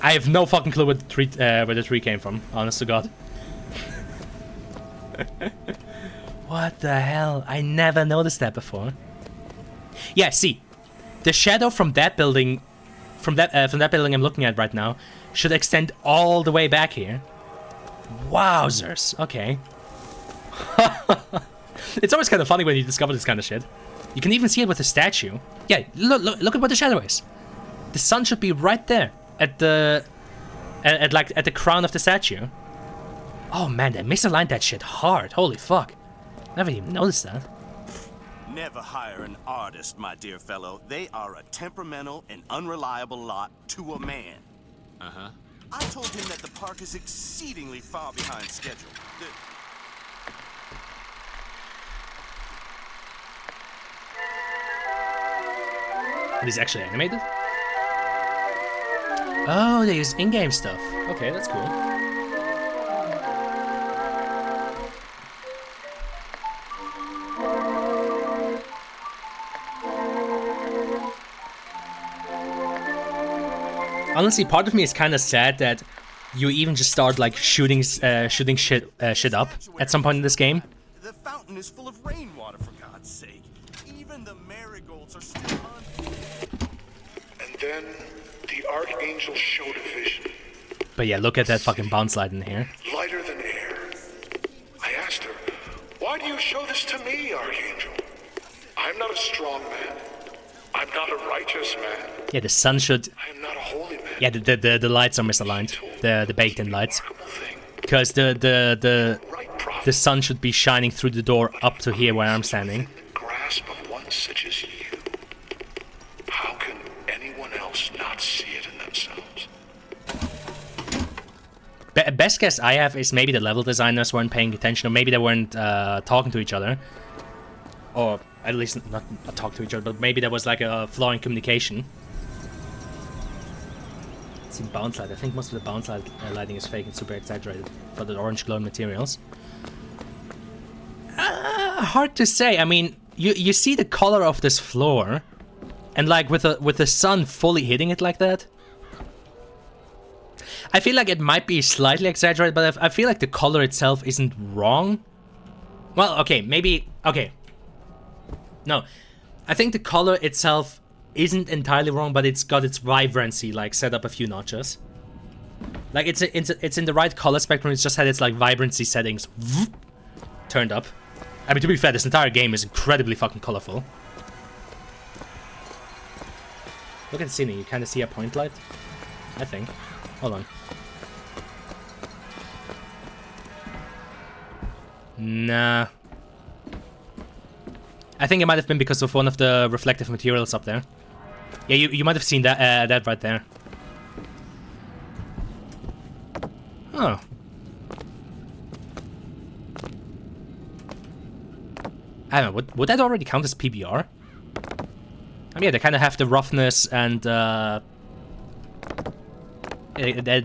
I have no fucking clue where the tree came from, honest to God. What the hell? I never noticed that before. Yeah, see, the shadow from that building, from that building I'm looking at right now, should extend all the way back here. Wowzers. Okay. It's always kind of funny when you discover this kind of shit. You can even see it with the statue. Yeah, look at what the shadow is. The sun should be right there at the at the crown of the statue. Oh man, they misaligned that shit hard. Holy fuck. Never even noticed that. Never hire an artist, my dear fellow. They are a temperamental and unreliable lot to a man. Uh-huh. I told him that the park is exceedingly far behind schedule. It is actually animated? Oh, they use in-game stuff. Okay, that's cool. Honestly, part of me is kind of sad that you even just start like shooting shit up at some point in this game. The fountain is full of rainwater, for God's sake. Even the marigolds are still on. And then the Archangel showed a vision. But yeah, look at that fucking bounce slide in here. Lighter than air. I asked her, "Why do you show this to me, Archangel? I'm not a strong man. I'm not a righteous man. Yeah, the sun should. I am not a holy man." Yeah, the lights are misaligned. The baked-in lights. Because the sun should be shining through the door up to here where I'm standing. Grasp of one such as you. How can anyone else not see it in themselves? Best guess I have is maybe the level designers weren't paying attention, or maybe they weren't talking to each other. Or at least not talk to each other, but maybe there was like a flaw in communication. It's in bounce light. I think most of the bounce light lighting is fake and super exaggerated for the orange glowing materials. Hard to say. I mean, you see the color of this floor, and like with the sun fully hitting it like that. I feel like it might be slightly exaggerated, but I feel like the color itself isn't wrong. Well, okay, maybe okay. No, I think the color itself isn't entirely wrong, but it's got its vibrancy like set up a few notches. Like it's in the right color spectrum. It's just had its like vibrancy settings turned up. I mean, to be fair, this entire game is incredibly fucking colorful. Look at the ceiling. You kind of see a point light, I think. Hold on. Nah. I think it might have been because of one of the reflective materials up there. Yeah, you might have seen that that right there. Oh. I don't know, would that already count as PBR? I mean, yeah, they kind of have the roughness and they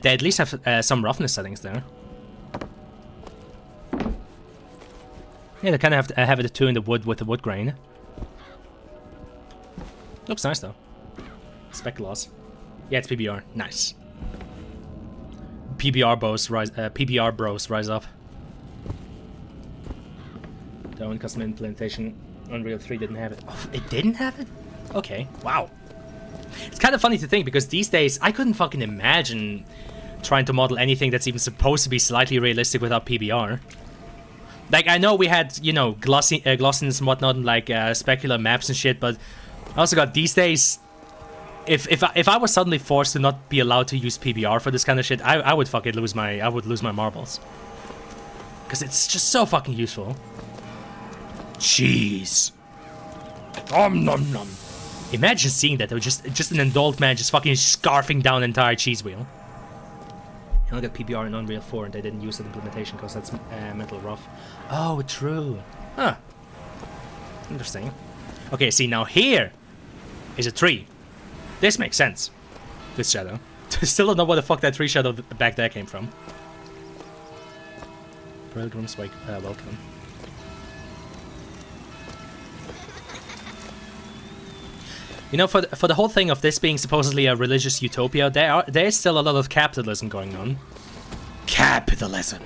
at least have some roughness settings there. Yeah, they kind of have it too in the wood with the wood grain. Looks nice though. Spec gloss. Yeah, it's PBR. Nice. PBR bros rise up. Their own custom implementation. Unreal 3 didn't have it. Oh, it didn't have it? Okay. Wow. It's kind of funny to think because these days I couldn't fucking imagine trying to model anything that's even supposed to be slightly realistic without PBR. Like, I know we had, you know, glossiness and whatnot, and like specular maps and shit, but I also got these days, if I was suddenly forced to not be allowed to use PBR for this kind of shit, I would fucking lose my marbles. Because it's just so fucking useful. Cheese. Nom nom nom. Imagine seeing that. There was just an adult man just fucking scarfing down an entire cheese wheel. I got PBR in Unreal 4 and they didn't use the implementation because that's mental rough. Oh, true. Huh. Interesting. Okay, see, now here is a tree. This makes sense. This shadow. Still don't know what the fuck that tree shadow back there came from. Pilgrims, welcome. You know, for the whole thing of this being supposedly a religious utopia, there is still a lot of capitalism going on. Capitalism.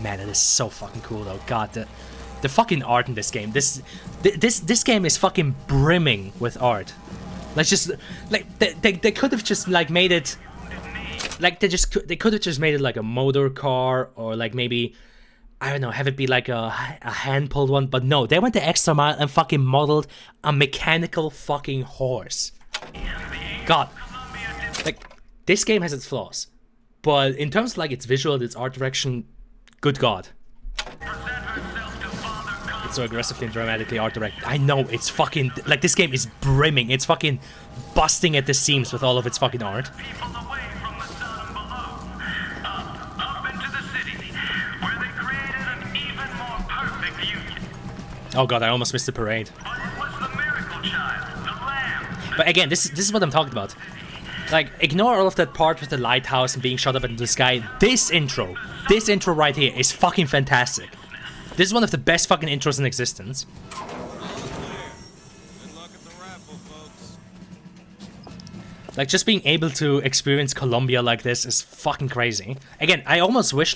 Man, it is so fucking cool though. God, the fucking art in this game. This game is fucking brimming with art. Like just like they could have just like made it. Like they could have just made it like a motor car, or like maybe, I don't know, have it be like a hand-pulled one, but no, they went the extra mile and fucking modeled a mechanical fucking horse. God, like, this game has its flaws, but in terms of like its visual, its art direction, good God. It's so aggressively and dramatically art directed. I know, it's fucking, like, this game is brimming, it's fucking busting at the seams with all of its fucking art. Oh god, I almost missed the parade. But again, this is what I'm talking about. Like, ignore all of that part with the lighthouse and being shot up into the sky. This intro right here is fucking fantastic. This is one of the best fucking intros in existence. Like, just being able to experience Colombia like this is fucking crazy. Again, I almost wish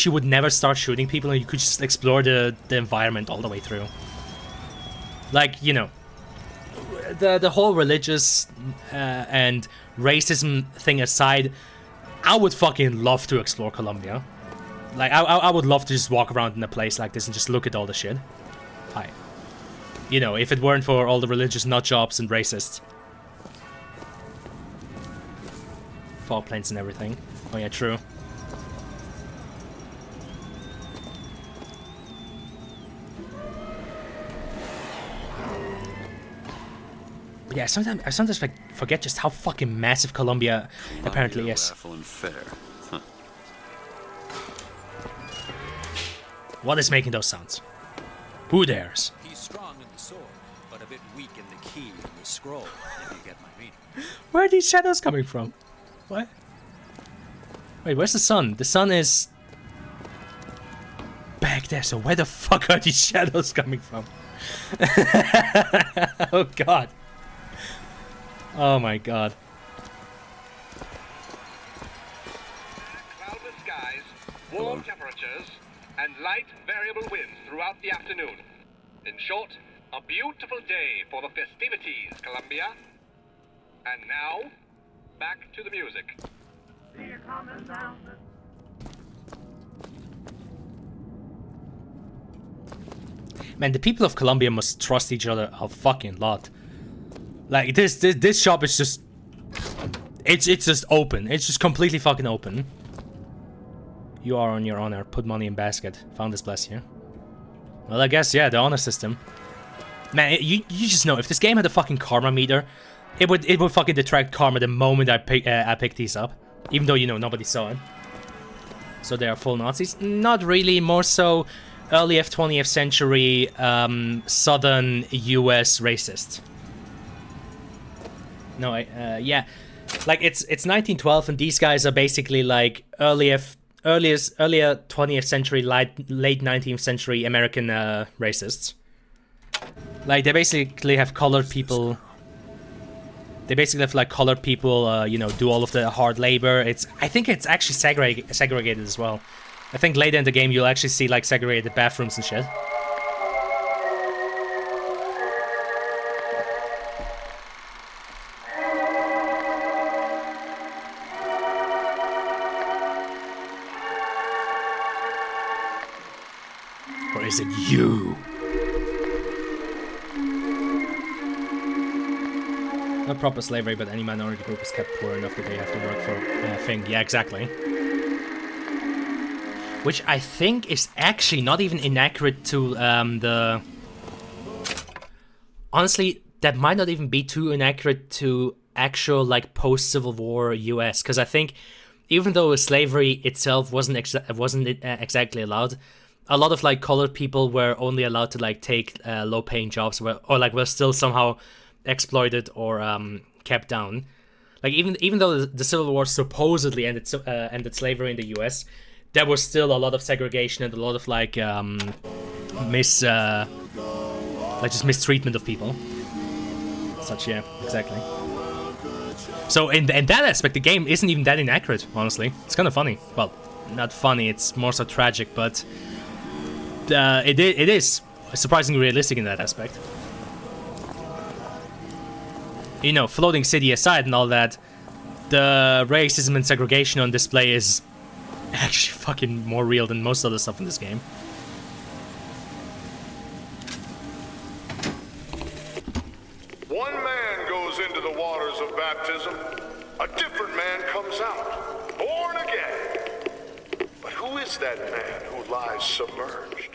you would never start shooting people and you could just explore the environment all the way through. Like, you know, the whole religious and racism thing aside, I would fucking love to explore Colombia. Like, I would love to just walk around in a place like this and just look at all the shit. Hi. You know, if it weren't for all the religious nutjobs and racists. Fall planes and everything. Oh yeah, true. But yeah, I sometimes like forget just how fucking massive Colombia apparently is. What is making those sounds? Who dares? He's strong in the sword, but a bit weak in the key and the scroll, if you get my meaning. Where are these shadows coming from? What? Wait, where's the sun? The sun is back there, so where the fuck are these shadows coming from? Oh god. Oh my god. Cloudless skies, warm temperatures, and light variable winds throughout the afternoon. In short, a beautiful day for the festivities, Columbia. And now, back to the music. Man, the people of Colombia must trust each other a fucking lot. Like, this shop is just... It's just open. It's just completely fucking open. You are on your honor. Put money in basket. Found this, bless you. Well, I guess, yeah, the honor system. Man, you just know, if this game had a fucking karma meter, it would fucking detract karma the moment I picked these up. Even though, you know, nobody saw it. So they are full Nazis? Not really, more so early 20th century southern US racist. No, yeah. Like, it's 1912 and these guys are basically like earlier 20th century, late 19th century American racists. Like, they basically have colored people. They basically have like colored people, you know, do all of the hard labor. I think it's actually segregated as well. I think later in the game you'll actually see like segregated bathrooms and shit. Or is it you? Not proper slavery, but any minority group is kept poor enough that they have to work for a thing. Yeah, exactly. Which I think is actually not even inaccurate to the... Honestly, that might not even be too inaccurate to actual, like, post-Civil War US. Because I think, even though slavery itself wasn't exactly allowed, a lot of, like, colored people were only allowed to, like, take low-paying jobs, or like, were still somehow exploited or kept down. Like, even though the Civil War supposedly ended slavery in the US, there was still a lot of segregation and a lot of like Like just mistreatment of people. Such, yeah, exactly. So in that aspect, the game isn't even that inaccurate, honestly. It's kind of funny. Well, not funny, it's more so tragic, but it is surprisingly realistic in that aspect. You know, floating city aside and all that, the racism and segregation on display is actually fucking more real than most other stuff in this game. One man goes into the waters of baptism, a different man comes out, born again. But who is that man who lies submerged?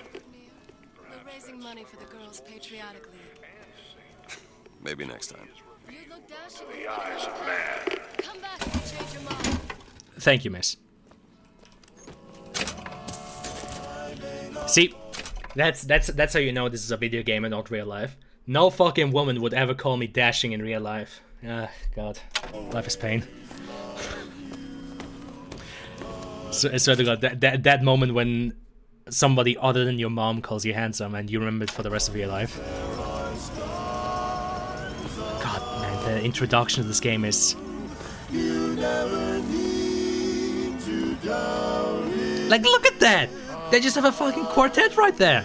We're raising money for the Girls' Patriotic League. Maybe next time. You look dashing. The eyes of man. Come back and change your mind. Thank you, miss. See, that's how you know this is a video game and not real life. No fucking woman would ever call me dashing in real life. Ah, God. Life is pain. So, I swear to God, that moment when somebody other than your mom calls you handsome and you remember it for the rest of your life. God, man, the introduction to this game is... Like, look at that! They just have a fucking quartet right there!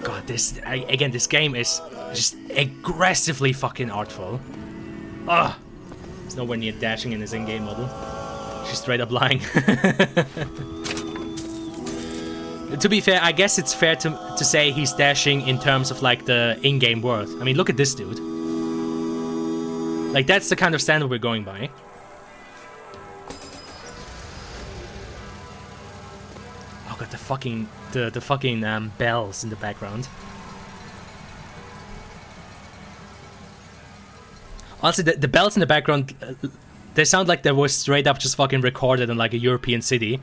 God, this game is just aggressively fucking artful. Ugh! It's nowhere near dashing in his in-game model. She's straight up lying. To be fair, I guess it's fair to say he's dashing in terms of like the in-game worth. I mean, look at this dude. Like, that's the kind of standard we're going by. Oh god, the fucking bells in the background. Honestly, the bells in the background, they sound like they were straight up just fucking recorded in like a European city.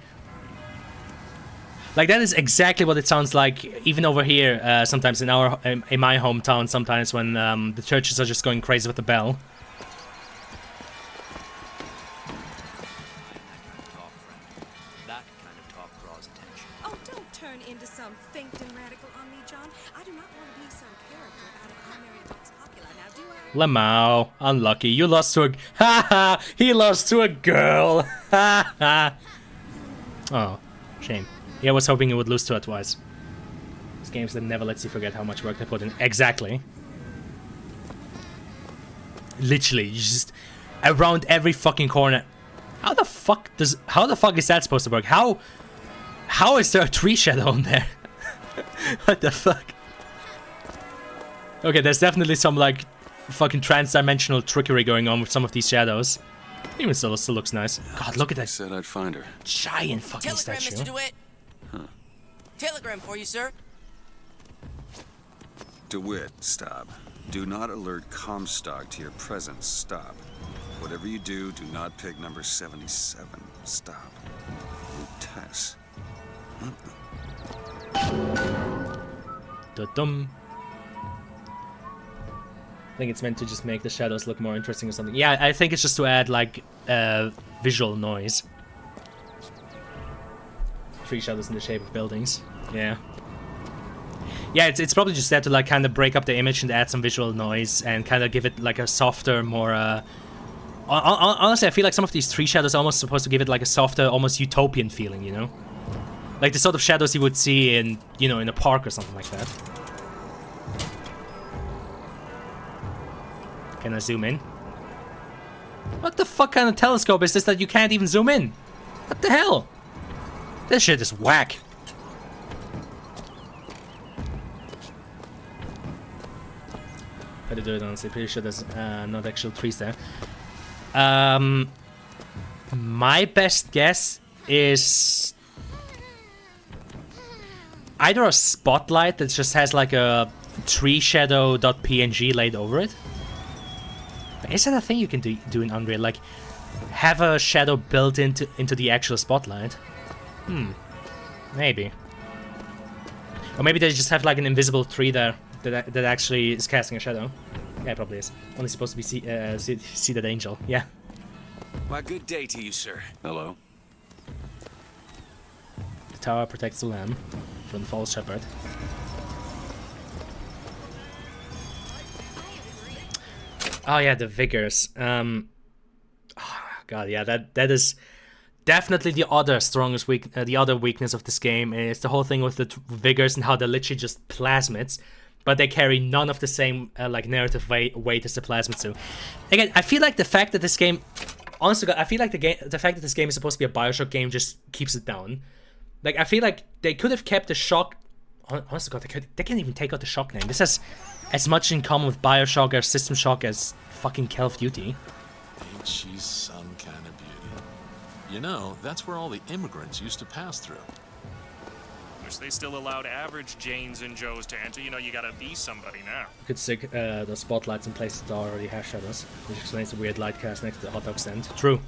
Like, that is exactly what it sounds like, even over here, sometimes in my hometown, sometimes when the churches are just going crazy with the bell. That kind of talk draws attention. Oh, don't turn into some finkton radical on me, John. I do not want to be some character out of Unmarried Vox Populi. Now, do I? Lamau, unlucky. You lost to a... Ha ha! He lost to a girl! Ha ha! Oh, shame. Yeah, I was hoping he would lose to her twice. This game that never lets you forget how much work they put in. Exactly. Literally, you just... Around every fucking corner. How the fuck is that supposed to work? How is there a tree shadow on there? What the fuck? Okay, there's definitely some like fucking trans-dimensional trickery going on with some of these shadows. Even still, it still looks nice. God, look at that. I said I'd find her. Giant fucking Telegram, statue. Mr. DeWitt. Huh. Telegram for you, sir. DeWitt, stop. Do not alert Comstock to your presence. Stop. Whatever you do not pick number 77. Stop. Tess. Da-dum. I think it's meant to just make the shadows look more interesting or something. Yeah, I think it's just to add like visual noise. Tree shadows in the shape of buildings. Yeah. Yeah, it's probably just there to like kind of break up the image and add some visual noise and kind of give it like a softer, more honestly, I feel like some of these tree shadows are almost supposed to give it like a softer, almost utopian feeling, you know? Like the sort of shadows you would see in, you know, in a park or something like that. Can I zoom in? What the fuck kind of telescope is this that you can't even zoom in? What the hell? This shit is whack. Better do it honestly, pretty sure there's not actual trees there. My best guess is either a spotlight that just has like a tree shadow.png laid over it. Is that a thing you can do in Unreal? Like, have a shadow built into the actual spotlight? Maybe. Or maybe they just have like an invisible tree there that actually is casting a shadow. Yeah, it probably is. Only supposed to be see that angel. Yeah. Why, good day to you, sir. Hello. tower protects the lamb from the false shepherd. Oh yeah, the vigors. Oh god, yeah, that is definitely the other strongest the other weakness of this game is the whole thing with the vigors and how they're literally just plasmids, but they carry none of the same like narrative weight as the plasmids do. Again, I feel like the fact that this game, honestly, I feel like the fact that this game is supposed to be a Bioshock game just keeps it down. Like I feel like they could have kept the shock. Honestly, God, they can't even take out the shock name. This has as much in common with Bioshock or System Shock as fucking Call of Duty. Ain't she some kind of beauty? You know, that's where all the immigrants used to pass through. Wish they still allowed average Janes and Joes to enter. You know, you gotta be somebody now. You could stick the spotlights in places that already have shadows, which explains the weird light cast next to the hot dog stand. True.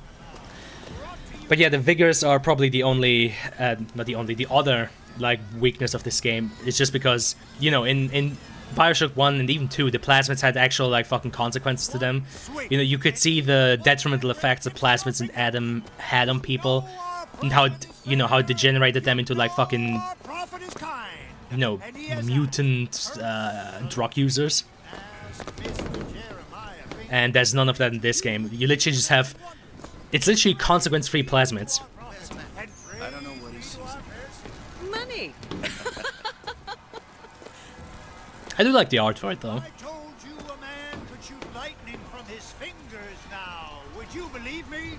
But yeah, the vigors are probably the only, the other like weakness of this game. It's just because, you know, in Bioshock 1 and even 2, the plasmids had actual like fucking consequences to them. You know, you could see the detrimental effects that plasmids and Adam had on people, and how, you know, how it degenerated them into like fucking, you know, mutant drug users. And there's none of that in this game. You literally just have, it's literally consequence-free plasmids. I don't know what he sees. Money. I do like the art for it though. I told you a man could shoot lightning from his fingers now. Would you believe me?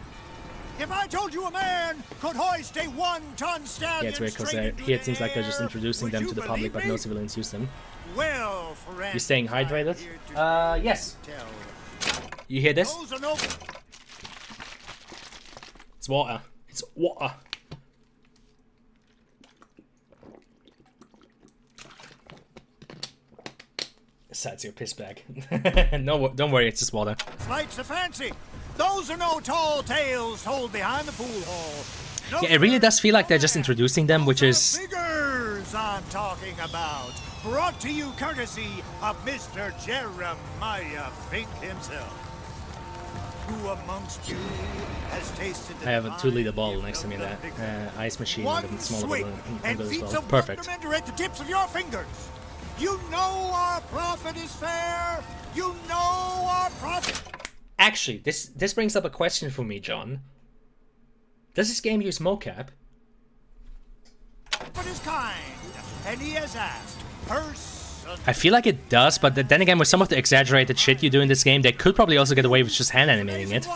If I told you a man could hoist a 1-ton stallion, Yeah, it's weird because here it seems like they're just introducing them to the public, but no civilians use them. Well, friend, You staying hydrated? Yes. You hear this? It's water. It's water. Besides your piss bag. No, don't worry, it's just water. Flights are fancy. Those are no tall tales told behind the pool hall. No, Yeah, it really does feel like they're just introducing them, which is... figures I'm talking about. Brought to you courtesy of Mr. Jeremiah Fink himself. Who amongst you has tasted the I have a 2-liter bottle next to me, that ice machine with a smaller swig bottle and as feats well. of Perfect. wonderment are at the tips of your fingers. You know our profit is fair. You know our profit. Actually, this brings up a question for me, John. Does this game use mocap? Profit is kind, and he has asked person. I feel like it does, but then again, with some of the exaggerated shit you do in this game, they could probably also get away with just hand animating it.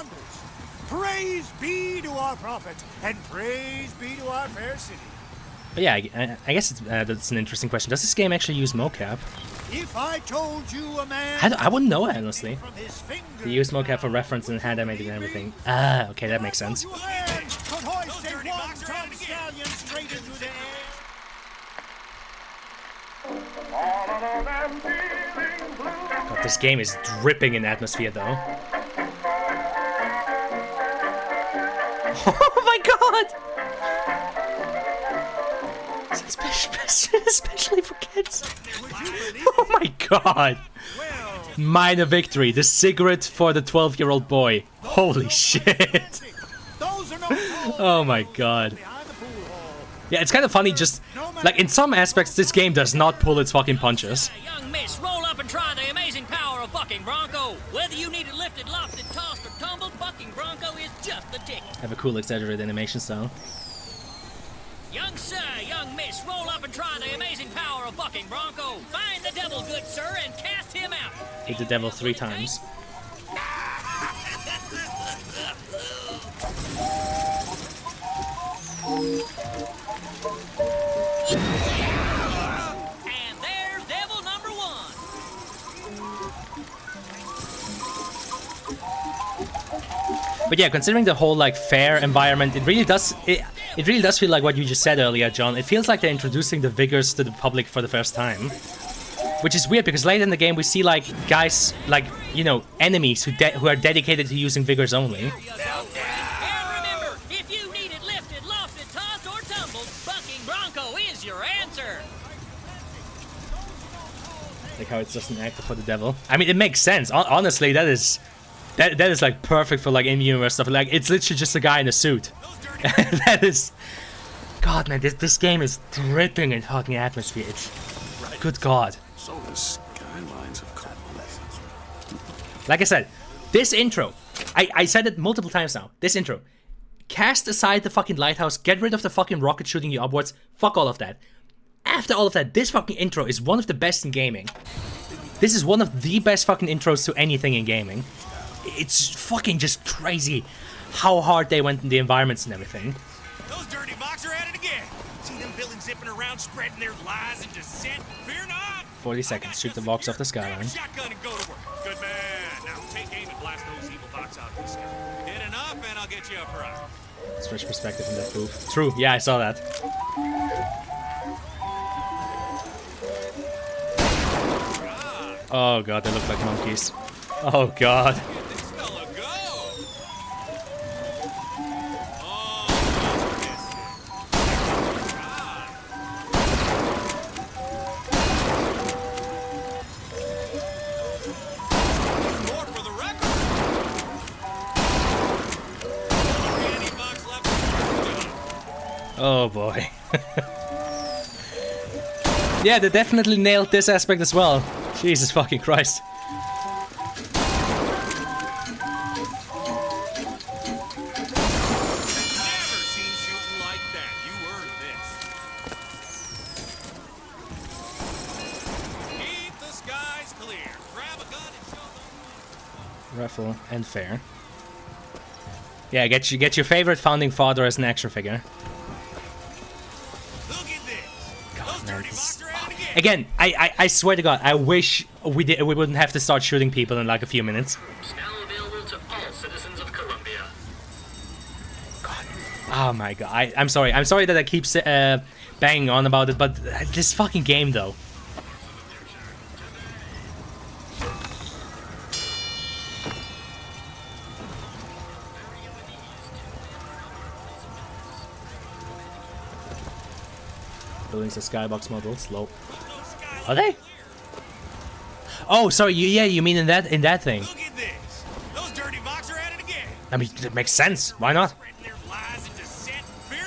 Praise be to our prophet, and praise be to our fair city. But yeah, I guess that's an interesting question. Does this game actually use mocap? If I told you a man I wouldn't know, honestly. They use mocap for reference and hand animated and everything. Ah, okay, that makes sense. could hoist a 1-ton stallion straight into the air. God, this game is dripping in atmosphere, though. Oh my god! Especially for kids. Oh my god! Minor victory, the cigarette for the 12-year-old boy. Holy shit! Oh my god. Yeah, it's kind of funny, just like in some aspects, this game does not pull its fucking punches. Young miss, roll up and try the amazing power of Bucking Bronco. Whether you need it lifted, lofted, tossed, or tumbled, Bucking Bronco is just the ticket. Have a cool exaggerated animation style. Young sir, young miss, roll up and try the amazing power of Bucking Bronco. Find the devil, good sir, and cast him out. Hit the devil 3 times. And there's devil number 1. But yeah, considering the whole like fair environment, it really does feel like what you just said earlier, John. It feels like they're introducing the vigors to the public for the first time, which is weird because later in the game we see like guys, like, you know, enemies who are dedicated to using vigors only. And remember, if you need it lifted, lofted, tossed, or tumbled, Bucking Bronco is your answer. Like how it's just an actor for the devil. I mean, it makes sense. Honestly, that is like perfect for like in-universe stuff. Like it's literally just a guy in a suit. That is God, man, this game is dripping in fucking atmosphere. It's good God. So the skylines of Cultic. Like I said, this intro, I said it multiple times now. This intro, cast aside the fucking lighthouse, get rid of the fucking rocket shooting you upwards. Fuck all of that. After all of that, this fucking intro is one of the best in gaming. This is one of the best fucking intros to anything in gaming. It's fucking just crazy how hard they went in the environments and everything. Those dirty Vox are at it again. See them villains zipping around, spreading their lies and dissent. Fear not. 40 seconds. Shoot the Vox off the skyline. Shotgun and go to work. Good man. Now take aim and blast those evil Vox out of the sky. Hit enough and I'll get you a prize. Switch perspective in that booth. True. Yeah, I saw that. Oh god, they look like monkeys. Oh god. Oh boy. Yeah, they definitely nailed this aspect as well. Jesus fucking Christ. Raffle and fair. Yeah, get your favorite founding father as an action figure. God, man, again, I swear to God, I wish we wouldn't have to start shooting people in like a few minutes. Now available to all citizens of Columbia. God, oh my God, I'm sorry that I keep banging on about it, but this fucking game though. Buildings of skybox models, low. Are they? Oh, sorry. Yeah, you mean in that thing? Look at this. Those dirty Vox are at it again. I mean, it makes sense. Why not?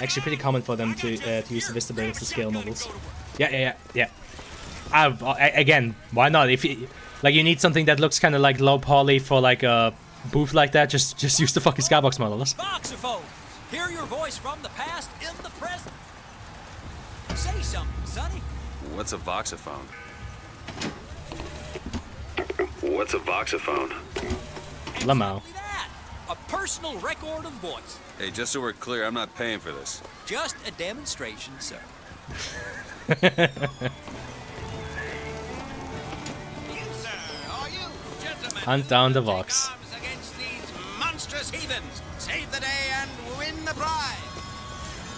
Actually, pretty common for them to use the Vista buildings to scale models. Yeah. Again, why not? If you like, you need something that looks kind of like low poly for like a booth like that. Just use the fucking skybox models. Voxophone. Hear your voice from the past in the present. Say something, Sonny. What's a voxophone? What's a voxophone? Lamau. A personal record of voice. Hey, just so we're clear, I'm not paying for this. Just a demonstration, sir. Hunt down the Vox. Against these monstrous heathens. Save the day and win the prize.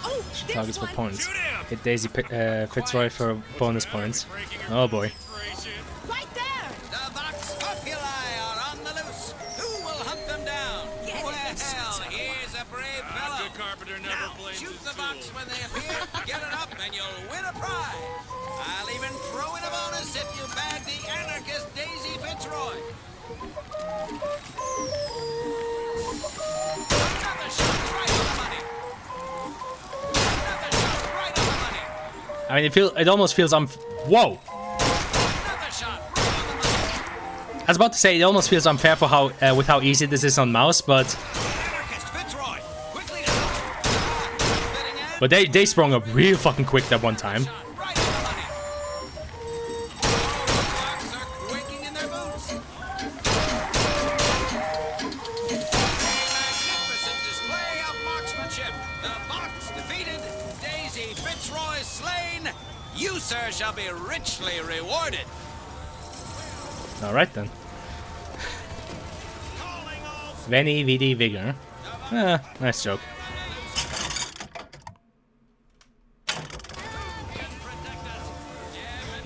Oh, Targets for points. Hit Daisy Fitzroy for bonus points. Oh boy. Right there. The Vox Populi are on the loose. Who will hunt them down? Well, here's a brave fellow. Good carpenter never Now, blames shoot his the Vox when they appear, get it up, and you'll win a prize. I'll even throw in a bonus if you bag the anarchist Daisy Fitzroy. Another shot right on the money. I mean, it almost feels whoa. I was about to say it almost feels unfair for how with how easy this is on mouse, but they sprung up real fucking quick that one time. You, sir, shall be richly rewarded. All right then. Veni Vidi Vigor. Nice joke.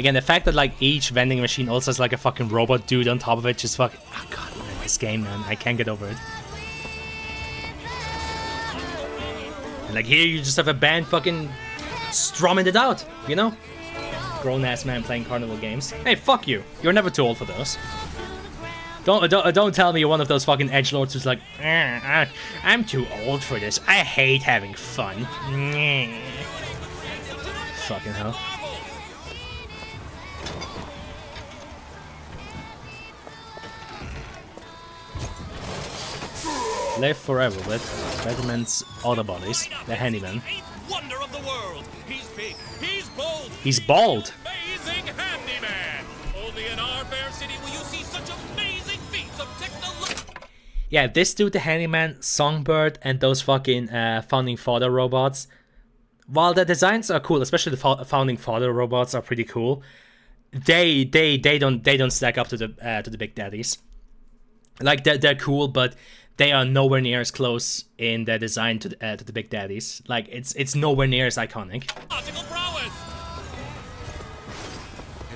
Again, the fact that like each vending machine also has like a fucking robot dude on top of it, just fuck. Oh god, man, this game, man, I can't get over it. And like here, you just have a band fucking strumming it out, you know? Grown-ass man playing carnival games. Hey, fuck you. You're never too old for those. Don't tell me you're one of those fucking edgelords who's like, I'm too old for this. I hate having fun. Fucking hell. Live forever with Spider-Man's other bodies. The handyman. Wonder of the world. He's big. He's bold. He's bald. Amazing handyman. Only in our fair city will you see such amazing feats of technology. Yeah, this dude, the handyman, Songbird, and those fucking founding father robots. While the designs are cool, especially the founding father robots are pretty cool. They don't stack up to the big daddies. Like they're cool, but they are nowhere near as close in their design to the big daddies. Like it's nowhere near as iconic. Have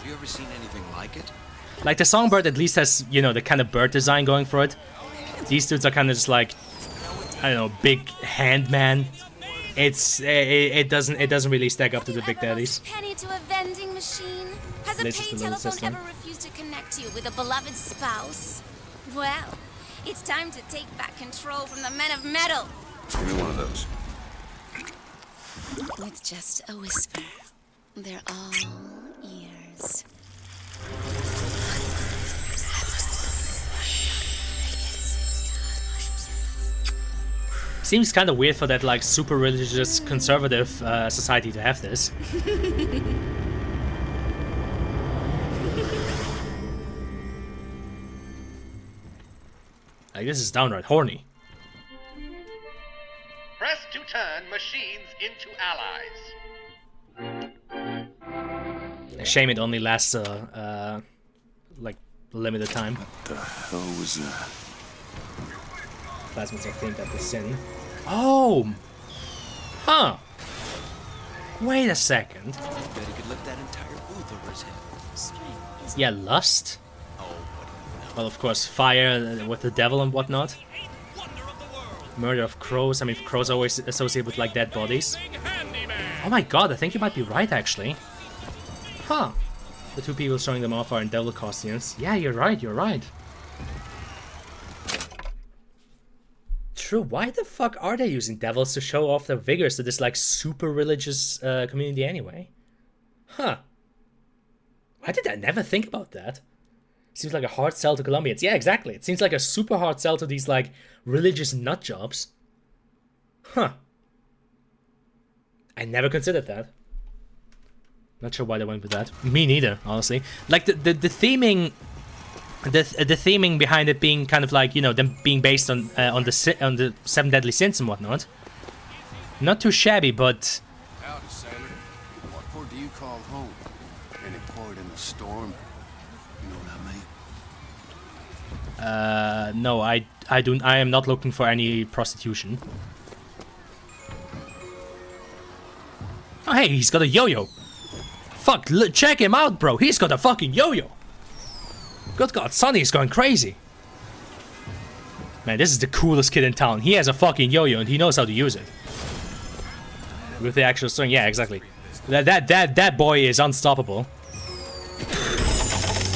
you ever seen anything like it? Like the Songbird at least has, you know, the kind of bird design going for it. These dudes are kind of just like, I don't know, big hand man. It doesn't really stack up to the big daddies. Penny to a vending machine? Has a This is pay the little telephone system. ever refused to connect you with a beloved spouse? Well, it's time to take back control from the men of metal. Give me one of those. With just a whisper, they're all ears. Seems kind of weird for that like super religious conservative society to have this. Like this is downright horny. Press to turn machines into allies. A shame it only lasts like limited time. What the hell was that? Plasmids, I think that the sin. Oh! Huh. Wait a second. Bet he could lift that entire booth over his head. Yeah, lust. Oh, Well, of course, fire with the devil and whatnot. Murder of crows. I mean, crows are always associated with like dead bodies. Oh my god, I think you might be right actually. Huh. The two people showing them off are in devil costumes. Yeah, you're right, you're right. True, why the fuck are they using devils to show off their vigors to this like super religious community anyway? Huh. Why did I never think about that? Seems like a hard sell to Colombians. Yeah, exactly. It seems like a super hard sell to these like religious nut jobs. Huh. I never considered that. Not sure why they went with that. Me neither, honestly. Like the theming, the theming behind it being kind of like, you know, them being based on the seven deadly sins and whatnot. Not too shabby, but Howdy, sailor. What port do you call home? Any port in a storm? You know what I mean? no, I am not looking for any prostitution. Oh hey, he's got a yo-yo. Fuck, check him out, bro. He's got a fucking yo-yo. Good God, Sonny's going crazy. Man, this is the coolest kid in town. He has a fucking yo-yo and he knows how to use it. With the actual string, yeah, exactly. That boy is unstoppable.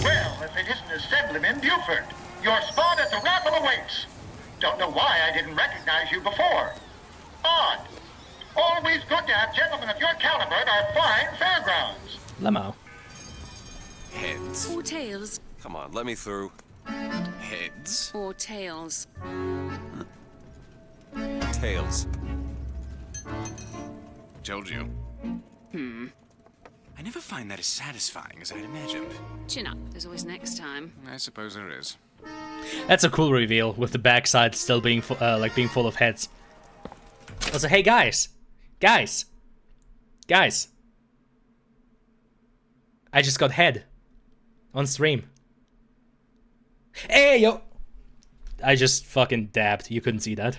Well, if it isn't Assemblyman Buford, your spot at the raffle awaits. Don't know why I didn't recognize you before. Odd. Always good to have gentlemen of your caliber at our fine fairgrounds. Lemao. Heads. Or tails. Come on, let me through. Heads. Or tails. Tails. Told you. I never find that as satisfying as I'd imagined. Chin up. There's always next time. I suppose there is. That's a cool reveal with the backside still being being full of heads. Also, hey guys, guys. I just got head on stream. Hey yo! I just fucking dabbed. You couldn't see that.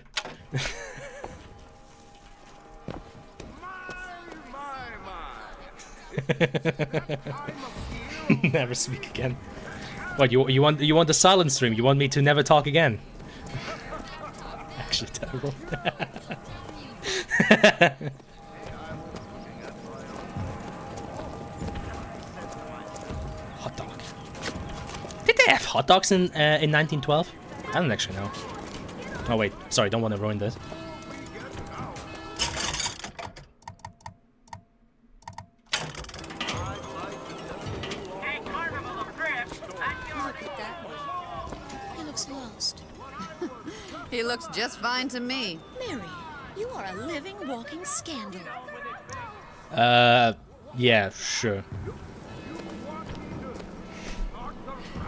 Never speak again. What you want the silent stream? You want me to never talk again? Actually terrible. Hot dog. Did they have hot dogs in 1912? I don't actually know. Oh wait, sorry, don't want to ruin this. looks just fine to me. Mary, you are a living, walking scandal. Yeah, sure.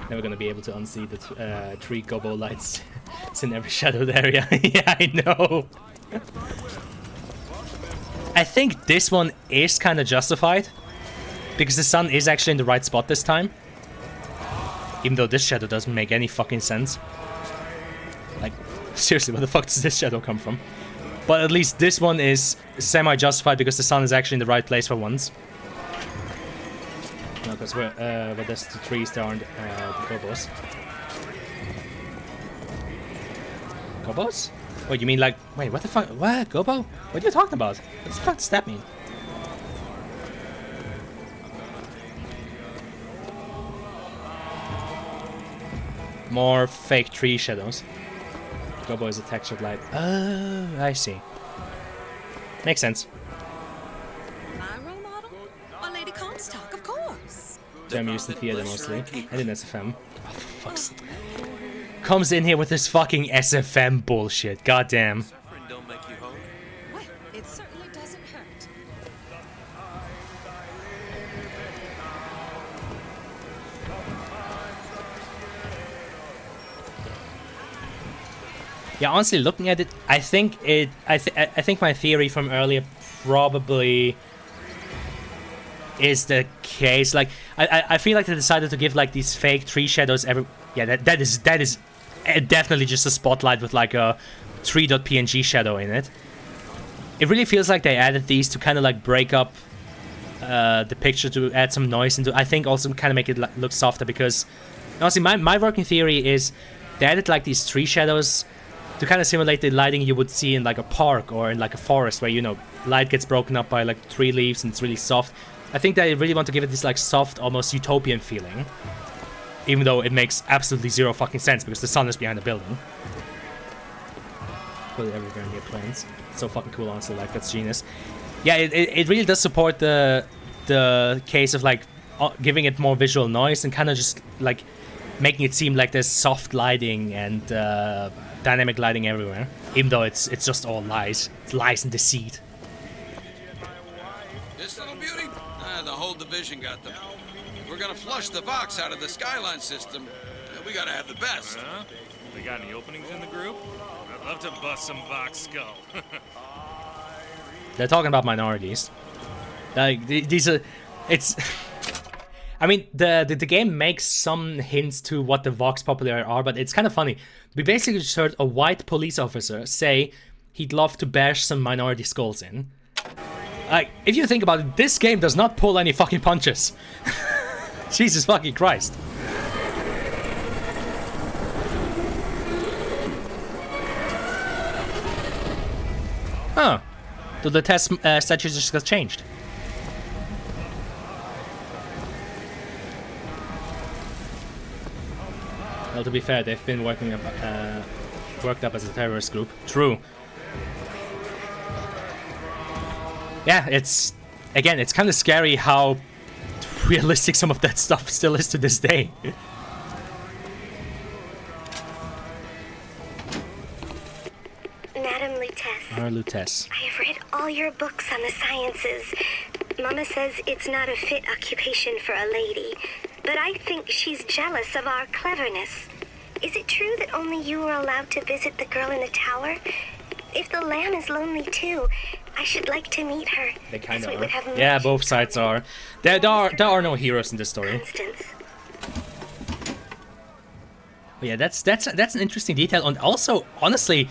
Never gonna be able to unsee the 3 gobbo lights. It's in every shadowed area. Yeah, I know. I think this one is kind of justified because the sun is actually in the right spot this time. Even though this shadow doesn't make any fucking sense. Like, seriously, where the fuck does this shadow come from? But at least this one is semi-justified because the sun is actually in the right place for once. No, because where there's the trees, there aren't the gobos. Gobos? What, you mean like... Wait, what the fuck? What? Gobo? What are you talking about? What the fuck does that mean? More fake tree shadows. Gobo is a textured light. Oh, I see. Makes sense. My role model? Or Lady Comstock, of course. I'm used to theater mostly. I did SFM. Oh, for fuck's sake. Comes in here with this fucking SFM bullshit. Goddamn. Well, it certainly doesn't hurt. Yeah, honestly, looking at it, I think my theory from earlier probably is the case. Like, I feel like they decided to give like these fake tree shadows every. Yeah, that is definitely just a spotlight with like a tree.png shadow in it. It really feels like they added these to kind of like break up the picture, to add some noise into. I think also kind of make it look softer because honestly, my working theory is they added like these tree shadows to kind of simulate the lighting you would see in like a park or in like a forest where, you know, light gets broken up by like tree leaves and it's really soft. I think they really want to give it this like soft, almost utopian feeling. Even though it makes absolutely zero fucking sense because the sun is behind the building. Put it everywhere near planes. It's so fucking cool, honestly, like, that's genius. Yeah, it really does support the case of like giving it more visual noise and kind of just like making it seem like there's soft lighting and dynamic lighting everywhere. Even though it's just all lies. It's lies and deceit. This little beauty? The whole division got them. If we're gonna flush the Vox out of the Skyline system, we gotta have the best. We got any openings in the group? I'd love to bust some Vox skull. They're talking about minorities. Like, these are... It's... I mean, the game makes some hints to what the Vox Populi are, but it's kind of funny. We basically just heard a white police officer say he'd love to bash some minority skulls in. Like, if you think about it, this game does not pull any fucking punches. Jesus fucking Christ. Huh. So the test statue just got changed. Well, to be fair, they've been worked up as a terrorist group. True. Yeah, it's kind of scary how realistic some of that stuff still is to this day. Madam Lutece. Our Lutece. I have read all your books on the sciences. Mama says it's not a fit occupation for a lady, but I think she's jealous of our cleverness. Is it true that only you were allowed to visit the girl in the tower? If the lamb is lonely too, I should like to meet her. They kind of are. Yeah, both sides are. There are no heroes in this story. Constance. But yeah, that's an interesting detail, and also honestly,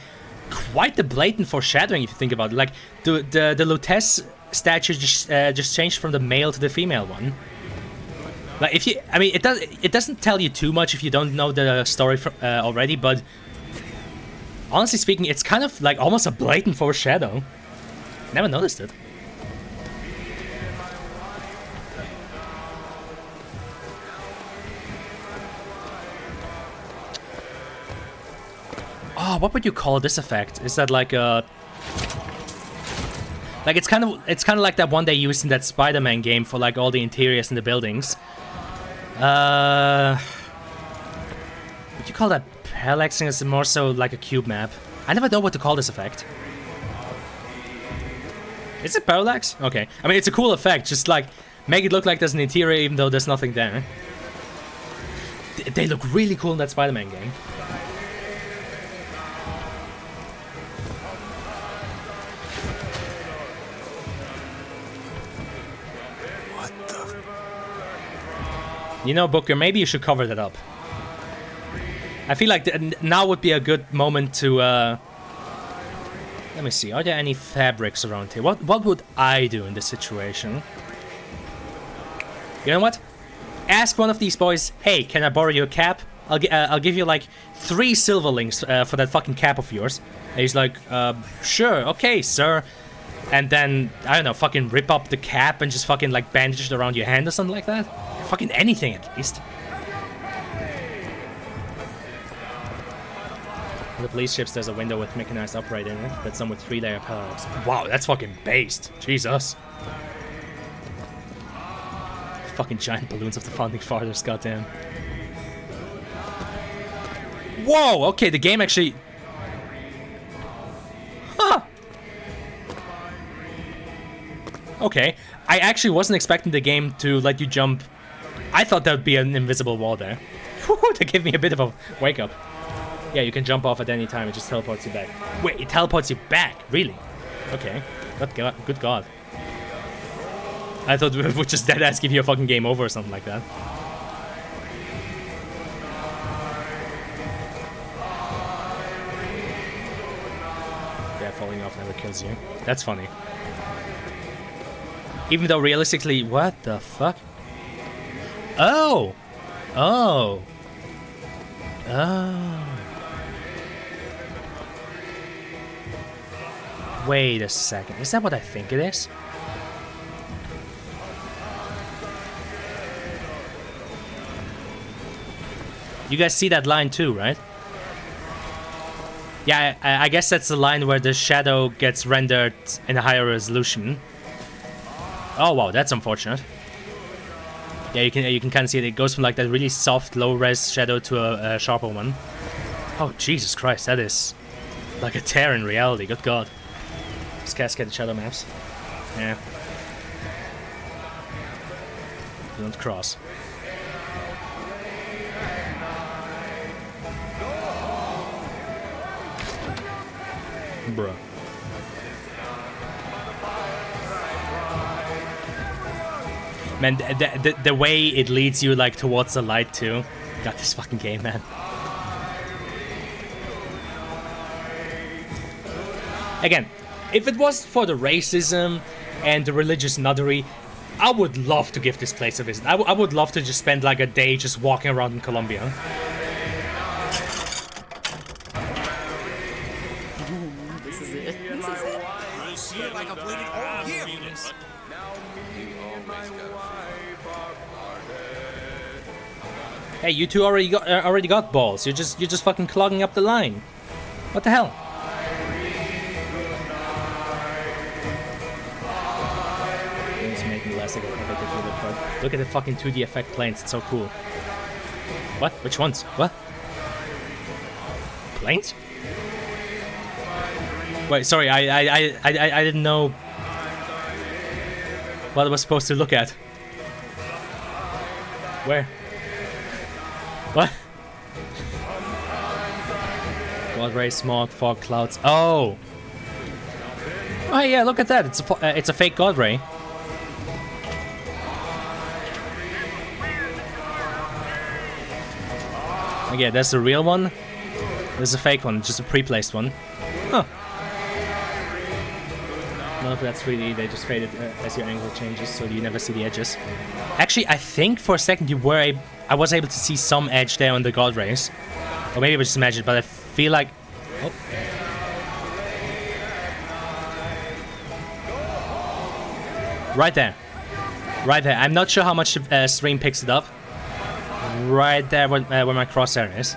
quite the blatant foreshadowing if you think about it. Like the Lutece statue just changed from the male to the female one. Like it doesn't tell you too much if you don't know the story already, but honestly speaking, it's kind of like almost a blatant foreshadow. Never noticed it. Oh, what would you call this effect? Is that like a... Like it's kind of like that one they used in that Spider-Man game for like all the interiors in the buildings. Would you call that parallaxing? Is it more so like a cube map? I never know what to call this effect. Is it parallax? Okay. I mean, it's a cool effect. Just like, make it look like there's an interior even though there's nothing there. They look really cool in that Spider-Man game. What the? You know, Booker, maybe you should cover that up. I feel like now would be a good moment to, let me see, are there any fabrics around here? What would I do in this situation? You know what? Ask one of these boys, hey, can I borrow your cap? I'll give you like 3 silver links for that fucking cap of yours. And he's like, sure, okay, sir. And then, I don't know, fucking rip up the cap and just fucking like bandage it around your hand or something like that. Fucking anything at least. On the police ships, there's a window with mechanized upright in it, but some with 3-layer pillars. Wow, that's fucking based. Jesus. Fucking giant balloons of the founding fathers, goddamn. Whoa, okay, the game actually... Huh. Okay, I actually wasn't expecting the game to let you jump. I thought there would be an invisible wall there. That gave me a bit of a wake-up. Yeah, you can jump off at any time, it just teleports you back. Wait, it teleports you back? Really? Okay. Good God. I thought we would just deadass give you a fucking game over or something like that. Yeah, falling off never kills you. That's funny. Even though realistically, what the fuck? Oh! Oh! Oh. Wait a second. Is that what I think it is? You guys see that line too, right? Yeah, I guess that's the line where the shadow gets rendered in a higher resolution. Oh wow, that's unfortunate. Yeah, you can kind of see it. It goes from like that really soft, low-res shadow to a sharper one. Oh Jesus Christ, that is like a tear in reality. Good God. Just cascaded shadow maps. Yeah. Don't cross. Bruh. Man, the way it leads you like towards the light too. Got this fucking game, man. Again, if it was for the racism and the religious nuttery, I would love to give this place a visit. I would love to just spend like a day just walking around in Colombia. This is it. This is it. I feel like I've waited all year for this. Hey, you two already got balls. You're just fucking clogging up the line. What the hell? It's making less of a but look at the fucking 2D effect planes. It's so cool. What? Which ones? What? Planes? Wait, sorry. I didn't know what I was supposed to look at. Where? What? God ray, smog, fog, clouds. Oh. Oh yeah, look at that. It's a fake God ray. Oh, yeah, that's the real one. There's a fake one, just a pre-placed one. Huh. None of that's 3D. They just faded as your angle changes, so you never see the edges. Actually, I think for a second I was able to see some edge there on the God rays. Or maybe it was just magic, but I feel like... Oh. Right there. Right there. I'm not sure how much the stream picks it up. Right there where my crosshair is.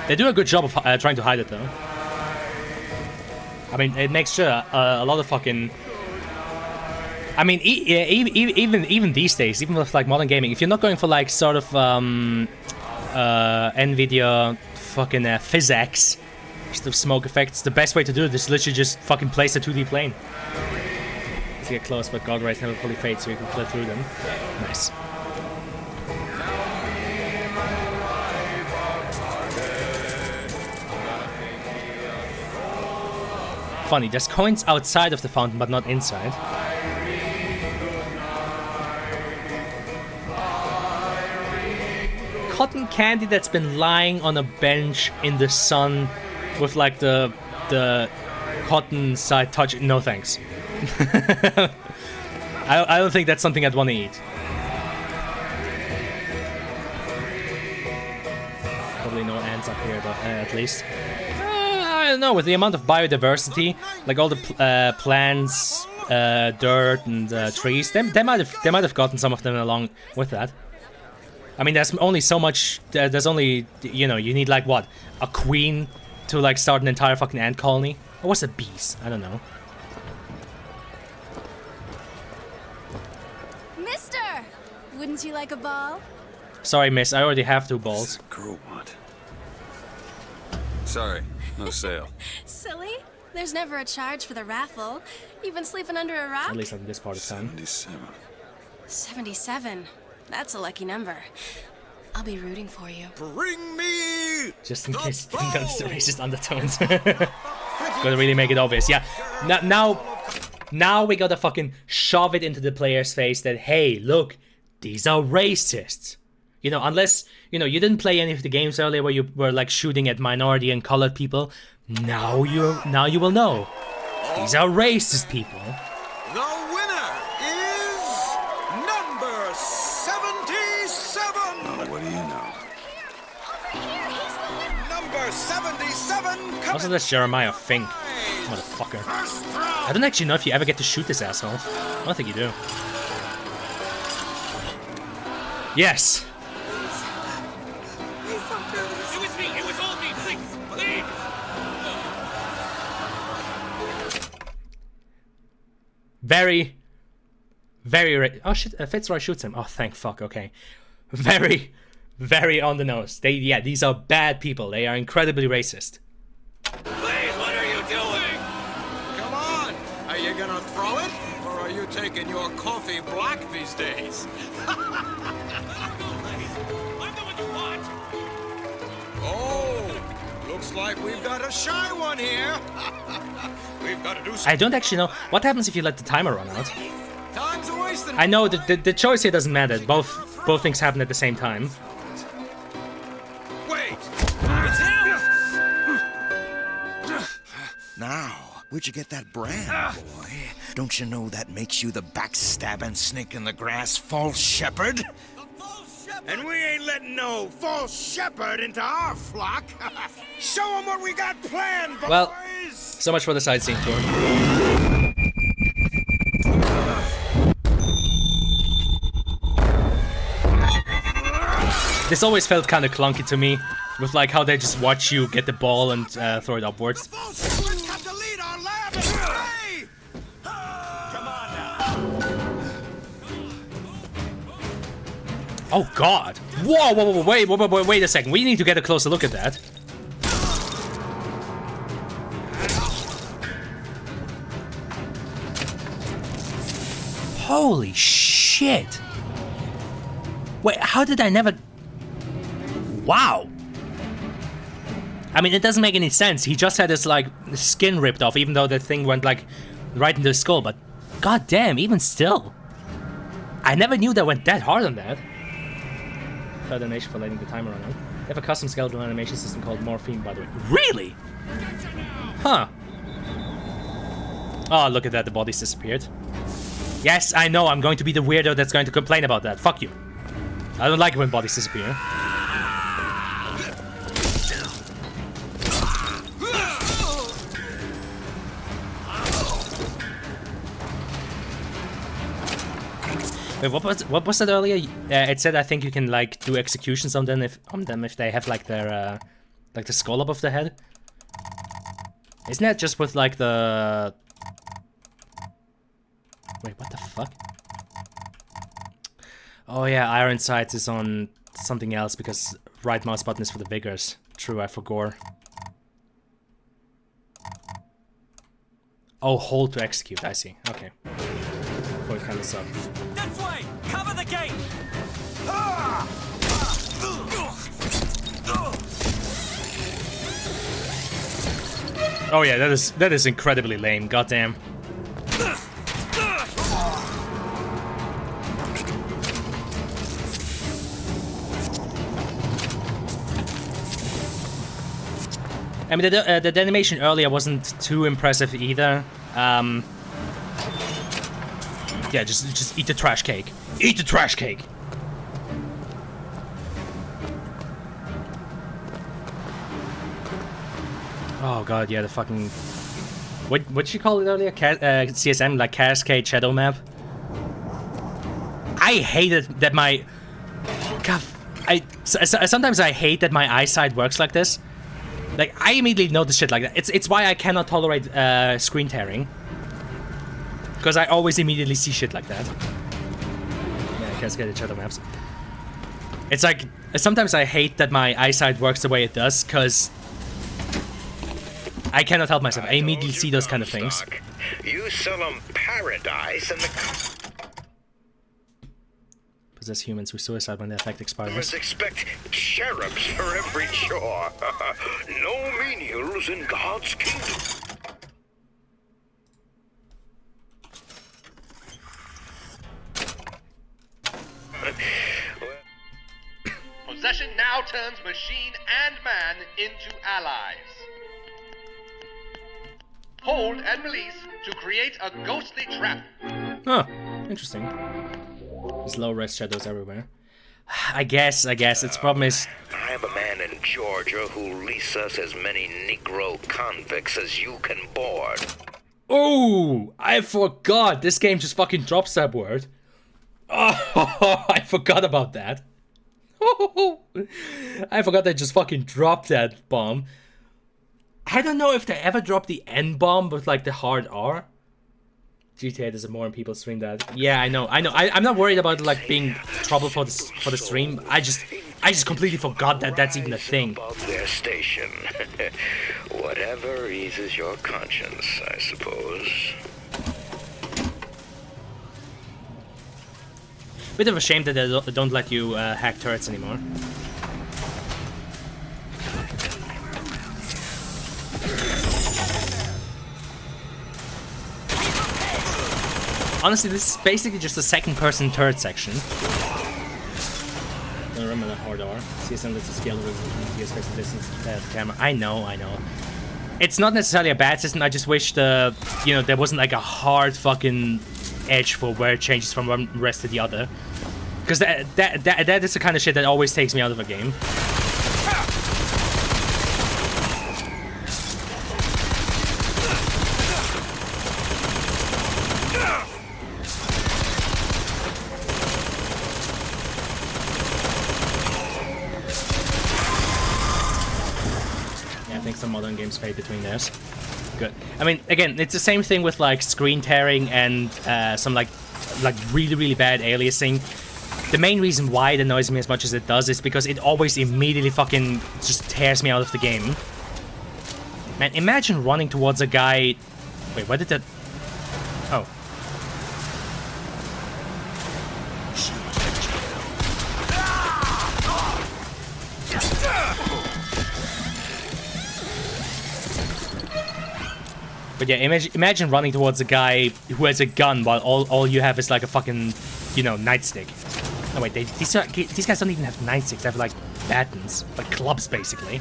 They do a good job of trying to hide it, though. I mean, it makes sure a lot of fucking... I mean, even these days, even with like modern gaming, if you're not going for like sort of NVIDIA fucking physics Just the smoke effects. The best way to do it is literally just fucking place a 2D plane. Let's get close, but god rays never fully fade, so you can flip through them. Nice. Funny, there's coins outside of the fountain, but not inside. Cotton candy that's been lying on a bench in the sun with like the cotton side touch. No thanks. I don't think that's something I'd want to eat. Probably no ants up here, but at least. I don't know, with the amount of biodiversity, like all the plants, dirt, and trees, they might have gotten some of them along with that. I mean, there's only so much. There's only, you know, you need like what, a queen to like start an entire fucking ant colony. Or what's the bees? I don't know. Mister, wouldn't you like a ball? Sorry, miss. I already have 2 balls. Girl, what? Sorry, no sale. Silly. There's never a charge for the raffle. You've been sleeping under a rock? At least on this part of town. 77. 77. That's a lucky number. I'll be rooting for you. Bring me. Just in case it comes to racist undertones. Gotta really make it obvious. Yeah. Now we gotta fucking shove it into the player's face that, hey, look, these are racists. You know, unless, you know, you didn't play any of the games earlier where you were like shooting at minority and colored people. Now you will know. These are racist people. The winner is number 77. Oh, what do you know? Number 77. Also, that's Jeremiah Fink. Motherfucker. I don't actually know if you ever get to shoot this asshole. I don't think you do. Yes. It was me. It was all me. Please, please. Very oh shit, Fitzroy shoots him. Oh, thank fuck, okay. Very on the nose. These are bad people. They are incredibly racist. Please, what are you doing? Come on. Are you gonna throw it? Or are you taking your coffee black these days? Oh, looks like we've got a shy one here. We've got to do something. I don't actually know. What happens if you let the timer run out? Time's a wasting. I know the choice here doesn't matter. Both things happen at the same time. Wait. It's him. Now, where'd you get that brand, boy? Don't you know that makes you the backstabbing snake in the grass false shepherd? And we ain't letting no false shepherd into our flock. Show them what we got planned, boys! Well, so much for the sightseeing tour. This always felt kind of clunky to me, with like how they just watch you get the ball and throw it upwards. Oh god! Whoa, wait a second. We need to get a closer look at that. Holy shit! Wait, how did I never... Wow! I mean, it doesn't make any sense. He just had his, like, skin ripped off, even though that thing went, like, right into his skull, but... God damn, even still. I never knew that went that hard on that. Third animation for letting the timer run out. They have a custom skeletal animation system called Morphine, by the way. Really? Huh. Oh, look at that, the bodies disappeared. Yes, I know, I'm going to be the weirdo that's going to complain about that. Fuck you. I don't like it when bodies disappear. Wait, what was that earlier? It said I think you can like do executions on them if they have like their like the skull above the head. Isn't that just with like the... Wait, what the fuck? Oh yeah, Iron Sights is on something else because right mouse button is for the vigors. True, I forgot. Oh, hold to execute. I see. Okay. Before it kind of sucked. This way! Cover the gate! Oh yeah, that is incredibly lame. Goddamn. I mean, the animation earlier wasn't too impressive either. Yeah, just eat the trash cake. Eat the trash cake. Oh god, yeah, the fucking... What'd you call it earlier? CSM, like Cascade Shadow Map? I hated that my... God, sometimes I hate that my eyesight works like this. Like, I immediately notice shit like that. It's why I cannot tolerate screen tearing. Because I always immediately see shit like that. Yeah, Cascade Shadow Maps. It's like, sometimes I hate that my eyesight works the way it does, because... I cannot help myself. I immediately see those kind of things. You sell them paradise and the Possess humans with suicide when the effect expires. customers expect cherubs for every chore. No menials in God's kingdom. Possession now turns machine and man into allies. Hold and release to create a ghostly trap. Huh. Interesting. There's low res shadows everywhere. I guess. Its problem is... I have a man in Georgia who'll lease us as many Negro convicts as you can board. Oh! I forgot! This game just fucking drops that word. Oh, I forgot about that. I forgot they just fucking dropped that bomb. I don't know if they ever dropped the N-bomb with like the hard R. GTA does it more and people stream that. Yeah, I know. I'm not worried about like being trouble for the stream. I just completely forgot that that's even a thing. Above their station. Whatever eases your conscience, I suppose. Bit of a shame that they don't let you hack turrets anymore. Honestly, this is basically just a second-person turret section. Don't remember the hard R. CSM lets you scale the resolution to expect the distance to the camera. I know. It's not necessarily a bad system. I just wish there wasn't like a hard fucking edge for where it changes from one rest to the other. Because that is the kind of shit that always takes me out of a game. Some modern games fade between theirs. Good. I mean, again, it's the same thing with like screen tearing and some like really bad aliasing. The main reason why it annoys me as much as it does is because it always immediately fucking just tears me out of the game. Man, imagine running towards a guy... Wait, what did that... Oh. But yeah, imagine running towards a guy who has a gun while all you have is like a fucking, nightstick. No wait, these guys don't even have nightsticks, they have like batons, like clubs basically.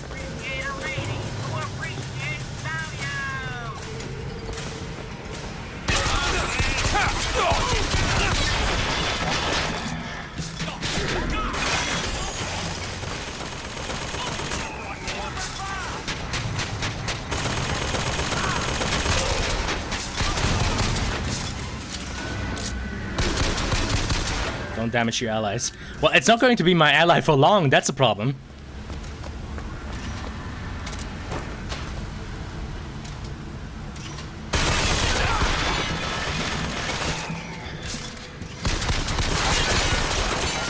Don't damage your allies. Well, it's not going to be my ally for long, that's a problem.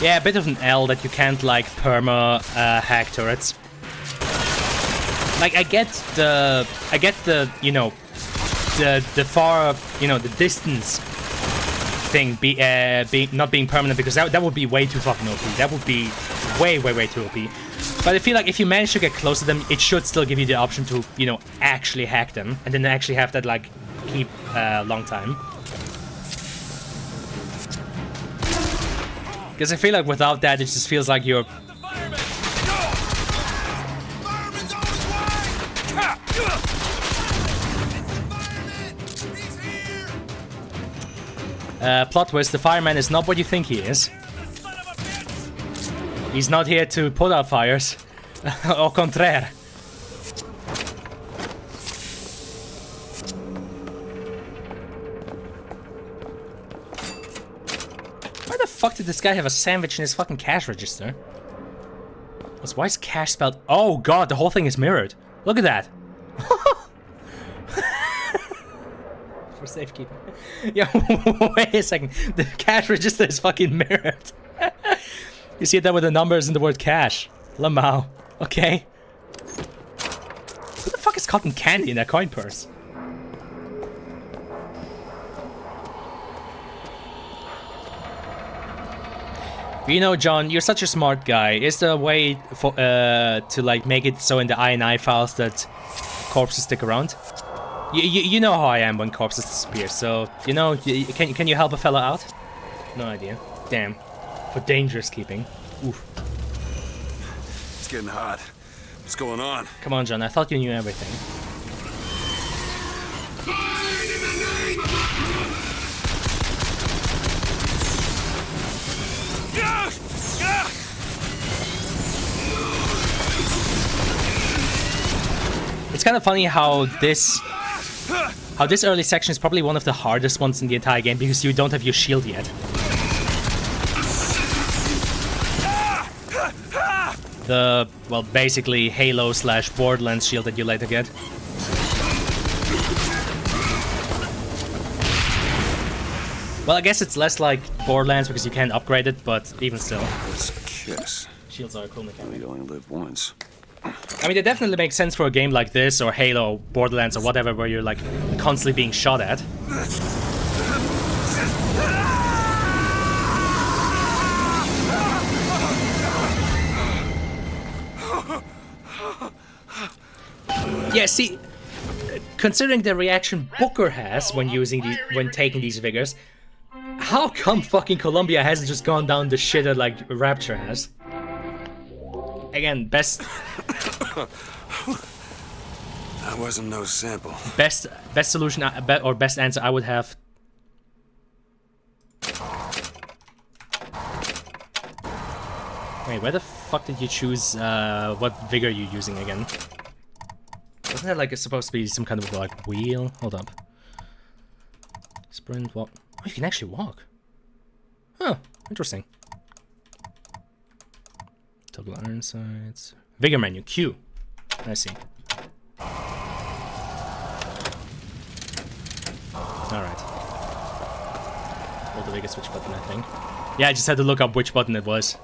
Yeah, a bit of an L that you can't, like, perma hack turrets. Like, I get the, the far, you know, the distance thing not being permanent, because that would be way too fucking OP. That would be way too OP. But I feel like if you manage to get close to them, it should still give you the option to, you know, actually hack them, and then actually have that like keep long time. Because I feel like without that, it just feels like you're... Plot twist, the fireman is not what you think he is. He's not here to put out fires. Au contraire. Why the fuck did this guy have a sandwich in his fucking cash register? Why is cash spelled... Oh god, the whole thing is mirrored. Look at that. For safekeeping. Yeah, wait a second. The cash register is fucking mirrored. You see that with the numbers and the word cash. Lamau. Okay. Who the fuck is cotton candy in that coin purse? You know, John, you're such a smart guy. Is there a way for to like make it so in the INI files that corpses stick around? You know how I am when corpses disappear, so you know, can you help a fella out? No idea. Damn. For dangerous keeping. Oof. It's getting hot. What's going on? Come on, John. I thought you knew everything. It's kind of funny how this early section is probably one of the hardest ones in the entire game because you don't have your shield yet. The, well, basically Halo / Borderlands shield that you later get. Well, I guess it's less like Borderlands because you can't upgrade it, but even still. Let's kiss. Shields are a cool mechanic. We only live once. I mean, it definitely makes sense for a game like this, or Halo, Borderlands, or whatever, where you're like constantly being shot at. Yeah, see, considering the reaction Booker has when taking these figures, how come fucking Columbia hasn't just gone down the shitter like Rapture has? Again, best. That wasn't no sample. Best solution or best answer I would have. Wait, where the fuck did you choose? What vigor you're using again? Wasn't that like it's supposed to be some kind of like wheel? Hold up. Sprint walk. Oh, you can actually walk. Huh, interesting. Toggle iron sights. Vigor menu, Q. I see. Alright. Hold the vigor switch button, I think. Yeah, I just had to look up which button it was.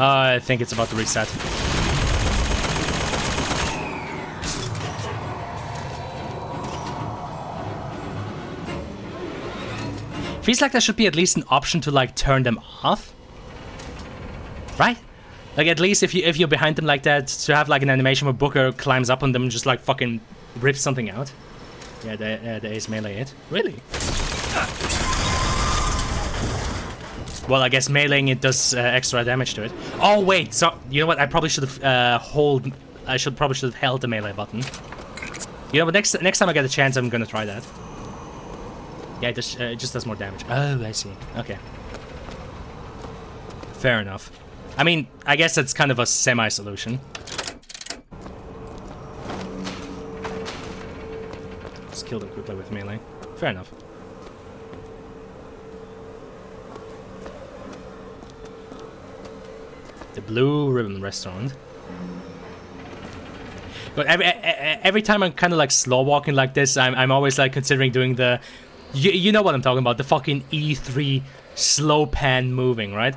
I think it's about to reset. Feels like there should be at least an option to like turn them off, right? Like at least if you're behind them like that, to have like an animation where Booker climbs up on them and just like fucking rips something out. Yeah, there is melee it. Really? Well, I guess meleeing it does extra damage to it. Oh wait, so you know what? I probably should have probably should have held the melee button. You know, but next time I get a chance, I'm gonna try that. Yeah, it just does more damage. Oh, I see. Okay. Fair enough. I mean, I guess that's kind of a semi-solution. Just kill them quickly with melee. Fair enough. The Blue Ribbon Restaurant. But every time I'm kind of like slow walking like this, I'm always like considering doing the, you know what I'm talking about, the fucking E3 slow pan moving, right?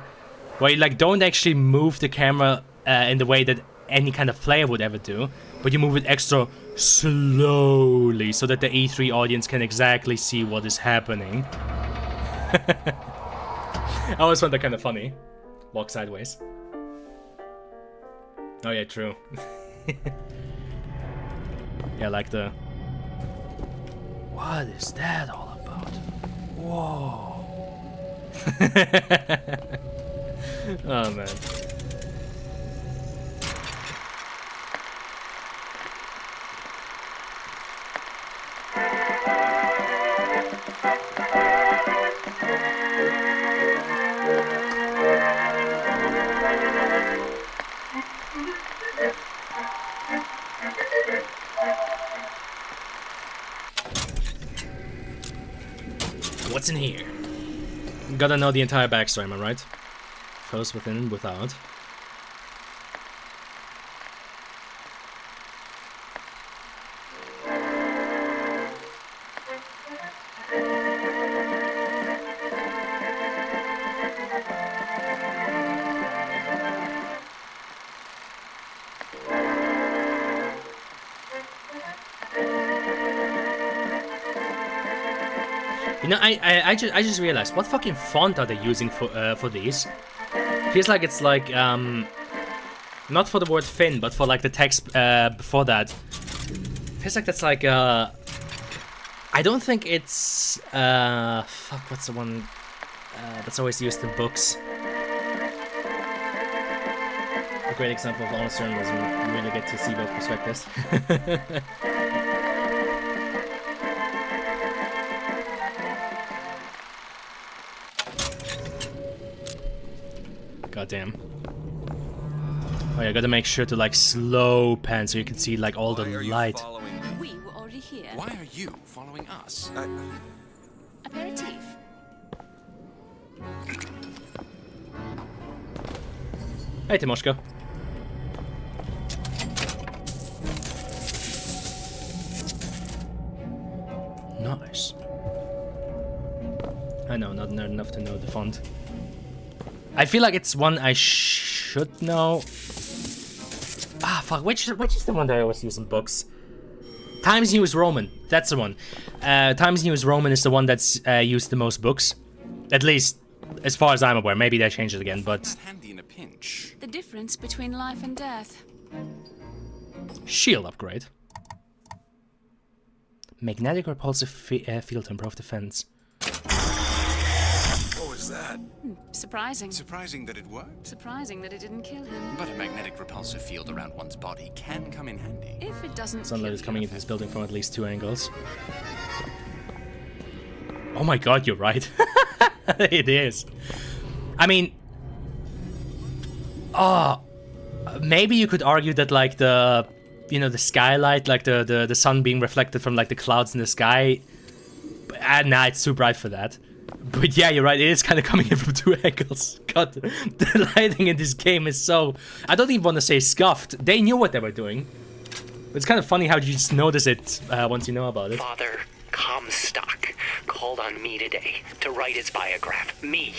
Where you like don't actually move the camera in the way that any kind of player would ever do, but you move it extra slowly so that the E3 audience can exactly see what is happening. I always find that kind of funny. Walk sideways. Oh yeah, true. Yeah, like the... What is that all about? Whoa. Oh man. What's in here? Gotta know the entire backstory, am I right? First within and without. You know, I just realized, what fucking font are they using for these? Feels like it's like not for the word Finn, but for like the text before that. Feels like that's like I don't think it's fuck, what's the one that's always used in books? A great example of honest journalism. You really get to see both perspectives. Goddamn. Oh yeah, gotta make sure to like slow pan so you can see like all the light. We were already here. Why are you following us? Aperitif. Hey, Timoshka. Nice. I know, not nerd enough to know the font. I feel like it's one I should know. Ah, fuck, which is the one that I always use in books? Times News Roman, that's the one. Times News Roman is the one that's used the most books. At least, as far as I'm aware. Maybe they changed it again, but... Handy in a pinch. The difference between life and death. Shield upgrade. Magnetic repulsive field to improve defense. What was that? Surprising. Surprising that it worked? Surprising that it didn't kill him. But a magnetic repulsive field around one's body can come in handy. If it doesn't Sunlight kill is coming you. into this building from at least 2 angles. Oh my god, you're right. It is. I mean... maybe you could argue that like the... You know, the skylight, like the sun being reflected from like the clouds in the sky... nah, it's too bright for that. But yeah, you're right, it is kind of coming in from 2 angles. God, the lighting in this game is so... I don't even want to say scuffed. They knew what they were doing. It's kind of funny how you just notice it once you know about it. Father Comstock called on me today to write his biograph. Me.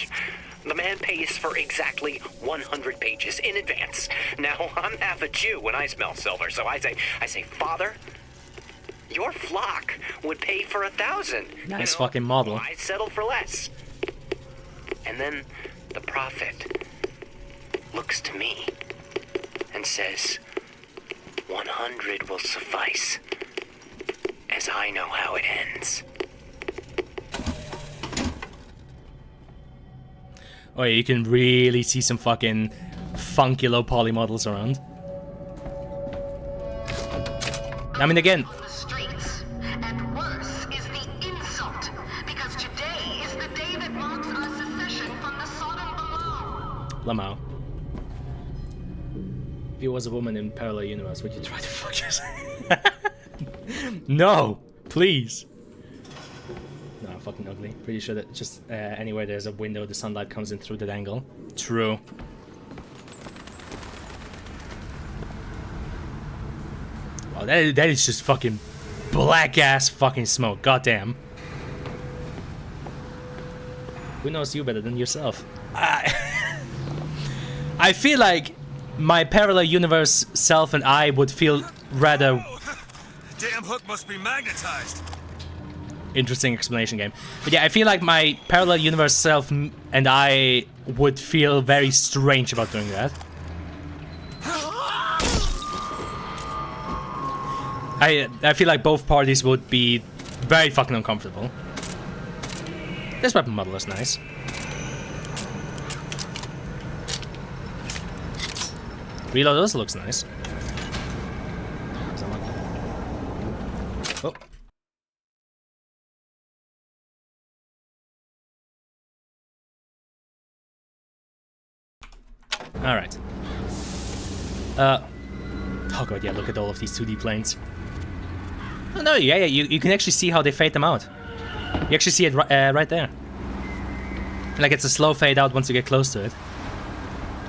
The man pays for exactly 100 pages in advance. Now, I'm half a Jew when I smell silver, so I say, Father, your flock would pay for 1,000. Nice fucking model. I'd settle for less. And then the prophet looks to me and says, 100 will suffice, as I know how it ends. Oh yeah, you can really see some fucking funky low poly models around. I mean, again... Lamau. If you was a woman in parallel universe, would you try to fuck yourself? No! Please! No, fucking ugly. Pretty sure that just anywhere there's a window, the sunlight comes in through that angle. True. Oh, that is just fucking black ass fucking smoke. Goddamn. Who knows you better than yourself? I feel like my parallel universe self and I would feel rather... Damn hook must be magnetized. Interesting explanation game. But yeah, I feel like my parallel universe self and I would feel very strange about doing that. I feel like both parties would be very fucking uncomfortable. This weapon model is nice. Reload also looks nice. Oh. Alright. Oh god, yeah, look at all of these 2D planes. Oh no, yeah, you can actually see how they fade them out. You actually see it right there. Like, it's a slow fade out once you get close to it.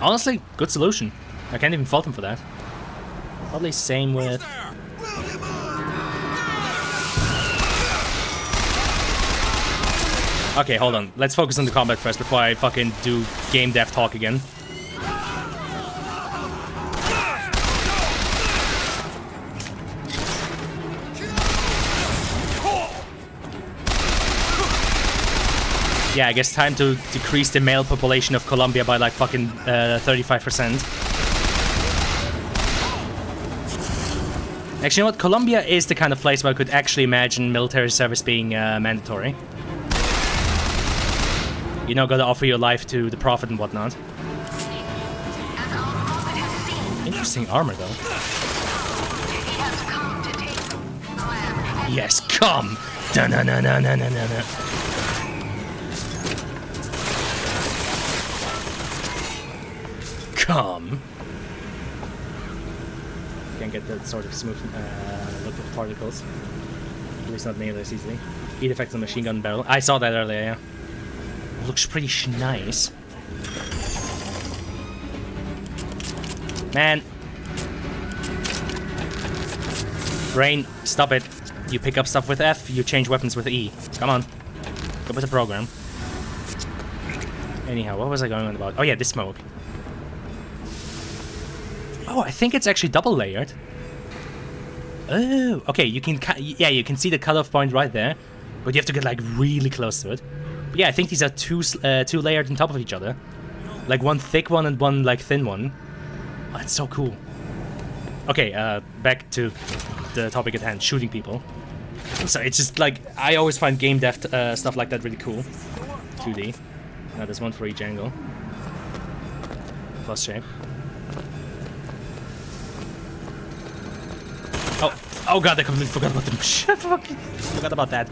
Honestly, good solution. I can't even fault him for that. Probably same with... Okay, hold on. Let's focus on the combat first before I fucking do game dev talk again. Yeah, I guess time to decrease the male population of Colombia by like fucking 35%. Actually, you know what? Colombia is the kind of place where I could actually imagine military service being mandatory. You know, gotta offer your life to the prophet and whatnot. Interesting armor, though. Yes, come! Da-na-na-na-na-na-na. Come. Can't get that sort of smooth look of particles. At least not nearly as easily. Heat effects on machine gun barrel. I saw that earlier, yeah. Looks pretty nice. Man. Brain, stop it. You pick up stuff with F, you change weapons with E. Come on. Go with the program. Anyhow, what was I going on about? Oh yeah, this smoke. Oh, I think it's actually double layered. Oh, okay, you can you can see the cutoff point right there, but you have to get like really close to it. But yeah, I think these are two layered on top of each other, like one thick one and one like thin one. Oh, that's so cool. Okay, back to the topic at hand: shooting people. So it's just like I always find game dev stuff like that really cool. 2D. Now there's one for each angle. Plus shape. Oh god, I completely forgot about them. Shit, fucking forgot about that.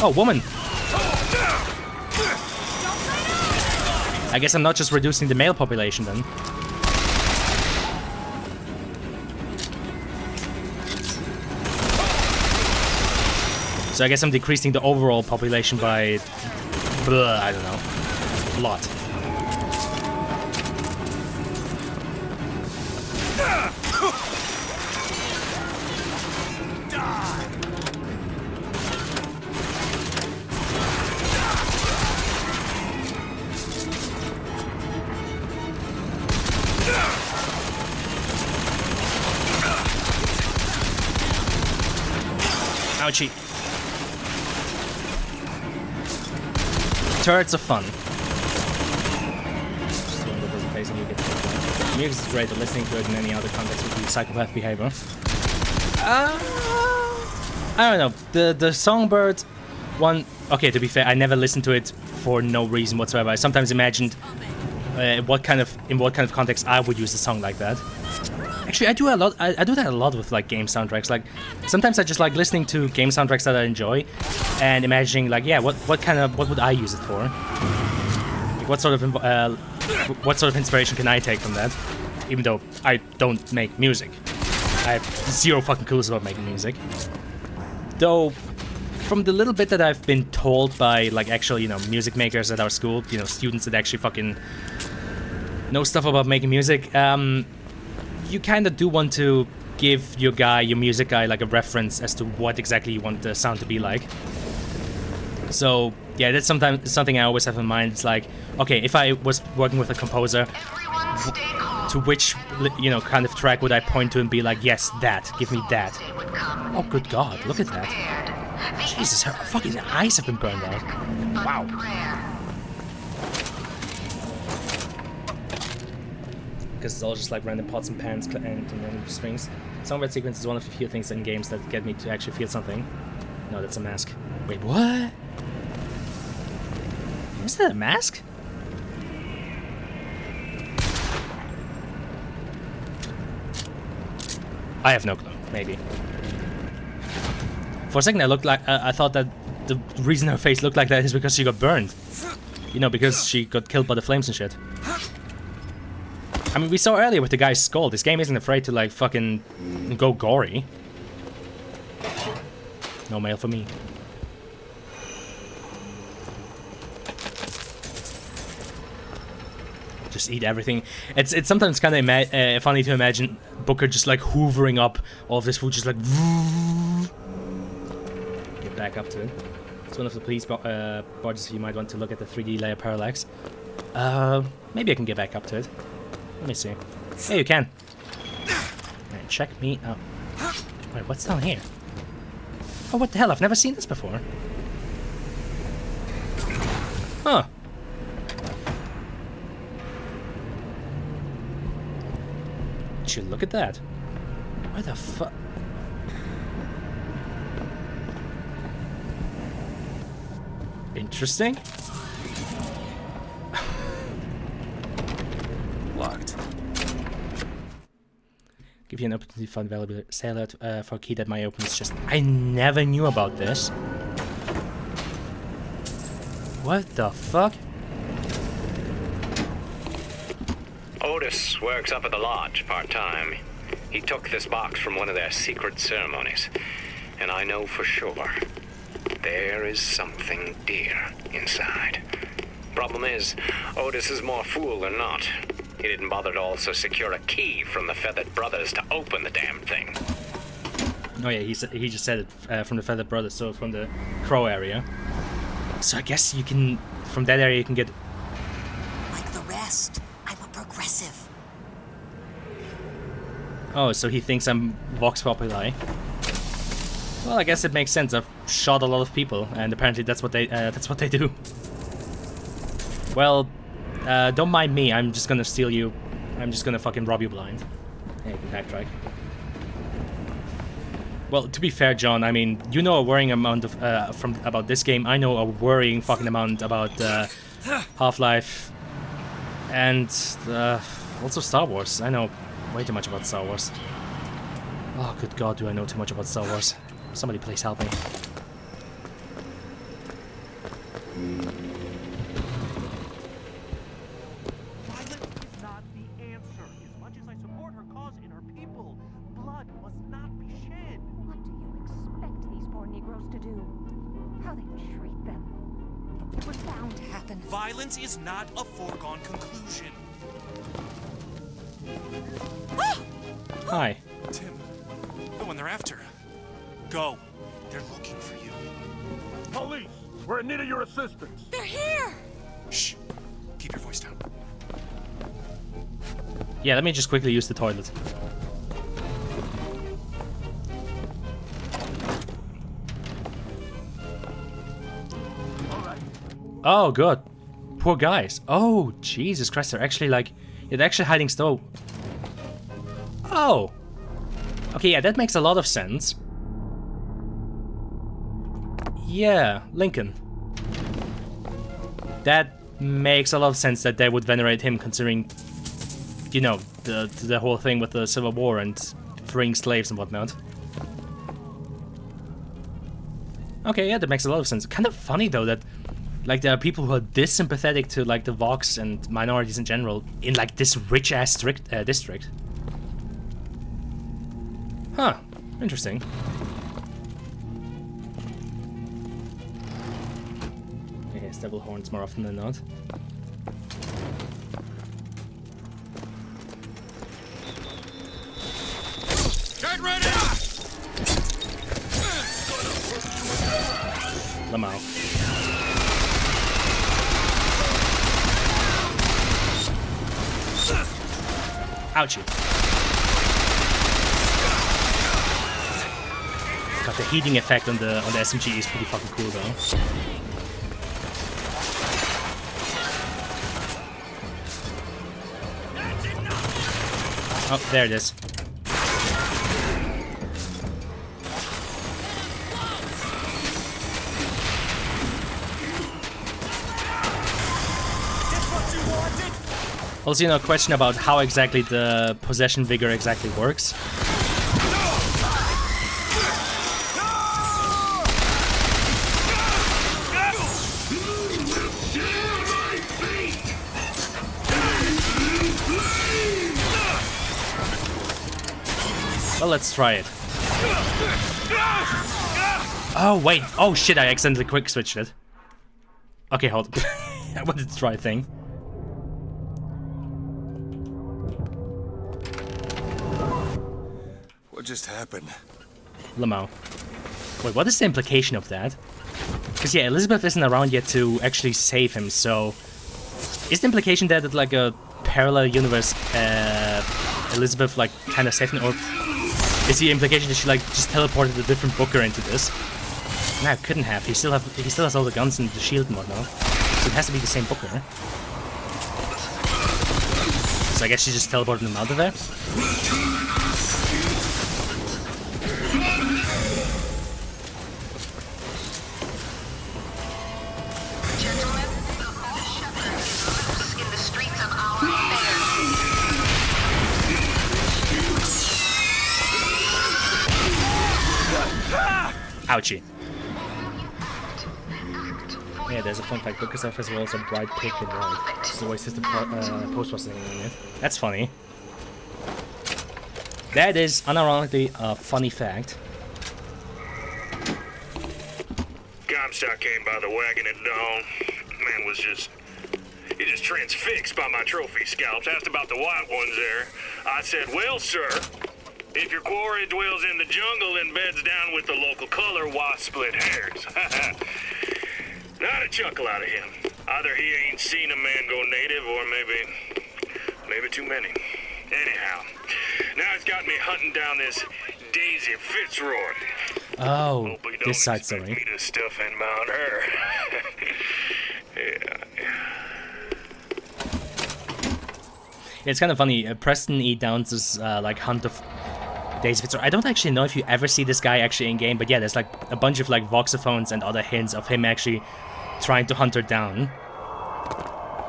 Oh, woman. I guess I'm not just reducing the male population then. So I guess I'm decreasing the overall population by... I don't know. A lot. Ouchie. Turrets are fun. Just doing the face and you get the music is great, but listening to it in any other context would be psychopath behavior. I don't know. The Songbird one. Okay, to be fair, I never listened to it for no reason whatsoever. I sometimes imagined in what kind of context I would use a song like that. Actually, I do a lot. I do that a lot with like game soundtracks. Like sometimes I just like listening to game soundtracks that I enjoy, and imagining like, yeah, what would I use it for? Like what sort of inspiration can I take from that? Even though I don't make music, I have zero fucking clues about making music. Though, from the little bit that I've been told by, like, actual, you know, music makers at our school, you know, students that actually fucking know stuff about making music, you kind of do want to give your music guy, like, a reference as to what exactly you want the sound to be like. So, yeah, that's something I always have in mind. It's like, okay, if I was working with a composer, to which, you know, kind of track would I point to and be like, yes, that, give me that. Oh, good God, look at that. Jesus, her fucking eyes have been burned out. Wow. Because it's all just like random pots and pans and random strings. Songbird sequence is one of the few things in games that get me to actually feel something. No, that's a mask. Wait, what? Is that a mask? I have no clue. Maybe. For a second, I thought that the reason her face looked like that is because she got burned. You know, because she got killed by the flames and shit. I mean, we saw earlier with the guy's skull. This game isn't afraid to, like, fucking go gory. No mail for me. Just eat everything. It's sometimes kind of funny to imagine Booker just like hoovering up all of this food, just like get back up to it. It's one of the police barges. You might want to look at the 3D layer parallax. Maybe I can get back up to it. Let me see. Yeah, you can. Right, check me out. Wait, what's down here? Oh, what the hell? I've never seen this before. Huh. Should look at that. Where the fuck? Interesting. Locked. Give you an opportunity to find valuable sailor for a key that might open this chest. I never knew about this. What the fuck? Otis works up at the lodge part-time. He took this box from one of their secret ceremonies. And I know for sure there is something dear inside. Problem is, Otis is more fool than not. He didn't bother to also secure a key from the Feathered Brothers to open the damn thing. Oh yeah, he just said it from the Feathered Brothers, so from the Crow area. So I guess you can, from that area you can get... Like the rest, I'm a progressive. Oh, so he thinks I'm Vox Populi. Well, I guess it makes sense. I've shot a lot of people, and apparently that's what they do. Well, don't mind me. I'm just gonna steal you. I'm just gonna fucking rob you blind. Hey, you can backtrack. Well, to be fair, John, I mean, you know a worrying amount of about this game. I know a worrying fucking amount about Half-Life and also Star Wars. I know way too much about Star Wars. Oh, good God, do I know too much about Star Wars? Somebody please help me. Violence is not the answer. As much as I support her cause and her people, blood must not be shed. What do you expect these poor Negroes to do? How they treat them? It was bound to happen. Violence is not a foregone conclusion. Hi. Tim, the one they're after. Go. They're looking for you. Police! We're in need of your assistance! They're here! Shh. Keep your voice down. Yeah, let me just quickly use the toilet. Oh, good. Poor guys. Oh, Jesus Christ, they're actually like... They're actually hiding stove. Oh. Okay, yeah, that makes a lot of sense. Yeah, Lincoln. That makes a lot of sense that they would venerate him, considering, you know, the whole thing with the Civil War and freeing slaves and whatnot. Okay, yeah, that makes a lot of sense. Kind of funny though that, like, there are people who are this sympathetic to like the Vox and minorities in general in like this rich ass district. Huh? Interesting. devil horns more often than not. Get ready! Lamau. Ouchie. God, the heating effect on the SMG is pretty fucking cool though. Oh, there it is. Also, you know, a question about how exactly the possession vigor exactly works. Well, let's try it. Oh, wait. Oh, shit, I accidentally quick switched it. Okay, hold. I wanted to try a thing. What just happened? Lamau. Wait, what is the implication of that? Because, yeah, Elizabeth isn't around yet to actually save him, so... Is the implication there that, like, a parallel universe, Elizabeth, like, kind of saved him, or... Is the implication that she, like, just teleported a different Booker into this? No, couldn't have. He still has all the guns and the shield and whatnot. So it has to be the same Booker. So I guess she just teleported him out of there? Ouchie. Yeah, there's a fun fact. Booker's office walls are bright pink and white. This is always just the post-processing in it. That's funny. That is unironically a funny fact. Comstock came by the wagon at dawn. Man was just transfixed by my trophy scalps. Asked about the white ones there. I said, well, sir, if your quarry dwells in the jungle and beds down with the local color, why split hairs? Not a chuckle out of him. Either he ain't seen a man go native, or maybe too many. Anyhow, now it's got me hunting down this Daisy Fitzroy. Oh, this side story. Me to stuff and mount her. Yeah. It's kind of funny. Preston E. Downs' like hunt of Daisy Fitzroy. I don't actually know if you ever see this guy actually in game, but yeah, there's like a bunch of like voxophones and other hints of him actually trying to hunt her down.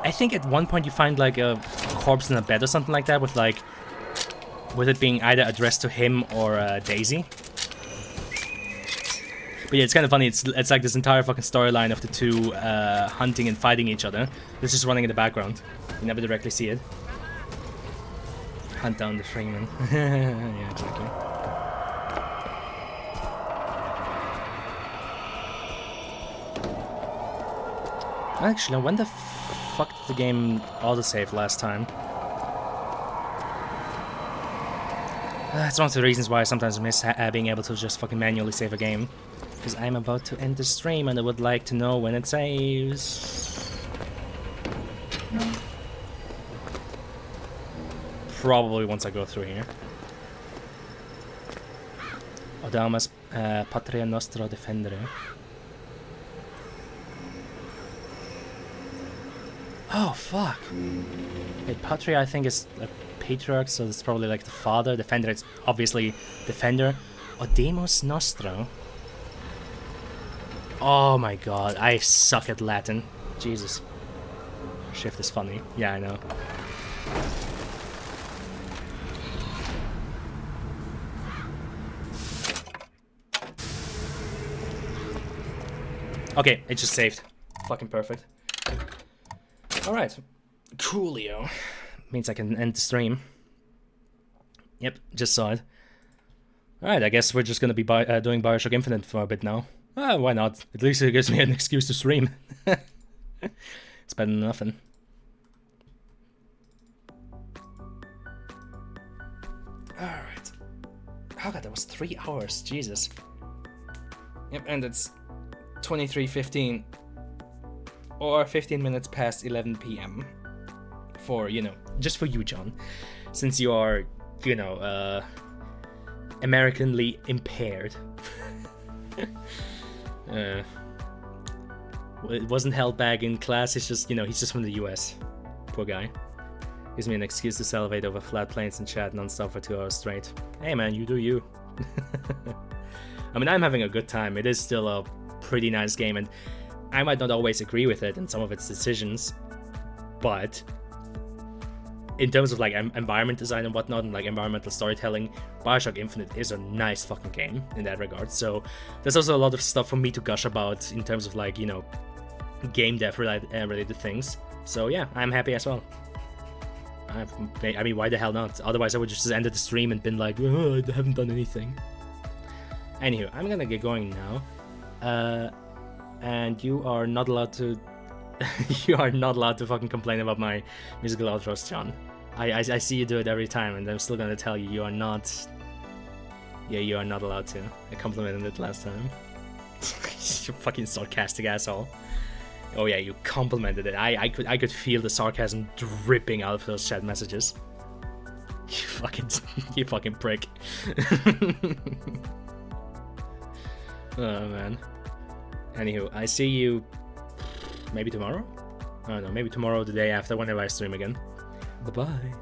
I think at one point you find like a corpse in a bed or something like that with it being either addressed to him or Daisy. But yeah, it's kind of funny. It's like this entire fucking storyline of the two hunting and fighting each other. It's just running in the background. You never directly see it. Hunt down the Freeman. Yeah, exactly. Actually, when the fuck did the game autosave last time? That's one of the reasons why I sometimes miss being able to just fucking manually save a game. Because I'm about to end the stream and I would like to know when it saves. Probably once I go through here. Odamas Patria Nostra Defendere. Oh, fuck. Wait, Patria I think is a patriarch, so it's probably like the father. Defender, it's obviously Defender. Odemus Nostra. Oh my god, I suck at Latin. Jesus. Shift is funny. Yeah, I know. Okay, it just saved. Fucking perfect. Alright. Coolio. Means I can end the stream. Yep, just saw it. Alright, I guess we're just gonna be doing Bioshock Infinite for a bit now. Why not? At least it gives me an excuse to stream. It's better than nothing. Alright. Oh god, that was 3 hours, Jesus. Yep, and it's 23:15 or 15 minutes past 11 p.m. for, you know, just for you, John, since you are, you know, Americanly impaired. It wasn't held back in class, it's just, you know, he's just from the US. Poor guy. Gives me an excuse to salivate over flat planes and chat non-stop for 2 hours straight. Hey man, you do you. I mean, I'm having a good time. It is still a pretty nice game, and I might not always agree with it and some of its decisions, but in terms of like environment design and whatnot, and like environmental storytelling, Bioshock Infinite is a nice fucking game in that regard. So there's also a lot of stuff for me to gush about in terms of like, you know, game dev related things. So yeah, I'm happy as well. I mean, why the hell not? Otherwise I would just ended the stream and been like, oh, I haven't done anything. Anywho, I'm gonna get going now. And you are not allowed to you are not allowed to fucking complain about my musical outros, John. I see you do it every time, and I'm still gonna tell you, you are not... Yeah, you are not allowed to. I complimented it last time. You fucking sarcastic asshole. Oh yeah, you complimented it. I could feel the sarcasm dripping out of those chat messages. You fucking prick. Oh man. Anywho, I see you maybe tomorrow? I don't know, maybe tomorrow or the day after, whenever I stream again. Bye-bye.